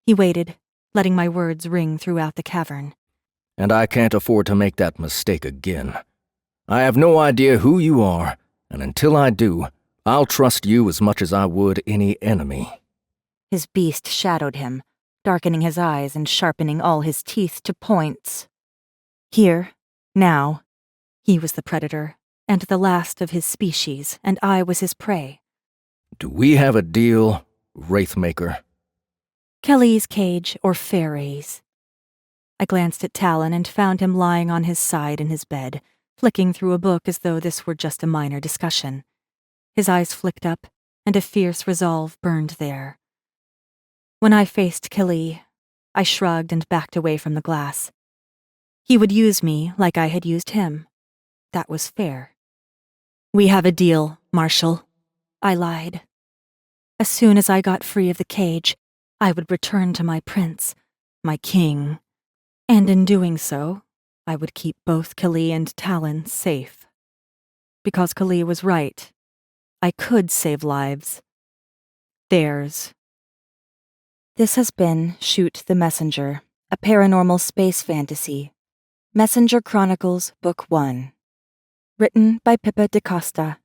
He waited, letting my words ring throughout the cavern. And I can't afford to make that mistake again. I have no idea who you are, and until I do, I'll trust you as much as I would any enemy. His beast shadowed him, darkening his eyes and sharpening all his teeth to points. Here, now, he was the predator, and the last of his species, and I was his prey. Do we have a deal, Wraithmaker? Kelly's cage or fairies? I glanced at Talon and found him lying on his side in his bed, flicking through a book as though this were just a minor discussion. His eyes flicked up, and a fierce resolve burned there. When I faced Kelly, I shrugged and backed away from the glass. He would use me like I had used him. That was fair. We have a deal, Marshal. I lied. As soon as I got free of the cage, I would return to my prince, my king, and in doing so, I would keep both Kali and Talon safe. Because Kali was right. I could save lives. Theirs. This has been Shoot the Messenger, a paranormal space fantasy. Messenger Chronicles, Book 1. Written by Pippa DaCosta.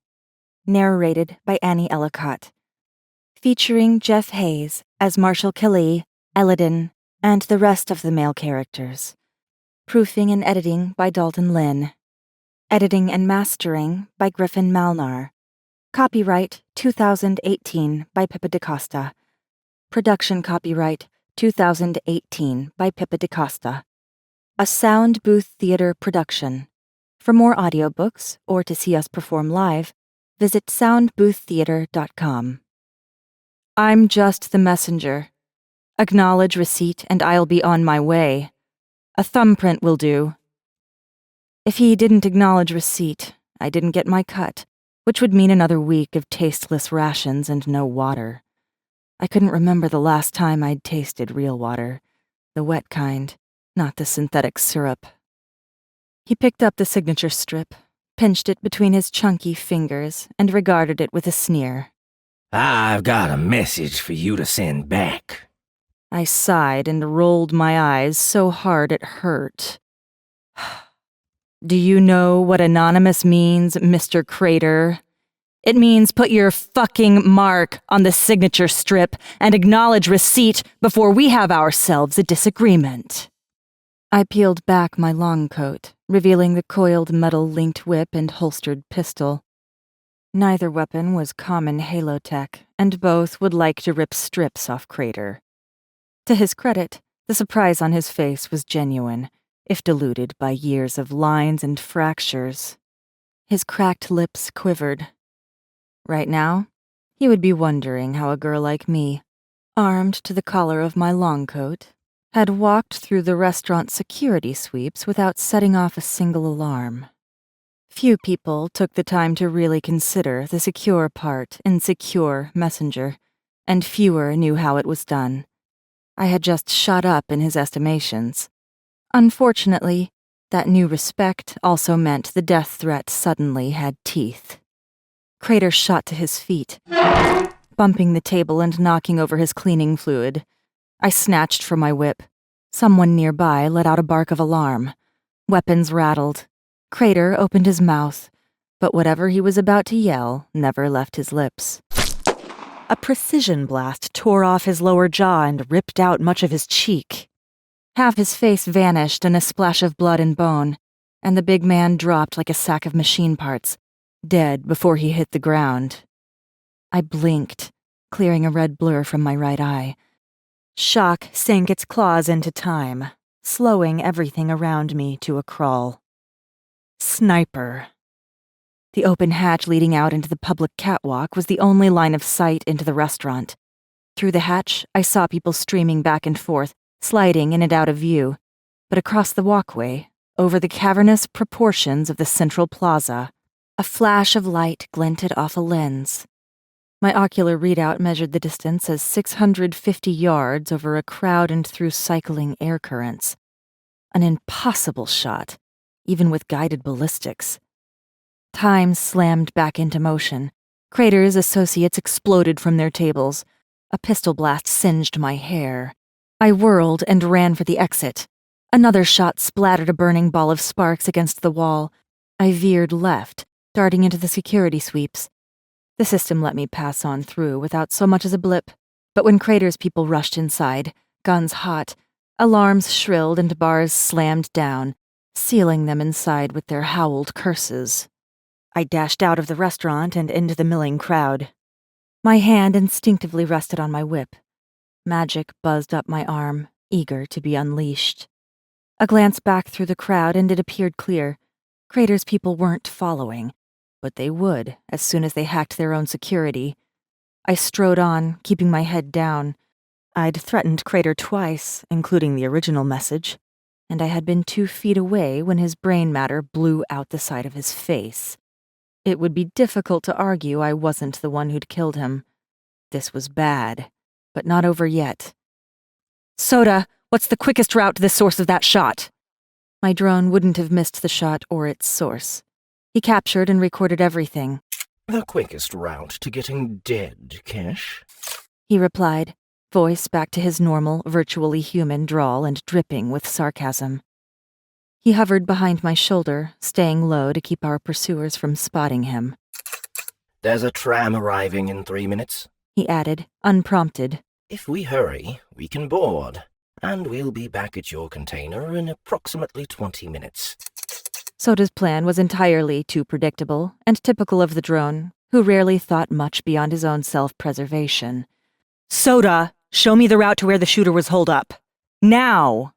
Narrated by Annie Ellicott. Featuring Jeff Hayes as Marshal Kali, Elodin, and the rest of the male characters. Proofing and editing by Dalton Lynn. Editing and mastering by Griffin Malnar. Copyright 2018 by Pippa DaCosta. Production copyright 2018 by Pippa DaCosta. A Soundbooth Theater production. For more audiobooks or to see us perform live, visit soundbooththeater.com. I'm just the messenger. Acknowledge receipt and I'll be on my way. A thumbprint will do. If he didn't acknowledge receipt, I didn't get my cut, which would mean another week of tasteless rations and no water. I couldn't remember the last time I'd tasted real water, the wet kind, not the synthetic syrup. He picked up the signature strip, pinched it between his chunky fingers, and regarded it with a sneer. I've got a message for you to send back. I sighed and rolled my eyes so hard it hurt. Do you know what anonymous means, Mr. Crater? It means put your fucking mark on the signature strip and acknowledge receipt before we have ourselves a disagreement. I peeled back my long coat, revealing the coiled metal linked whip and holstered pistol. Neither weapon was common Halow tech, and both would like to rip strips off Crater. To his credit, the surprise on his face was genuine, if diluted by years of lines and fractures. His cracked lips quivered. Right now, he would be wondering how a girl like me, armed to the collar of my long coat, had walked through the restaurant security sweeps without setting off a single alarm. Few people took the time to really consider the secure part in Secure Messenger, and fewer knew how it was done. I had just shot up in his estimations. Unfortunately, that new respect also meant the death threat suddenly had teeth. Crater shot to his feet, bumping the table and knocking over his cleaning fluid. I snatched for my whip. Someone nearby let out a bark of alarm. Weapons rattled. Crater opened his mouth, but whatever he was about to yell never left his lips. A precision blast tore off his lower jaw and ripped out much of his cheek. Half his face vanished in a splash of blood and bone, and the big man dropped like a sack of machine parts, dead before he hit the ground. I blinked, clearing a red blur from my right eye. Shock sank its claws into time, slowing everything around me to a crawl. Sniper. The open hatch leading out into the public catwalk was the only line of sight into the restaurant. Through the hatch, I saw people streaming back and forth, sliding in and out of view. But across the walkway, over the cavernous proportions of the central plaza, a flash of light glinted off a lens. My ocular readout measured the distance as 650 yards over a crowd and through cycling air currents. An impossible shot, even with guided ballistics. Time slammed back into motion. Crater's associates exploded from their tables. A pistol blast singed my hair. I whirled and ran for the exit. Another shot splattered a burning ball of sparks against the wall. I veered left, darting into the security sweeps. The system let me pass on through without so much as a blip. But when Crater's people rushed inside, guns hot, alarms shrilled and bars slammed down, sealing them inside with their howled curses. I dashed out of the restaurant and into the milling crowd. My hand instinctively rested on my whip. Magic buzzed up my arm, eager to be unleashed. A glance back through the crowd and it appeared clear. Crater's people weren't following, but they would as soon as they hacked their own security. I strode on, keeping my head down. I'd threatened Crater twice, including the original message, and I had been 2 feet away when his brain matter blew out the side of his face. It would be difficult to argue I wasn't the one who'd killed him. This was bad, but not over yet. "Soda, what's the quickest route to the source of that shot?" My drone wouldn't have missed the shot or its source. He captured and recorded everything. "The quickest route to getting dead, Kesh," he replied, voice back to his normal, virtually human drawl and dripping with sarcasm. He hovered behind my shoulder, staying low to keep our pursuers from spotting him. There's a tram arriving in 3 minutes. He added, unprompted. If we hurry, we can board, and we'll be back at your container in approximately 20 minutes. Soda's plan was entirely too predictable and typical of the drone, who rarely thought much beyond his own self-preservation. "Soda, show me the route to where the shooter was holed up. Now!"